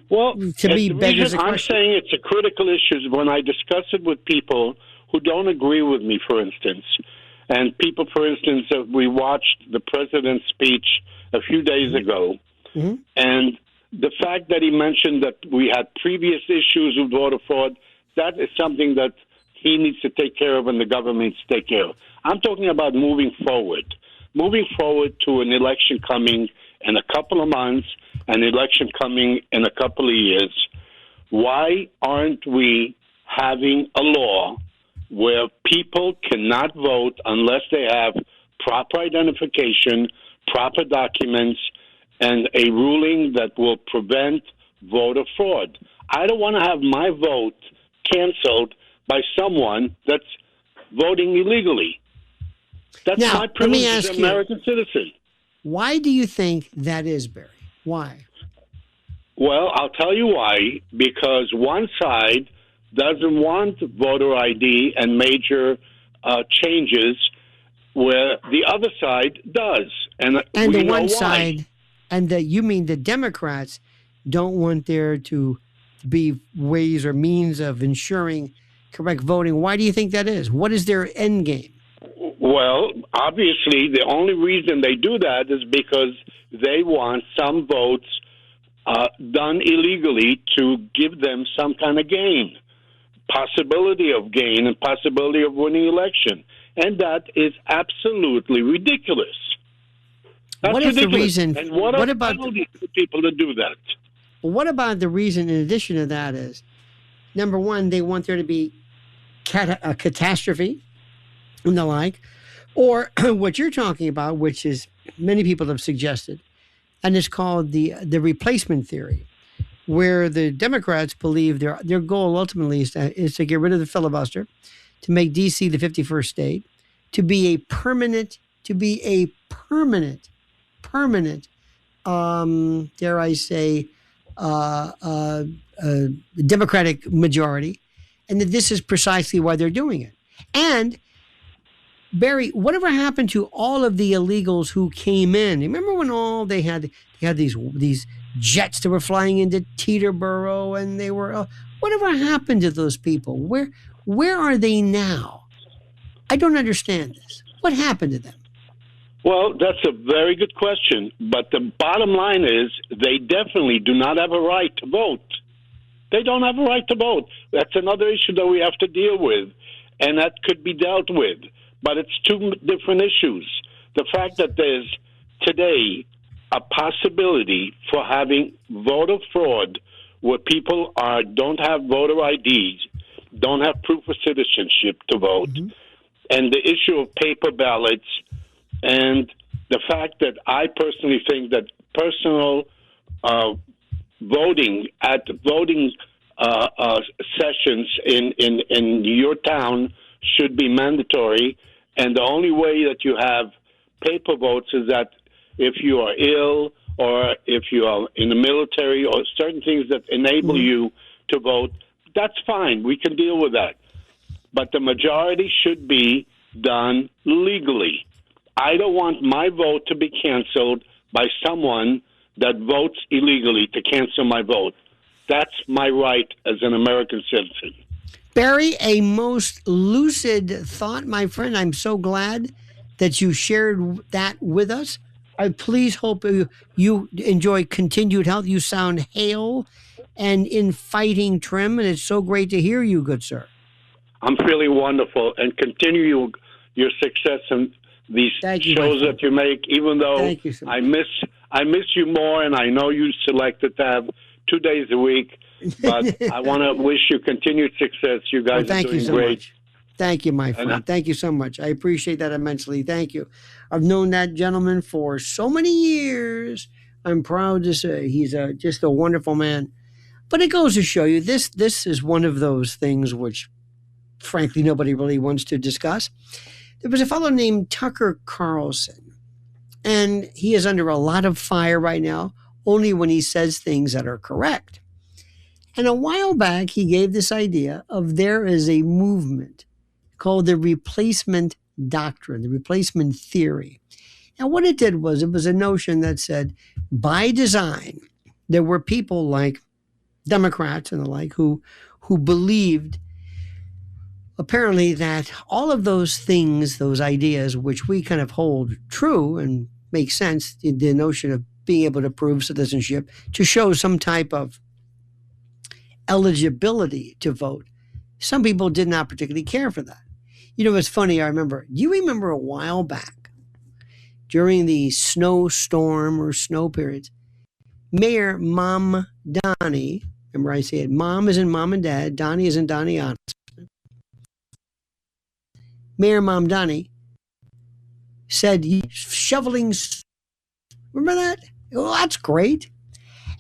well, to me, the beggars reason the I'm question. saying it's a critical issue is when I discuss it with people who don't agree with me, for instance. And people, for instance, we watched the president's speech a few days ago, and the fact that he mentioned that we had previous issues with voter fraud, that is something that he needs to take care of and the government needs to take care of. I'm talking about moving forward to an election coming in a couple of months, an election coming in a couple of years. Why aren't we having a law where people cannot vote unless they have proper identification, proper documents, and a ruling that will prevent voter fraud? I don't want to have my vote canceled by someone that's voting illegally. That's Now, my let privilege me as ask an you, American citizen. why do you think that is, Barry? Why? Well, I'll tell you why. Because one side doesn't want voter ID and major changes, where the other side does. And we the know one why. side, and you mean the Democrats don't want there to be ways or means of ensuring correct voting. Why do you think that is? What is their end game? Well, obviously, the only reason they do that is because they want some votes done illegally to give them some kind of gain, possibility of gain and possibility of winning election. And that is absolutely ridiculous. That's What if the ridiculous. reason? And what about people to do that? Well, what about the reason, in addition to that, is number one, they want there to be a catastrophe and the like, or what you're talking about, which is many people have suggested, and it's called the replacement theory, where the Democrats believe their goal ultimately is to get rid of the filibuster, to make D.C. the 51st state, to be a permanent dare I say, Democratic majority, and that this is precisely why they're doing it. And Barry, whatever happened to all of the illegals who came in? Remember when they had these jets that were flying into Teterboro, and they were whatever happened to those people? Where are they now? I don't understand this. What happened to them? Well, that's a very good question. But the bottom line is they definitely do not have a right to vote. They don't have a right to vote. That's another issue that we have to deal with, and that could be dealt with. But it's two different issues. The fact that there's today a possibility for having voter fraud where people don't have voter IDs, don't have proof of citizenship to vote, and the issue of paper ballots, and the fact that I personally think that personal voting at voting sessions in your town should be mandatory, and the only way that you have paper votes is that if you are ill or if you are in the military or certain things that enable you to vote, that's fine. We can deal with that. But the majority should be done legally. I don't want my vote to be canceled by someone that votes illegally to cancel my vote. That's my right as an American citizen. Barry, a most lucid thought, my friend. I'm so glad that you shared that with us. I please hope you enjoy continued health. You sound hale and in fighting trim, and it's so great to hear you, good sir. I'm feeling wonderful, and continue your success in these shows that you make, even though so I miss you more, and I know you selected to have 2 days a week, but I want to wish you continued success. You guys are doing great. Much. Thank you, my friend. Thank you so much. I appreciate that immensely. Thank you. I've known that gentleman for so many years. I'm proud to say he's just a wonderful man. But it goes to show you, this is one of those things which, frankly, nobody really wants to discuss. There was a fellow named Tucker Carlson, and he is under a lot of fire right now, only when he says things that are correct. And a while back, he gave this idea of there is a movement called the replacement doctrine, the replacement theory. And what it did was, it was a notion that said, by design, there were people like Democrats and the like who believed apparently that all of those things, those ideas, which we kind of hold true and make sense, the notion of being able to prove citizenship, to show some type of eligibility to vote, some people did not particularly care for that. You know, it's funny, do you remember a while back, during the snowstorm or snow periods, Mayor Mom Donnie, remember I said mom is in mom and dad, Donnie is in Donnie Osmond. Mayor Mom Donnie said, shoveling, remember that? Well, that's great.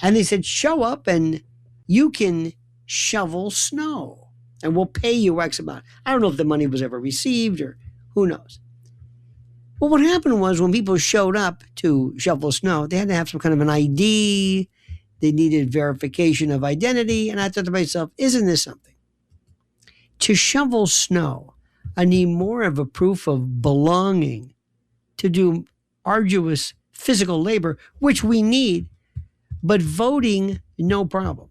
And they said, show up and you can shovel snow and we'll pay you X amount. I don't know if the money was ever received or who knows. Well, what happened was when people showed up to shovel snow, they had to have some kind of an ID. They needed verification of identity. And I thought to myself, isn't this something? To shovel snow, I need more of a proof of belonging to do arduous physical labor, which we need, but voting, no problem.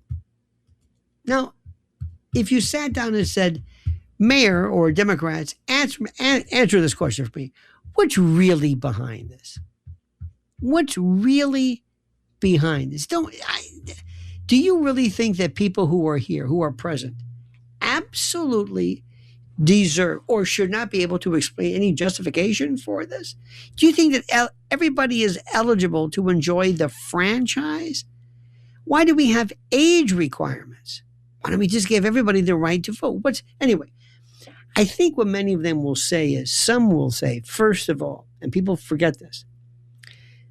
Now, if you sat down and said, Mayor or Democrats, answer this question for me. What's really behind this? What's really behind this? Do you really think that people who are here, who are present, absolutely deserve or should not be able to explain any justification for this? Do you think that everybody is eligible to enjoy the franchise? Why do we have age requirements? Why don't we just give everybody the right to vote? Anyway, I think what many of them will say is, some will say, first of all, and people forget this,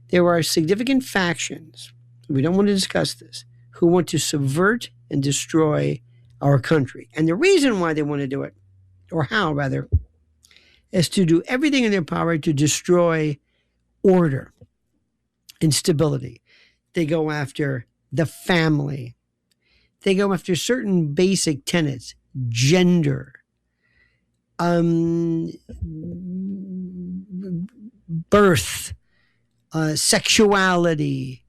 there are significant factions, we don't want to discuss this, who want to subvert and destroy our country. And the reason why they want to do it, or how rather, is to do everything in their power to destroy order and stability. They go after the family. They go after certain basic tenets, gender, birth, sexuality.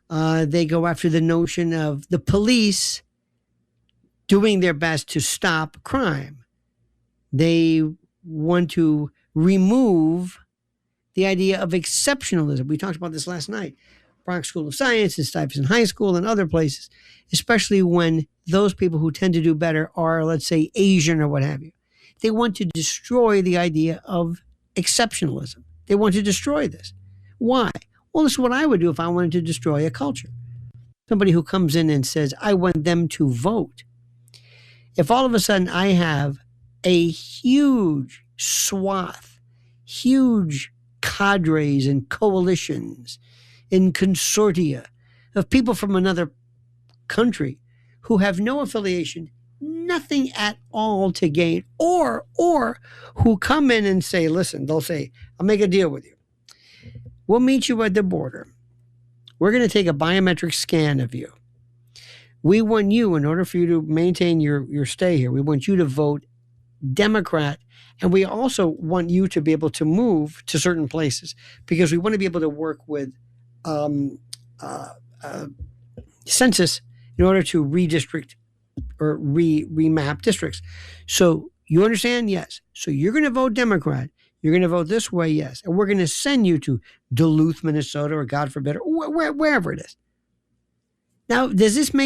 They go after the notion of the police doing their best to stop crime. They want to remove the idea of exceptionalism. We talked about this last night. Bronx School of Science and Stuyvesant High School and other places, especially when those people who tend to do better are, let's say, Asian or what have you. They want to destroy the idea of exceptionalism. They want to destroy this. Why? Well, this is what I would do if I wanted to destroy a culture. Somebody who comes in and says, I want them to vote. If all of a sudden I have a huge swath, huge cadres and coalitions in consortia of people from another country who have no affiliation, nothing at all to gain, or who come in and say, listen, they'll say, I'll make a deal with you. We'll meet you at the border. We're going to take a biometric scan of you. We want you, in order for you to maintain your stay here, we want you to vote Democrat. And we also want you to be able to move to certain places because we want to be able to work with census in order to redistrict or remap districts. So you understand? Yes. So you're going to vote Democrat. You're going to vote this way, yes. And we're going to send you to Duluth, Minnesota, or God forbid, or wherever it is. Now, does this make